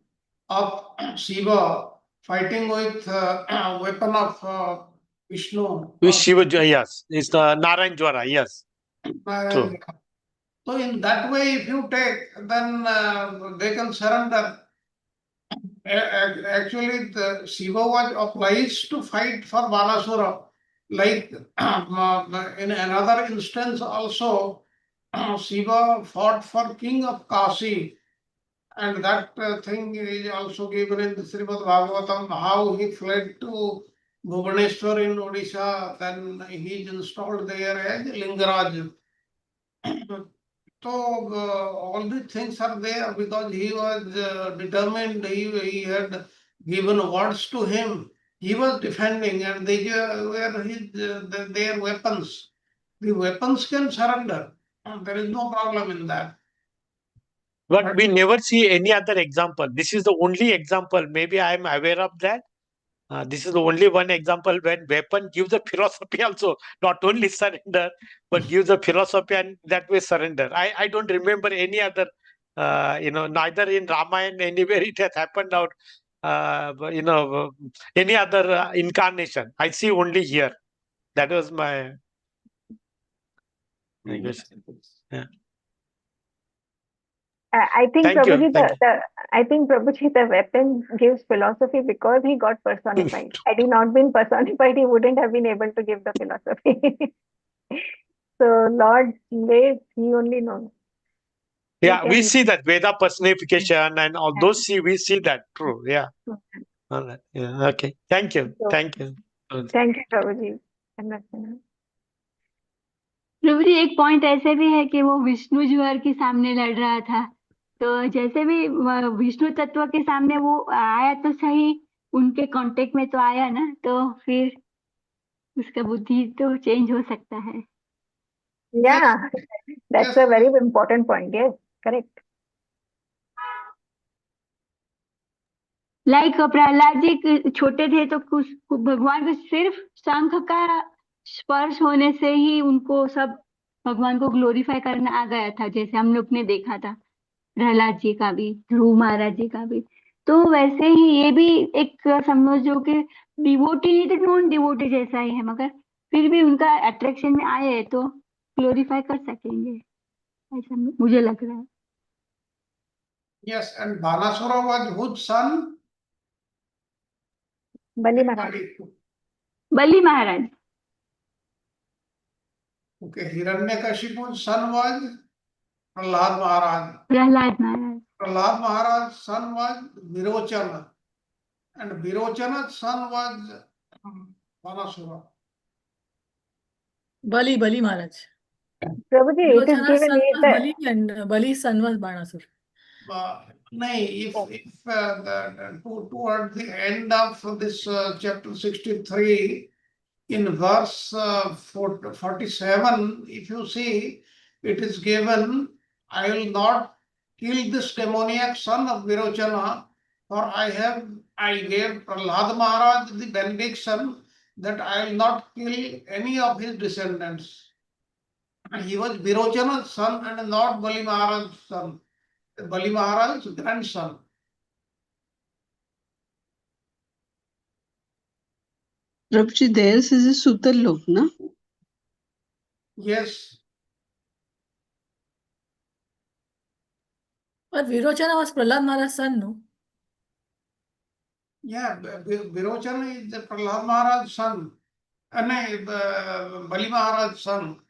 Speaker 2: of Shiva fighting with weapon of Vishnu.
Speaker 7: With Shiva, yes, it's the Narayan Jwara, yes. True.
Speaker 2: So in that way, if you take, then they can surrender. Actually, the Shiva was obliged to fight for Banasura. Like in another instance also, Shiva fought for king of Kasi. And that thing is also given in the Srimad Bhagavatam, how he fled to Bhubaneswar in Odisha, then he is installed there as Lingaraj. So all these things are there because he was determined, he had given words to him. He was defending and they were their weapons. The weapons can surrender. There is no problem in that.
Speaker 7: But we never see any other example. This is the only example. Maybe I am aware of that. This is the only one example when weapon gives a philosophy also, not only surrender, but gives a philosophy and that way surrender. I don't remember any other, neither in Ramayana anywhere it has happened out, any other incarnation. I see only here. That was my question. Yeah.
Speaker 1: I think
Speaker 7: Thank you.
Speaker 1: Prabhuji,
Speaker 7: Thank you.
Speaker 1: I think Prabhuji, the weapon gives philosophy because he got personified. Had he not been personified, he wouldn't have been able to give the philosophy. So Lord lives, he only knows. He
Speaker 7: Yeah, we
Speaker 1: can.
Speaker 7: see that Veda personification and all those we see that. True. Yeah.
Speaker 1: Okay.
Speaker 7: All right. Yeah. Okay. Thank you.
Speaker 1: So,
Speaker 7: Thank you.
Speaker 1: thank you, Prabhuji. Understand.
Speaker 11: प्रभु जी एक point ऐसे भी है कि वो विष्णु ज्वर के सामने लड़ रहा था, तो जैसे भी विष्णु तत्व के सामने वो आया तो सही, उनके कांटेक्ट में तो आया ना, तो फिर उसका बुद्धि तो चेंज हो सकता है.
Speaker 1: Yeah, that's a very important point. Yes, correct.
Speaker 11: Like Prahlad ji छोटे थे तो कुछ भगवान को सिर्फ शंख का स्पर्श होने से ही उनको सब भगवान को ग्लोरीफाई करना आ गया था, जैसे हम लोग ने देखा था प्रहलाद जी का भी, ध्रुव महाराज जी का भी. तो वैसे ही ये भी एक समझो कि डिवोटी नहीं तो नॉन डिवोटी जैसा ही है, मगर फिर भी उनका अट्रैक्शन में आए तो ग्लोरीफाई कर सकेंगे, ऐसा मुझे लग रहा है.
Speaker 2: Yes, and Banasura was whose son?
Speaker 1: Bali Maharaj.
Speaker 11: Bali Maharaj.
Speaker 2: Okay, Hiranyakashipu's son was Prahlad Maharaj.
Speaker 11: Prahlad Maharaj.
Speaker 2: Prahlad Maharaj's son was Virochana. And Virochana's son was Banasura.
Speaker 6: Bali Maharaj.
Speaker 1: Prabhuji, it is
Speaker 6: Virochana's
Speaker 1: given
Speaker 6: son
Speaker 1: is
Speaker 6: was
Speaker 1: that
Speaker 6: Bali and Bali's son was Banasur.
Speaker 2: Towards the end of this chapter 63, in verse 47, if you see, it is given, I will not kill this demoniac son of Virochana, for I gave Prahlad Maharaj the benediction that I will not kill any of his descendants. He was Virochana's son and not Bali Maharaj's son. Bali Maharaj's grandson.
Speaker 9: Prabhuji, theirs is a Sutar Lok, na?
Speaker 2: Yes.
Speaker 6: But Virochana was Prahlad Maharaj's son, no?
Speaker 2: Yeah, Virochana is the Prahlad Maharaj's son. Bali Maharaj's son.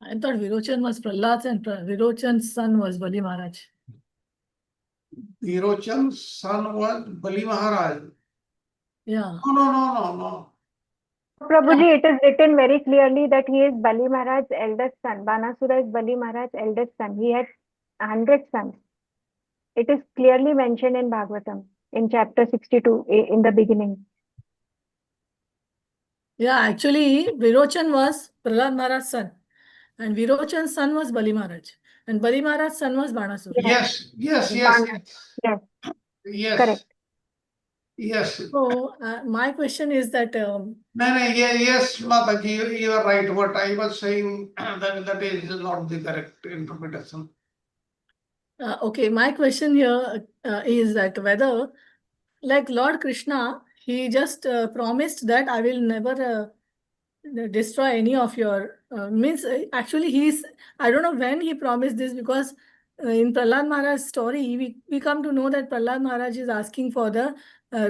Speaker 6: I thought Virochan was Prahlad's and Virochan's son was Bali Maharaj.
Speaker 2: Virochan's son was Bali Maharaj.
Speaker 6: Yeah.
Speaker 2: No.
Speaker 1: Prabhuji, it is written very clearly that he is Bali Maharaj's eldest son. Banasura is Bali Maharaj's eldest son. He had 100 sons. It is clearly mentioned in Bhagavatam in chapter 62 in the beginning.
Speaker 6: Yeah, actually, Virochan was Prahlad Maharaj's son. And Virochan's son was Bali Maharaj. And Bali Maharaj's son was Banasura.
Speaker 2: Yes.
Speaker 1: Yes,
Speaker 2: Yes.
Speaker 1: correct.
Speaker 2: Yes.
Speaker 6: So, my question is that
Speaker 2: No, yes, Mataji, you are right. What I was saying, that is not the correct interpretation.
Speaker 6: okay, my question here is that whether, like Lord Krishna, he just promised that I will never destroy any of your means. Actually, I don't know when he promised this, because in Prahlad Maharaj's story, we come to know that Prahlad Maharaj is asking for the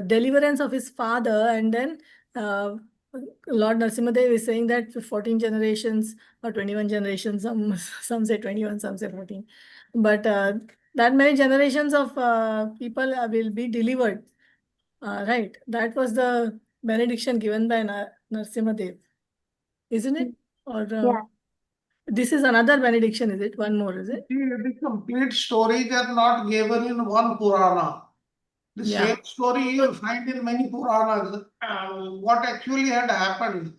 Speaker 6: deliverance of his father, and then Lord Narasimhadev is saying that 14 generations or 21 generations, some say 21, some say 14, but that many generations of people will be delivered. Right, that was the benediction given by Narasimhadev, isn't it? Or
Speaker 1: Yeah.
Speaker 6: this is another benediction, is it? One more, is it?
Speaker 2: The complete stories are not given in one Purana. The
Speaker 6: Yeah.
Speaker 2: same story you will find in many Puranas. What actually had happened,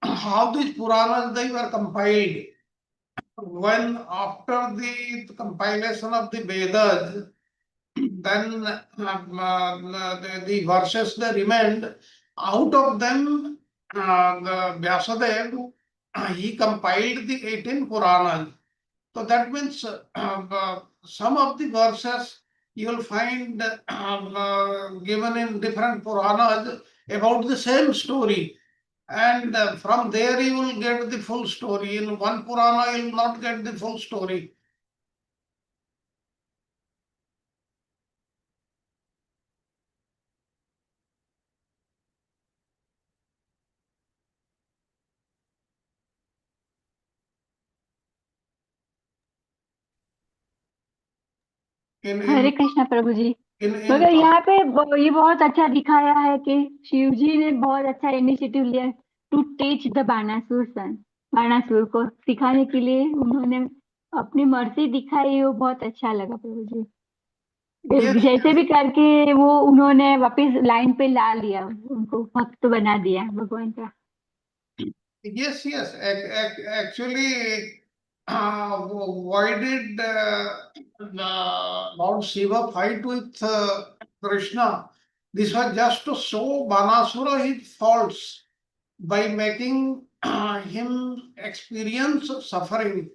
Speaker 2: how these Puranas they were compiled. When after the compilation of the Vedas, then the verses they remained. Out of them, the Vyasadeva, he compiled the 18 Puranas. So that means some of the verses you will find given in different Puranas about the same story. And from there you will get the full story. In one Purana you will not get the full story.
Speaker 11: Hare Krishna Prabhu ji.
Speaker 2: in
Speaker 11: मगर यहाँ पे ये बहुत अच्छा दिखाया है कि शिव जी ने बहुत अच्छा इनिशिएटिव लिया टू टीच द बाणासुर सन। बाणासुर को सिखाने के लिए उन्होंने अपनी मर्जी दिखाई, वो बहुत अच्छा लगा प्रभु जी।
Speaker 2: Yes,
Speaker 11: जैसे भी करके वो उन्होंने वापस लाइन पे ला लिया, उनको भक्त बना दिया भगवान का।
Speaker 2: yes. Actually, why did Lord Shiva fight with Krishna? This was just to show Banasura his faults by making him experience suffering.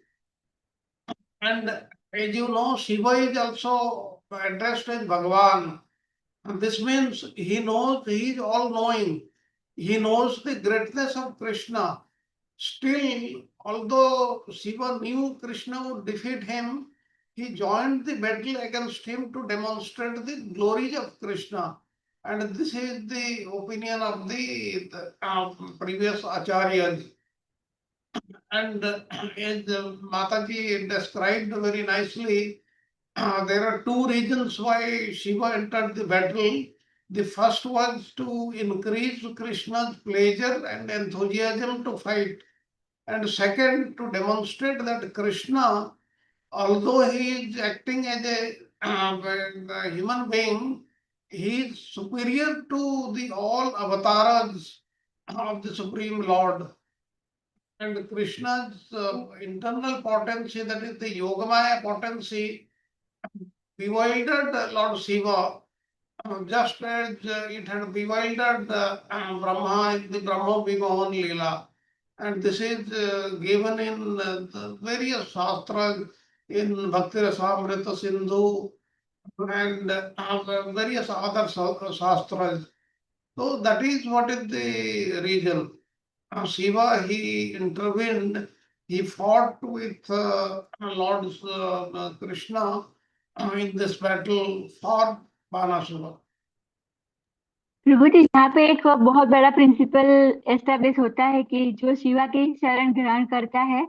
Speaker 2: And as you know, Shiva is also addressed as Bhagavan. And this means he knows, he is all knowing. He knows the greatness of Krishna. Still, although Shiva knew Krishna would defeat him, he joined the battle against him to demonstrate the glories of Krishna. And this is the opinion of the previous acharyas. And as Mataji described very nicely, there are two reasons why Shiva entered the battle. The first was to increase Krishna's pleasure and enthusiasm to fight. And second, to demonstrate that Krishna, although he is acting as a human being, he is superior to the all avatars of the Supreme Lord. And Krishna's internal potency, that is the Yogamaya potency, bewildered Lord Shiva, just as it had bewildered Brahma in the Brahma Vimohan Leela. And this is given in the various shastras, in Bhakti Rasamrita Sindhu, and various other shastras. So that is what is the reason. Shiva, he intervened, he fought with Lord Krishna in this battle for Banasura.
Speaker 11: प्रभु जी, यहाँ पे एक बहुत बड़ा principal establish होता है कि जो शिवा की शरण ग्रहण करता है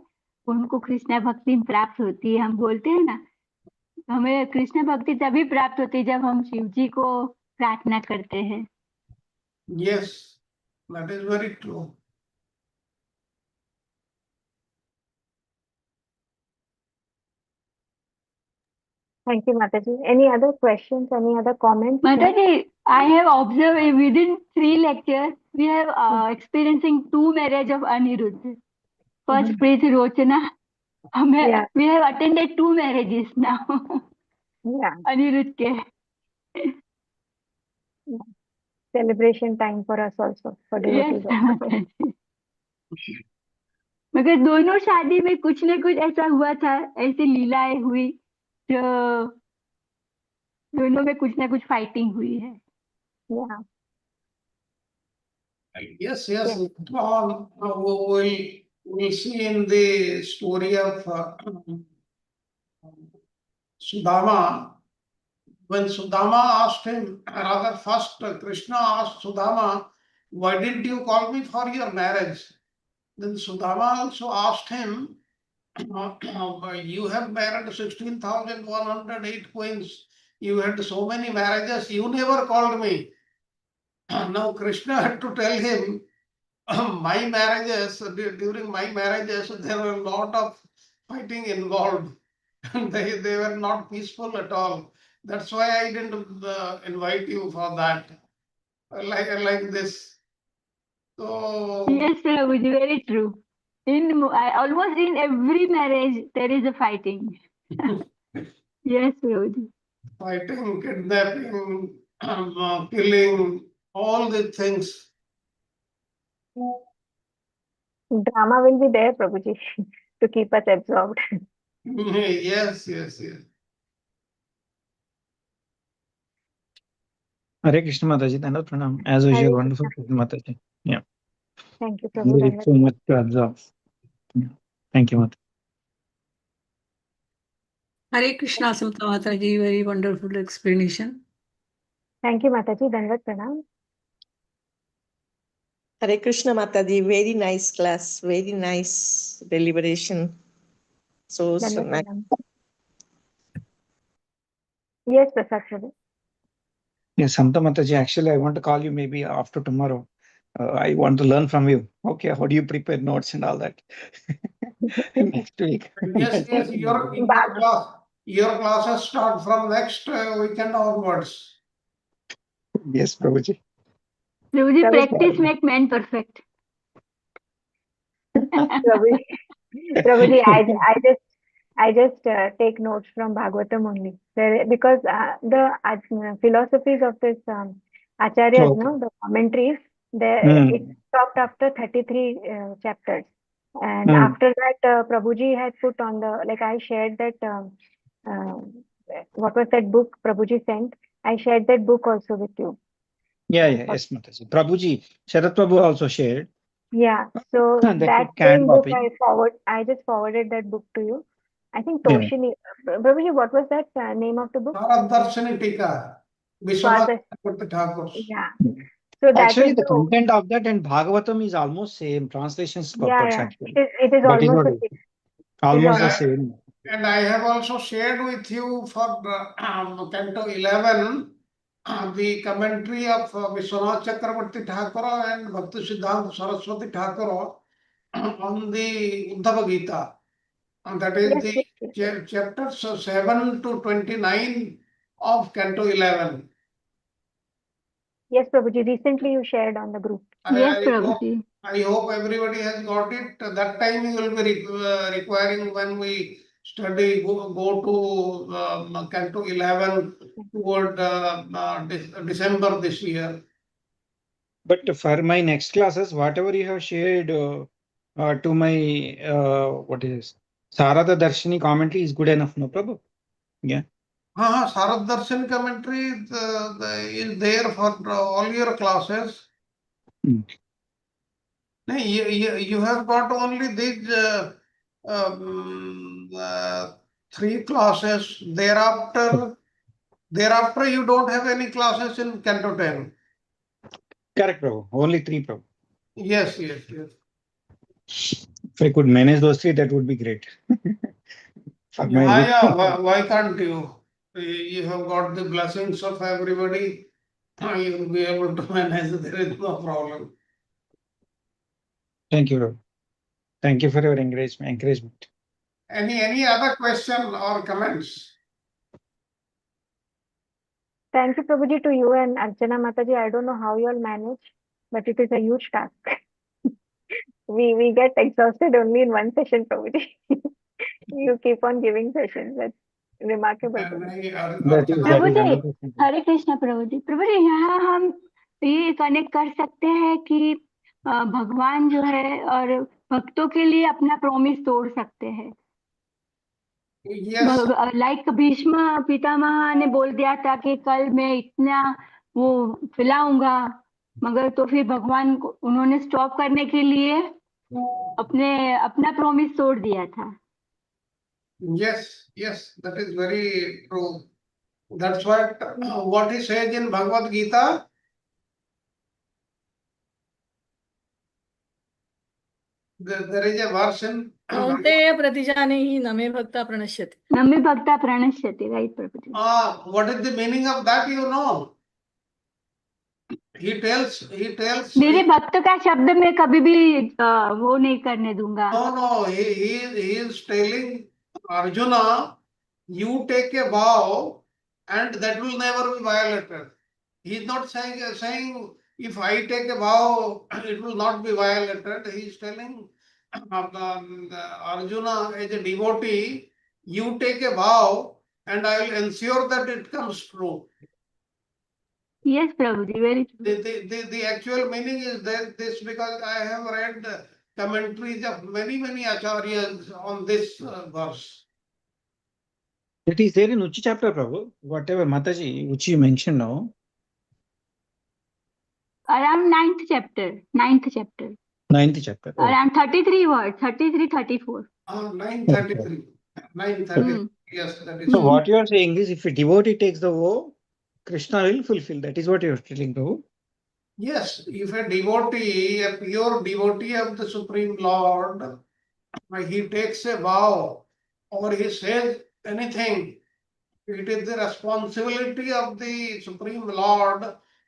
Speaker 11: उनको कृष्णा भक्ति प्राप्त होती है। हम बोलते हैं ना, हमें कृष्ण भक्ति तभी प्राप्त होती है जब हम शिव जी को प्रार्थना करते हैं।
Speaker 2: Yes, that is very true.
Speaker 1: Thank you, Mataji. Any other questions? Any other comments?
Speaker 11: Mataji, I have observed within 3 lectures, we have experiencing 2 marriage of Aniruddha. First, Preeti Rochana.
Speaker 1: Yeah.
Speaker 11: We have attended 2 marriages now.
Speaker 1: Yeah.
Speaker 11: Aniruddha ke.
Speaker 1: Celebration time for us also, for
Speaker 11: Yes,
Speaker 1: devotees also.
Speaker 11: Mataji. मगर दोनों शादी में कुछ न कुछ ऐसा हुआ था, ऐसी लीलाएं हुई जो दोनों में कुछ न कुछ फाइटिंग हुई है।
Speaker 1: Yeah.
Speaker 2: Yes, yes. We'll see in the story of Sudama. When Sudama asked him, rather first Krishna asked Sudama, why didn't you call me for your marriage? Then Sudama also asked him, you have married 16,108 queens. You had so many marriages, you never called me. Now Krishna had to tell him, my marriages, during my marriages, there were a lot of fighting involved. They were not peaceful at all. That's why I didn't invite you for that. Like this. So
Speaker 11: Yes, Prabhuji, very true. Almost in every marriage, there is a fighting. Yes, Prabhuji.
Speaker 2: fighting, kidnapping, killing, all the things.
Speaker 1: Drama will be there, Prabhuji, to keep us absorbed.
Speaker 2: Yes, yes, yes.
Speaker 4: Hare Krishna Mataji, Dandavat Pranam. As
Speaker 1: Hare
Speaker 4: usual,
Speaker 1: Krishna.
Speaker 4: wonderful Mataji. Yeah,
Speaker 1: Thank you, Prabhu.
Speaker 4: there is so much to absorb. Yeah. Thank you, Mataji.
Speaker 12: Hare Krishna, Samta Mataji, very wonderful explanation.
Speaker 1: Thank you, Mataji. Dandavat Pranam.
Speaker 10: Hare Krishna Mataji, very nice class, very nice deliberation. So
Speaker 1: Dandavat
Speaker 10: nice.
Speaker 1: Pranam. Yes, Prasad Prabhu.
Speaker 4: Yes, Samta Mataji, actually, I want to call you maybe after tomorrow. I want to learn from you. Okay, how do you prepare notes and all that? Next week.
Speaker 2: Yes, yes, your classes start from next weekend onwards.
Speaker 4: Yes, Prabhuji.
Speaker 11: Prabhuji, practice make man perfect.
Speaker 1: Prabhuji, I just take notes from Bhagavatam only. Because the philosophies of this acharyas,
Speaker 4: Okay.
Speaker 1: no, the commentaries, it stopped after 33 chapters. And after that, Prabhuji had put on I shared that, what was that book Prabhuji sent? I shared that book also with you.
Speaker 4: Yeah, yes, Mataji. Prabhuji, Sharat Prabhu also shared.
Speaker 1: Yeah, so that same book I just forwarded that book to you. I think Toshini, Prabhuji, what was that name of the book?
Speaker 2: Darshani Tika, Vishwanath Thakur.
Speaker 1: Yeah. So that
Speaker 4: Actually,
Speaker 1: is
Speaker 4: the content of that and Bhagavatam is almost same. Translations purports actually.
Speaker 1: It is
Speaker 4: That is
Speaker 1: almost
Speaker 4: what
Speaker 1: the same.
Speaker 4: almost the same.
Speaker 2: And I have also shared with you for Canto 11 the commentary of Vishwanath Chakravarti Thakur and Bhakti Siddhanta Saraswati Thakur on the Uddhava Gita. And that is the chapters 7 to 29 of Canto 11.
Speaker 1: Yes, Prabhuji. Recently you shared on the group.
Speaker 11: Yes, Prabhuji.
Speaker 2: I hope everybody has got it. That time you will be requiring when we study, go to Canto 11 toward December this year.
Speaker 4: But for my next classes, whatever you have shared to my, what is Sarada Darshini commentary is good enough, no problem. Yeah.
Speaker 2: Sarada Darshan commentary is there for all your classes. You have got only these 3 classes. Thereafter you don't have any classes in Canto 10.
Speaker 4: Correct, Prabhu. Only 3, Prabhu.
Speaker 2: Yes, yes, yes.
Speaker 4: If I could manage those three, that would be great. For my
Speaker 2: Why can't you? You have got the blessings of everybody. You will be able to manage. There is no problem.
Speaker 4: Thank you, Prabhu. Thank you for your encouragement.
Speaker 2: Any other question or comments?
Speaker 1: Thank you, Prabhuji, to you and Archana Mataji. I don't know how you all manage, but it is a huge task. We get exhausted only in one session, Prabhuji. You keep on giving sessions. That's remarkable. Prabhuji.
Speaker 4: That is
Speaker 11: प्रभु जी
Speaker 4: 100%.
Speaker 11: हरे कृष्णा प्रभु जी यहाँ हम ये connect कर सकते हैं कि भगवान जो है और भक्तों के लिए अपना प्रॉमिस तोड़ सकते हैं
Speaker 2: Yes,
Speaker 11: लाइक भीष्म पितामह ने बोल दिया था कि कल मैं इतना वो खिलाऊंगा मगर तो फिर भगवान को उन्होंने स्टॉप करने के लिए अपना प्रॉमिस तोड़ दिया था
Speaker 2: yes, that is very true. That's what he says in Bhagavad Gita. There is a verse in
Speaker 6: कौन्तेय प्रतिजानीहि न मे भक्ता प्रणश्यति
Speaker 11: न मे भक्ता प्रणश्यति राइट प्रभु जी
Speaker 2: what is the meaning of that, you know? He tells
Speaker 11: मेरे भक्त का शब्द मैं कभी भी वो नहीं करने दूंगा
Speaker 2: no, he is telling Arjuna, you take a vow and that will never be violated. He is not saying if I take a vow, it will not be violated. He is telling Arjuna as a devotee, you take a vow and I will ensure that it comes true.
Speaker 11: Yes, Prabhuji, very true.
Speaker 2: The actual meaning is this because I have read commentaries of many acharyas on this verse.
Speaker 4: That is there in Uchi chapter, Prabhu. Whatever Mataji, Uchi you mentioned now.
Speaker 11: Around ninth chapter.
Speaker 4: Ninth chapter. Oh.
Speaker 11: Around 33 words, 33, 34.
Speaker 2: 933. 933. Yes, that is.
Speaker 4: So what you are saying is if a devotee takes the vow, Krishna will fulfill. That is what you are telling, Prabhu.
Speaker 2: Yes, if a devotee, a pure devotee of the Supreme Lord, he takes a vow or he says anything, it is the responsibility of the Supreme Lord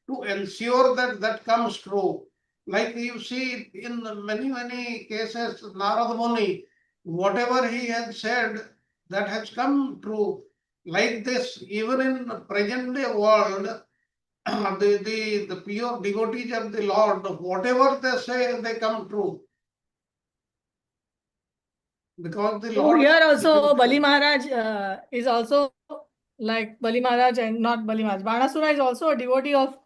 Speaker 2: to ensure that that comes true. Like you see in many cases, Narada Muni, whatever he has said, that has come true. Like this, even in the present day world, the pure devotees of the Lord, whatever they say, they come true. Because the Lord.
Speaker 6: Here also, Bali Maharaj is also like Bali Maharaj and not Bali Maharaj. Banasura is also a devotee of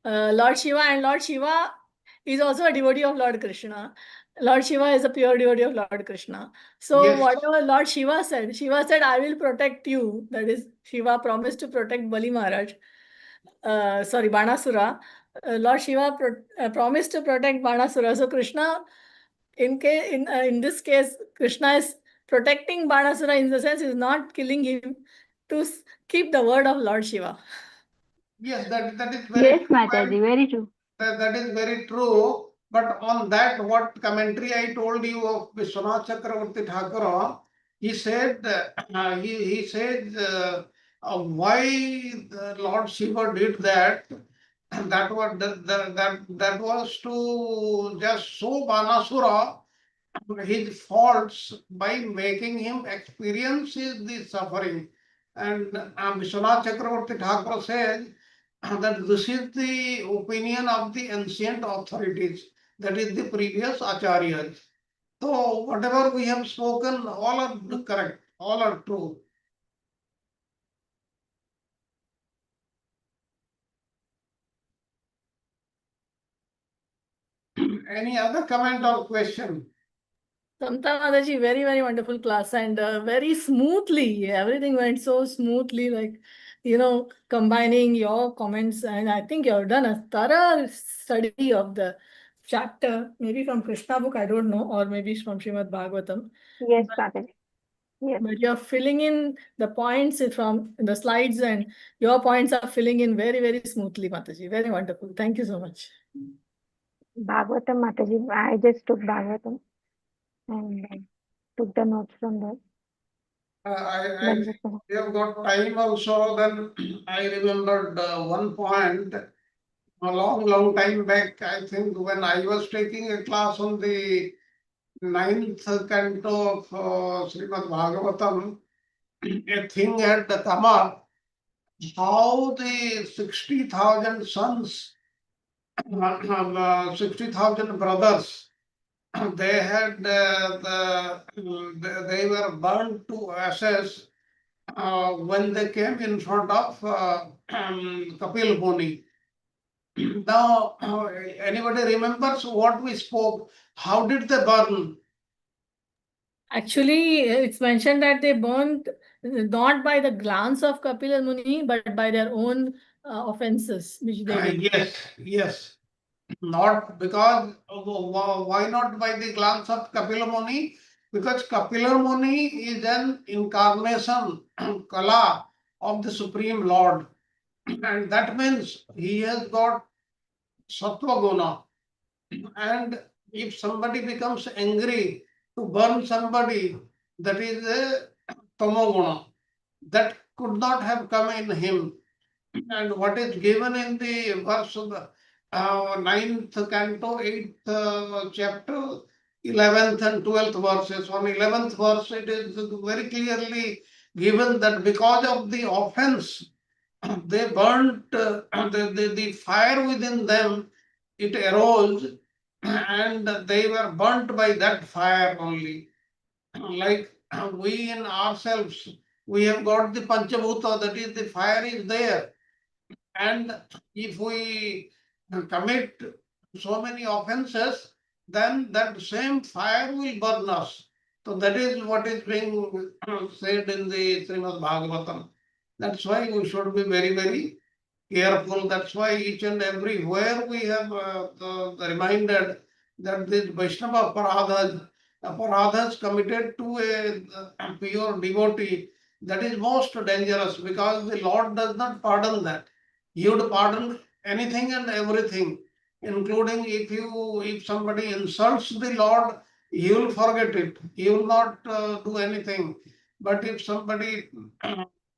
Speaker 6: Lord Shiva, and Lord Shiva is also a devotee of Lord Krishna. Lord Shiva is a pure devotee of Lord Krishna. So
Speaker 2: Yes.
Speaker 6: whatever Lord Shiva said, I will protect you. That is, Shiva promised to protect Bali Maharaj. Banasura. Lord Shiva promised to protect Banasura. So Krishna, in this case, Krishna is protecting Banasura in the sense is not killing him to keep the word of Lord Shiva.
Speaker 2: Yes, that is very
Speaker 11: Yes, Mataji, very true.
Speaker 2: That is very true. But on that, what commentary I told you of Vishwanath Chakravarti Thakur, he said, he said, why the Lord Shiva did that. That was to just show Banasura his faults by making him experience the suffering. And Vishwanath Chakravarti Thakur says that this is the opinion of the ancient authorities, that is the previous acharyas. So whatever we have spoken, all are correct, all are true. Any other comment or question?
Speaker 6: Samta Mataji, very wonderful class and very smoothly. Everything went so smoothly, like, combining your comments. And I think you have done a thorough study of the chapter, maybe from Krishna book, I don't know, or maybe from Srimad Bhagavatam.
Speaker 1: Yes, Mataji. Yes.
Speaker 6: But you're filling in the points from the slides and your points are filling in very smoothly, Mataji. Very wonderful. Thank you so much.
Speaker 1: Bhagavatam, Mataji. I just took Bhagavatam. and I took the notes from there.
Speaker 2: I
Speaker 1: Then
Speaker 2: think we have got time also. Then I remembered one point a long time back. I think when I was taking a class on the ninth canto of Srimad Bhagavatam, a thing had come up how the 60,000 sons, 60,000 brothers, they had they were burned to ashes when they came in front of Kapil Muni. Now, anybody remembers what we spoke? How did they burn?
Speaker 6: Actually, it's mentioned that they burned not by the glance of Kapila Muni, but by their own offenses, which they did.
Speaker 2: Yes. Not because, why not by the glance of Kapila Muni? Because Kapila Muni is an incarnation, Kala, of the Supreme Lord. And that means he has got Sattva Guna. And if somebody becomes angry to burn somebody, that is a Tamoguna. That could not have come in him. And what is given in the verse of the 9th canto, 8th chapter, 11th and 12th verses. On 11th verse, it is very clearly given that because of the offense, they burnt the fire within them, it arose, and they were burnt by that fire only. Like we in ourselves, we have got the Panchabhuta, that is, the fire is there. And if we commit so many offenses, then that same fire will burn us. So that is what is being said in the Srimad Bhagavatam. That's why we should be very careful. That's why each and everywhere we have reminded that this Vaishnava aparadhas committed to a pure devotee, that is most dangerous because the Lord does not pardon that. He would pardon anything and everything, including if somebody insults the Lord, he will forget it. He will not do anything. But if somebody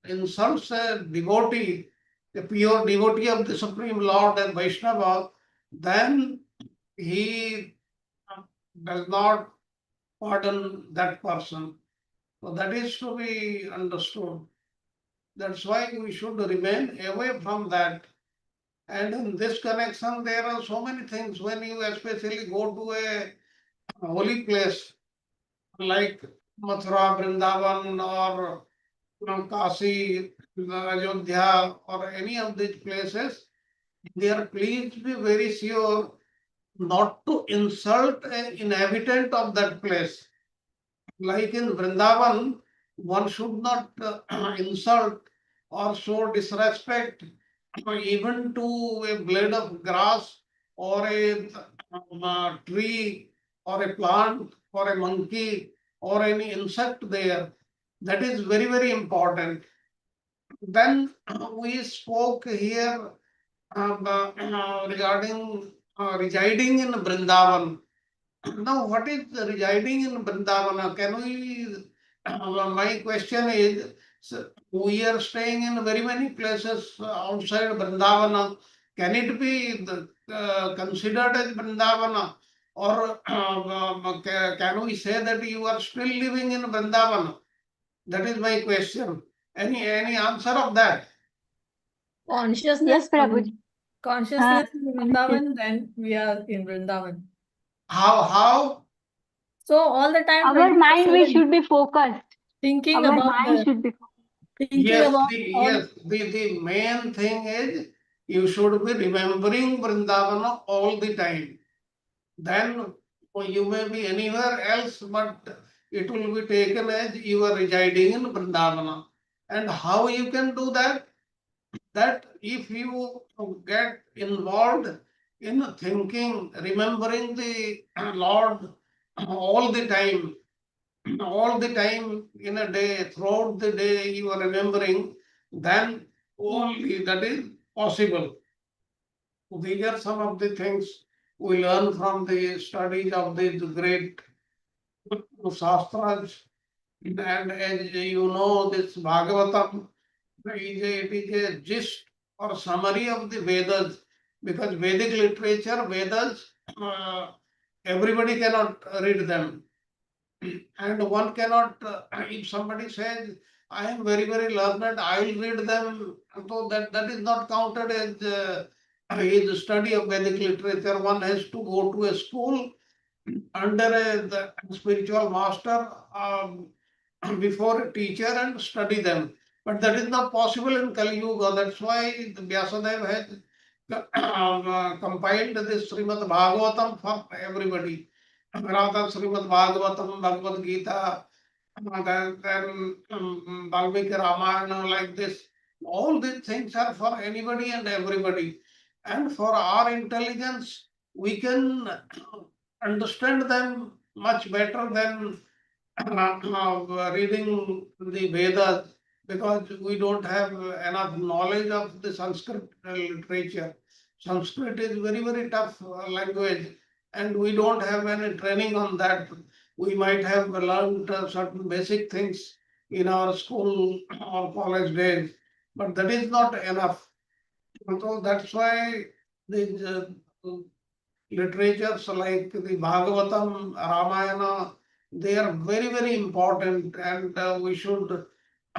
Speaker 2: insults a devotee, a pure devotee of the Supreme Lord and Vaishnava, then he does not pardon that person. So that is to be understood. That's why we should remain away from that. And in this connection, there are so many things when you especially go to a holy place like Mathura, Vrindavan, or Kashi, Ayodhya, or any of these places, there please be very sure not to insult an inhabitant of that place. Like in Vrindavan, one should not insult or show disrespect even to a blade of grass or a tree or a plant or a monkey or any insect there. That is very important. Then we spoke here regarding residing in Vrindavan. Now, what is residing in Vrindavana? Can we? My question is, so we are staying in very many places outside Vrindavana. Can it be considered as Vrindavana? Or can we say that you are still living in Vrindavana? That is my question. Any answer of that?
Speaker 6: Consciousness,
Speaker 11: Yes, Prabhuji.
Speaker 6: consciousness in Vrindavan, then we are in Vrindavan.
Speaker 2: How?
Speaker 6: So all the time,
Speaker 11: Our mind, we
Speaker 6: 24/7,
Speaker 11: should be focused.
Speaker 6: thinking
Speaker 11: Our
Speaker 6: about
Speaker 11: mind should be focused.
Speaker 6: thinking about all.
Speaker 2: The main thing is you should be remembering Vrindavana all the time. Then you may be anywhere else, but it will be taken as you are residing in Vrindavana. And how you can do that? That if you get involved in thinking, remembering the Lord all the time in a day, throughout the day you are remembering, then only that is possible. These are some of the things we learn from the studies of these great Shastras, and as you know, this Bhagavatam, it is a gist or summary of the Vedas, because Vedic literature, Vedas, everybody cannot read them. And one cannot, if somebody says, I am very, very learned, I will read them, so that is not counted as his study of Vedic literature. One has to go to a school under the spiritual master before a teacher and study them. But that is not possible in Kali Yuga. That's why the Vyasadeva has compiled this Srimad Bhagavatam for everybody. Rather, Srimad Bhagavatam, Bhagavad Gita, then Valmiki Ramayana, like this. All these things are for anybody and everybody. And for our intelligence, we can understand them much better than reading the Vedas, because we don't have enough knowledge of the Sanskrit literature. Sanskrit is very, very tough language, and we don't have any training on that. We might have learned certain basic things in our school or college days, but that is not enough. So that's why the literatures like the Bhagavatam, Ramayana, they are very, very important, and we should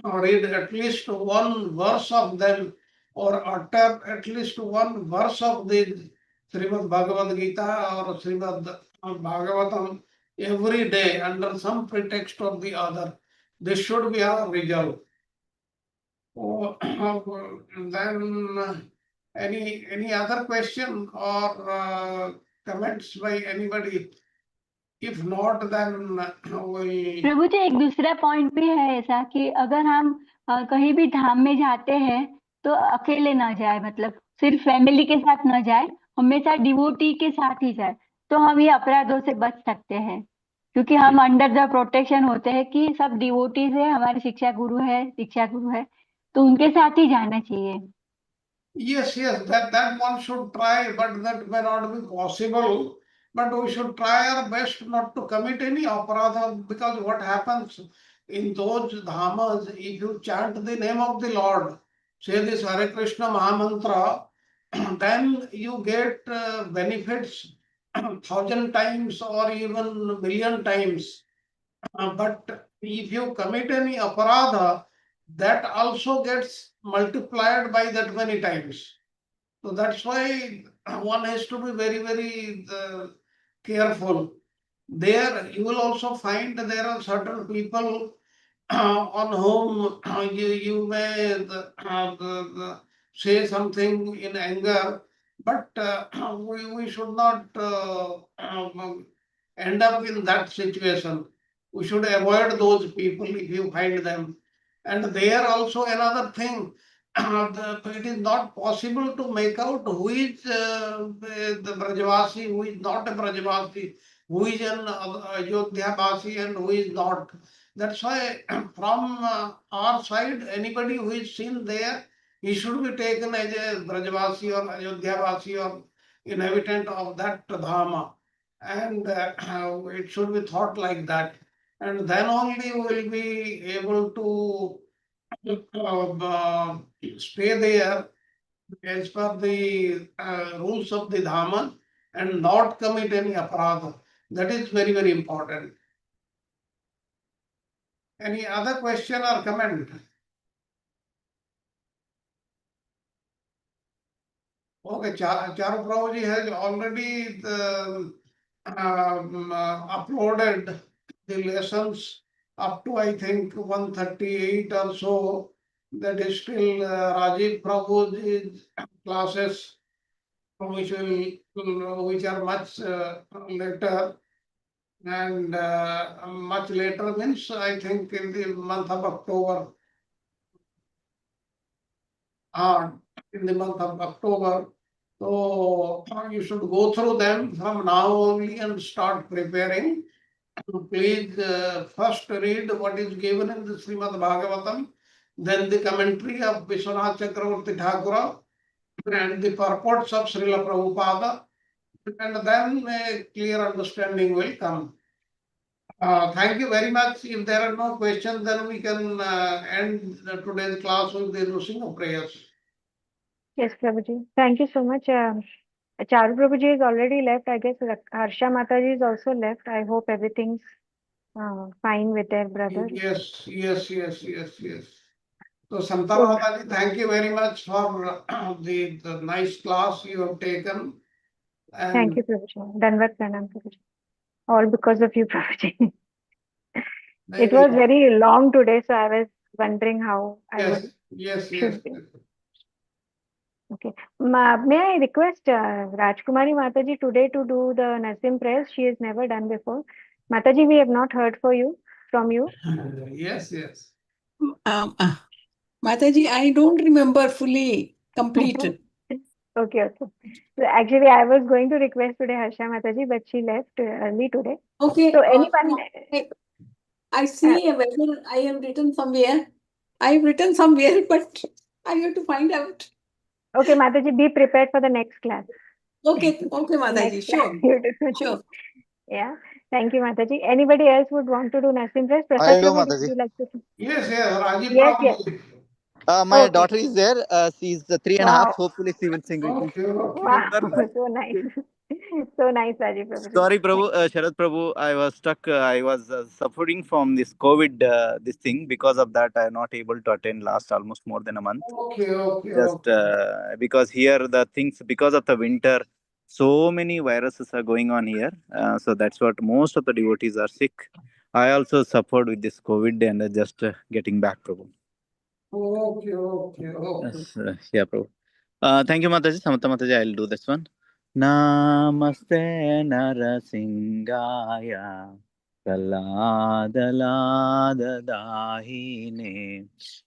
Speaker 2: read at least one verse of them, or utter at least one verse of the Srimad Bhagavad Gita or Srimad Bhagavatam every day under some pretext or the other. This should be our resolve. Oh, then any other question or comments by anybody? If not, then we'll.
Speaker 11: प्रभु जी एक दूसरा point भी है ऐसा कि अगर हम कहीं भी धाम में जाते हैं तो अकेले ना जाए, मतलब सिर्फ फैमिली के साथ ना जाए, हमेशा डिवोटी के साथ ही जाए, तो हम ये अपराधों से बच सकते हैं, क्योंकि हम अंडर द प्रोटेक्शन होते हैं कि सब डिवोटीज है, हमारे दीक्षा गुरु है, तो उनके साथ ही जाना चाहिए.
Speaker 2: Yes, that one should try, but that may not be possible. But we should try our best not to commit any aparadha, because what happens in those dhamas, if you chant the name of the Lord, say this Hare Krishna Mahamantra, then you get benefits 1,000 times or even million times. But if you commit any aparadha, that also gets multiplied by that many times. So that's why one has to be very, very careful. There you will also find there are certain people on whom you may say something in anger, but we should not end up in that situation. We should avoid those people if you find them. And there also another thing, it is not possible to make out who is the Brajavasi, who is not a Brajavasi, who is an Ayodhyavasi and who is not. That's why from our side, anybody who is seen there, he should be taken as a Brajavasi or Ayodhyavasi or inhabitant of that Dhama. And it should be thought like that. And then only we will be able to stay there as per the rules of the Dhama and not commit any aparadha. That is very, very important. Any other question or comment? Okay, Charu Prabhuji has already uploaded the lessons up to, I think, 138 or so. That is still Rajiv Prabhuji's classes, which are much later. And much later means, I think, in the month of October. In the month of October. So you should go through them from now only and start preparing. Please first read what is given in the Srimad Bhagavatam, then the commentary of Vishwanath Chakravarti Thakura, and the purports of Srila Prabhupada, and then a clear understanding will come. Thank you very much. If there are no questions, then we can end today's class with the announcing of prayers.
Speaker 1: Yes, Prabhuji. Thank you so much. Charu Prabhuji is already left. I guess Harsha Mataji is also left. I hope everything's fine with their brother.
Speaker 2: Yes. So, Santa
Speaker 1: So-
Speaker 2: Mataji, thank you very much for the nice class you have taken. And
Speaker 1: Thank you, Prabhuji. Danvat Pranam, Prabhuji. All because of you, Prabhuji. It was very long today, so I was wondering how I would should be. Okay. May I request Rajkumari Mataji today to do the Nasim prayers? She has never done before. Mataji, we have not heard from you.
Speaker 2: Yes.
Speaker 12: Mataji, I don't remember fully complete.
Speaker 1: Okay. So actually, I was going to request today Harsha Mataji, but she left early today.
Speaker 12: Okay.
Speaker 1: So anyone?
Speaker 12: I see whether I have written somewhere. I have written somewhere, but I have to find out.
Speaker 1: Okay, Mataji, be prepared for the next class.
Speaker 12: Okay, Mataji, sure.
Speaker 1: Yeah. Thank you, Mataji. Anybody else would want to do Nasim prayers?
Speaker 13: I'll do,
Speaker 1: Prasad, would
Speaker 13: Mataji.
Speaker 1: you like to?
Speaker 2: Yes, Rajiv
Speaker 1: Yes.
Speaker 13: My
Speaker 1: Okay.
Speaker 13: daughter is there. She's 3.5.
Speaker 1: Wow.
Speaker 13: Hopefully, she will sing with me.
Speaker 1: Wow, so nice. So nice, Rajiv Prabhu.
Speaker 13: Sorry, Prabhu, Sharad Prabhu, I was stuck. I was suffering from this COVID, this thing. Because of that, I am not able to attend last almost more than a month. Just because here the things, because of the winter, so many viruses are going on here. So that's what most of the devotees are sick. I also suffered with this COVID and just getting back, Prabhu.
Speaker 2: Okay.
Speaker 13: Yes, yeah, Prabhu. Thank you, Mataji. Samantha Mataji, I'll do this one. Namaste Narasingaya Kaladalada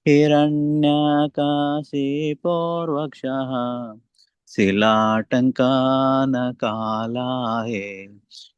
Speaker 13: Hiranyakasi Purvakshaha Silatankana Kalahe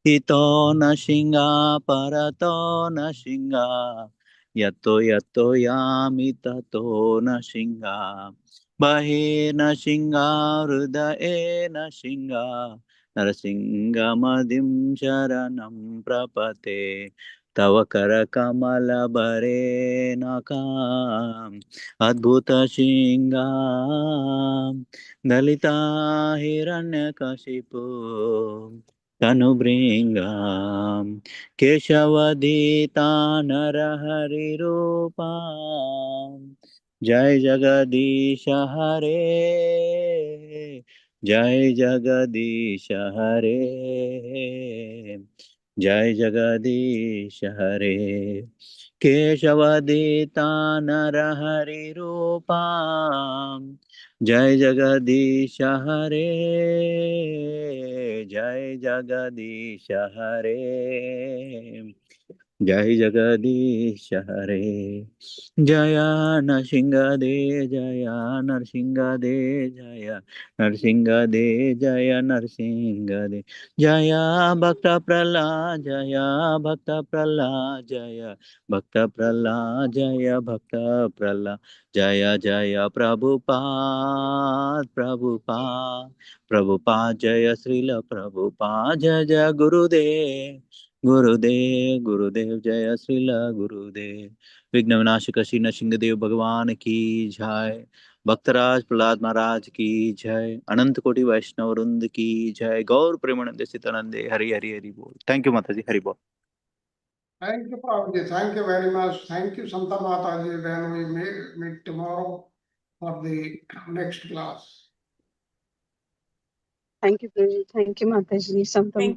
Speaker 13: Hito Nashinga Parato Nashinga Yato Yami Tato Nashinga Bahena Shinga Hridayena Shinga Narasingamadim Sharanam Prapate Tavakara Kamala Bare Nakam Adbhuta Shinga Dalita Hiranyakashipu Tanubringam Keshavadita Narahari Rupam Jai Jagadish Hare Jai Jagadish Hare Jai Jagadish Hare Keshavadita Narahari Rupam Jai Jagadish Hare Jai Jagadish Hare Jai Jagadish Hare Jaya Narsingade Jaya Narsingade Jaya Narsingade Jaya Narsingade Jaya Bhakta Prala Jaya Bhakta Prala Jaya Bhakta Prala Jaya Bhakta Prala Jaya Jaya Prabhupada Prabhupada Jaya Srila Prabhupada Jaya Gurudev Gurudev Jaya Srila Gurudev Vigna Vinashaka Shri Nrsimhadev Bhagavan ki jai Bhaktaraj Prahlad Maharaj ki jai Anant Koti Vaishnava Vrund ki jai Gaur Premanande Sitanande Hari Hari Bol. Thank you, Mataji. Hari Bol.
Speaker 2: Thank you, Prabhuji. Thank you very much. Thank you, Santa Mataji. Then we meet tomorrow for the next class.
Speaker 9: Thank you, Prabhu. Thank you, Mataji. Something.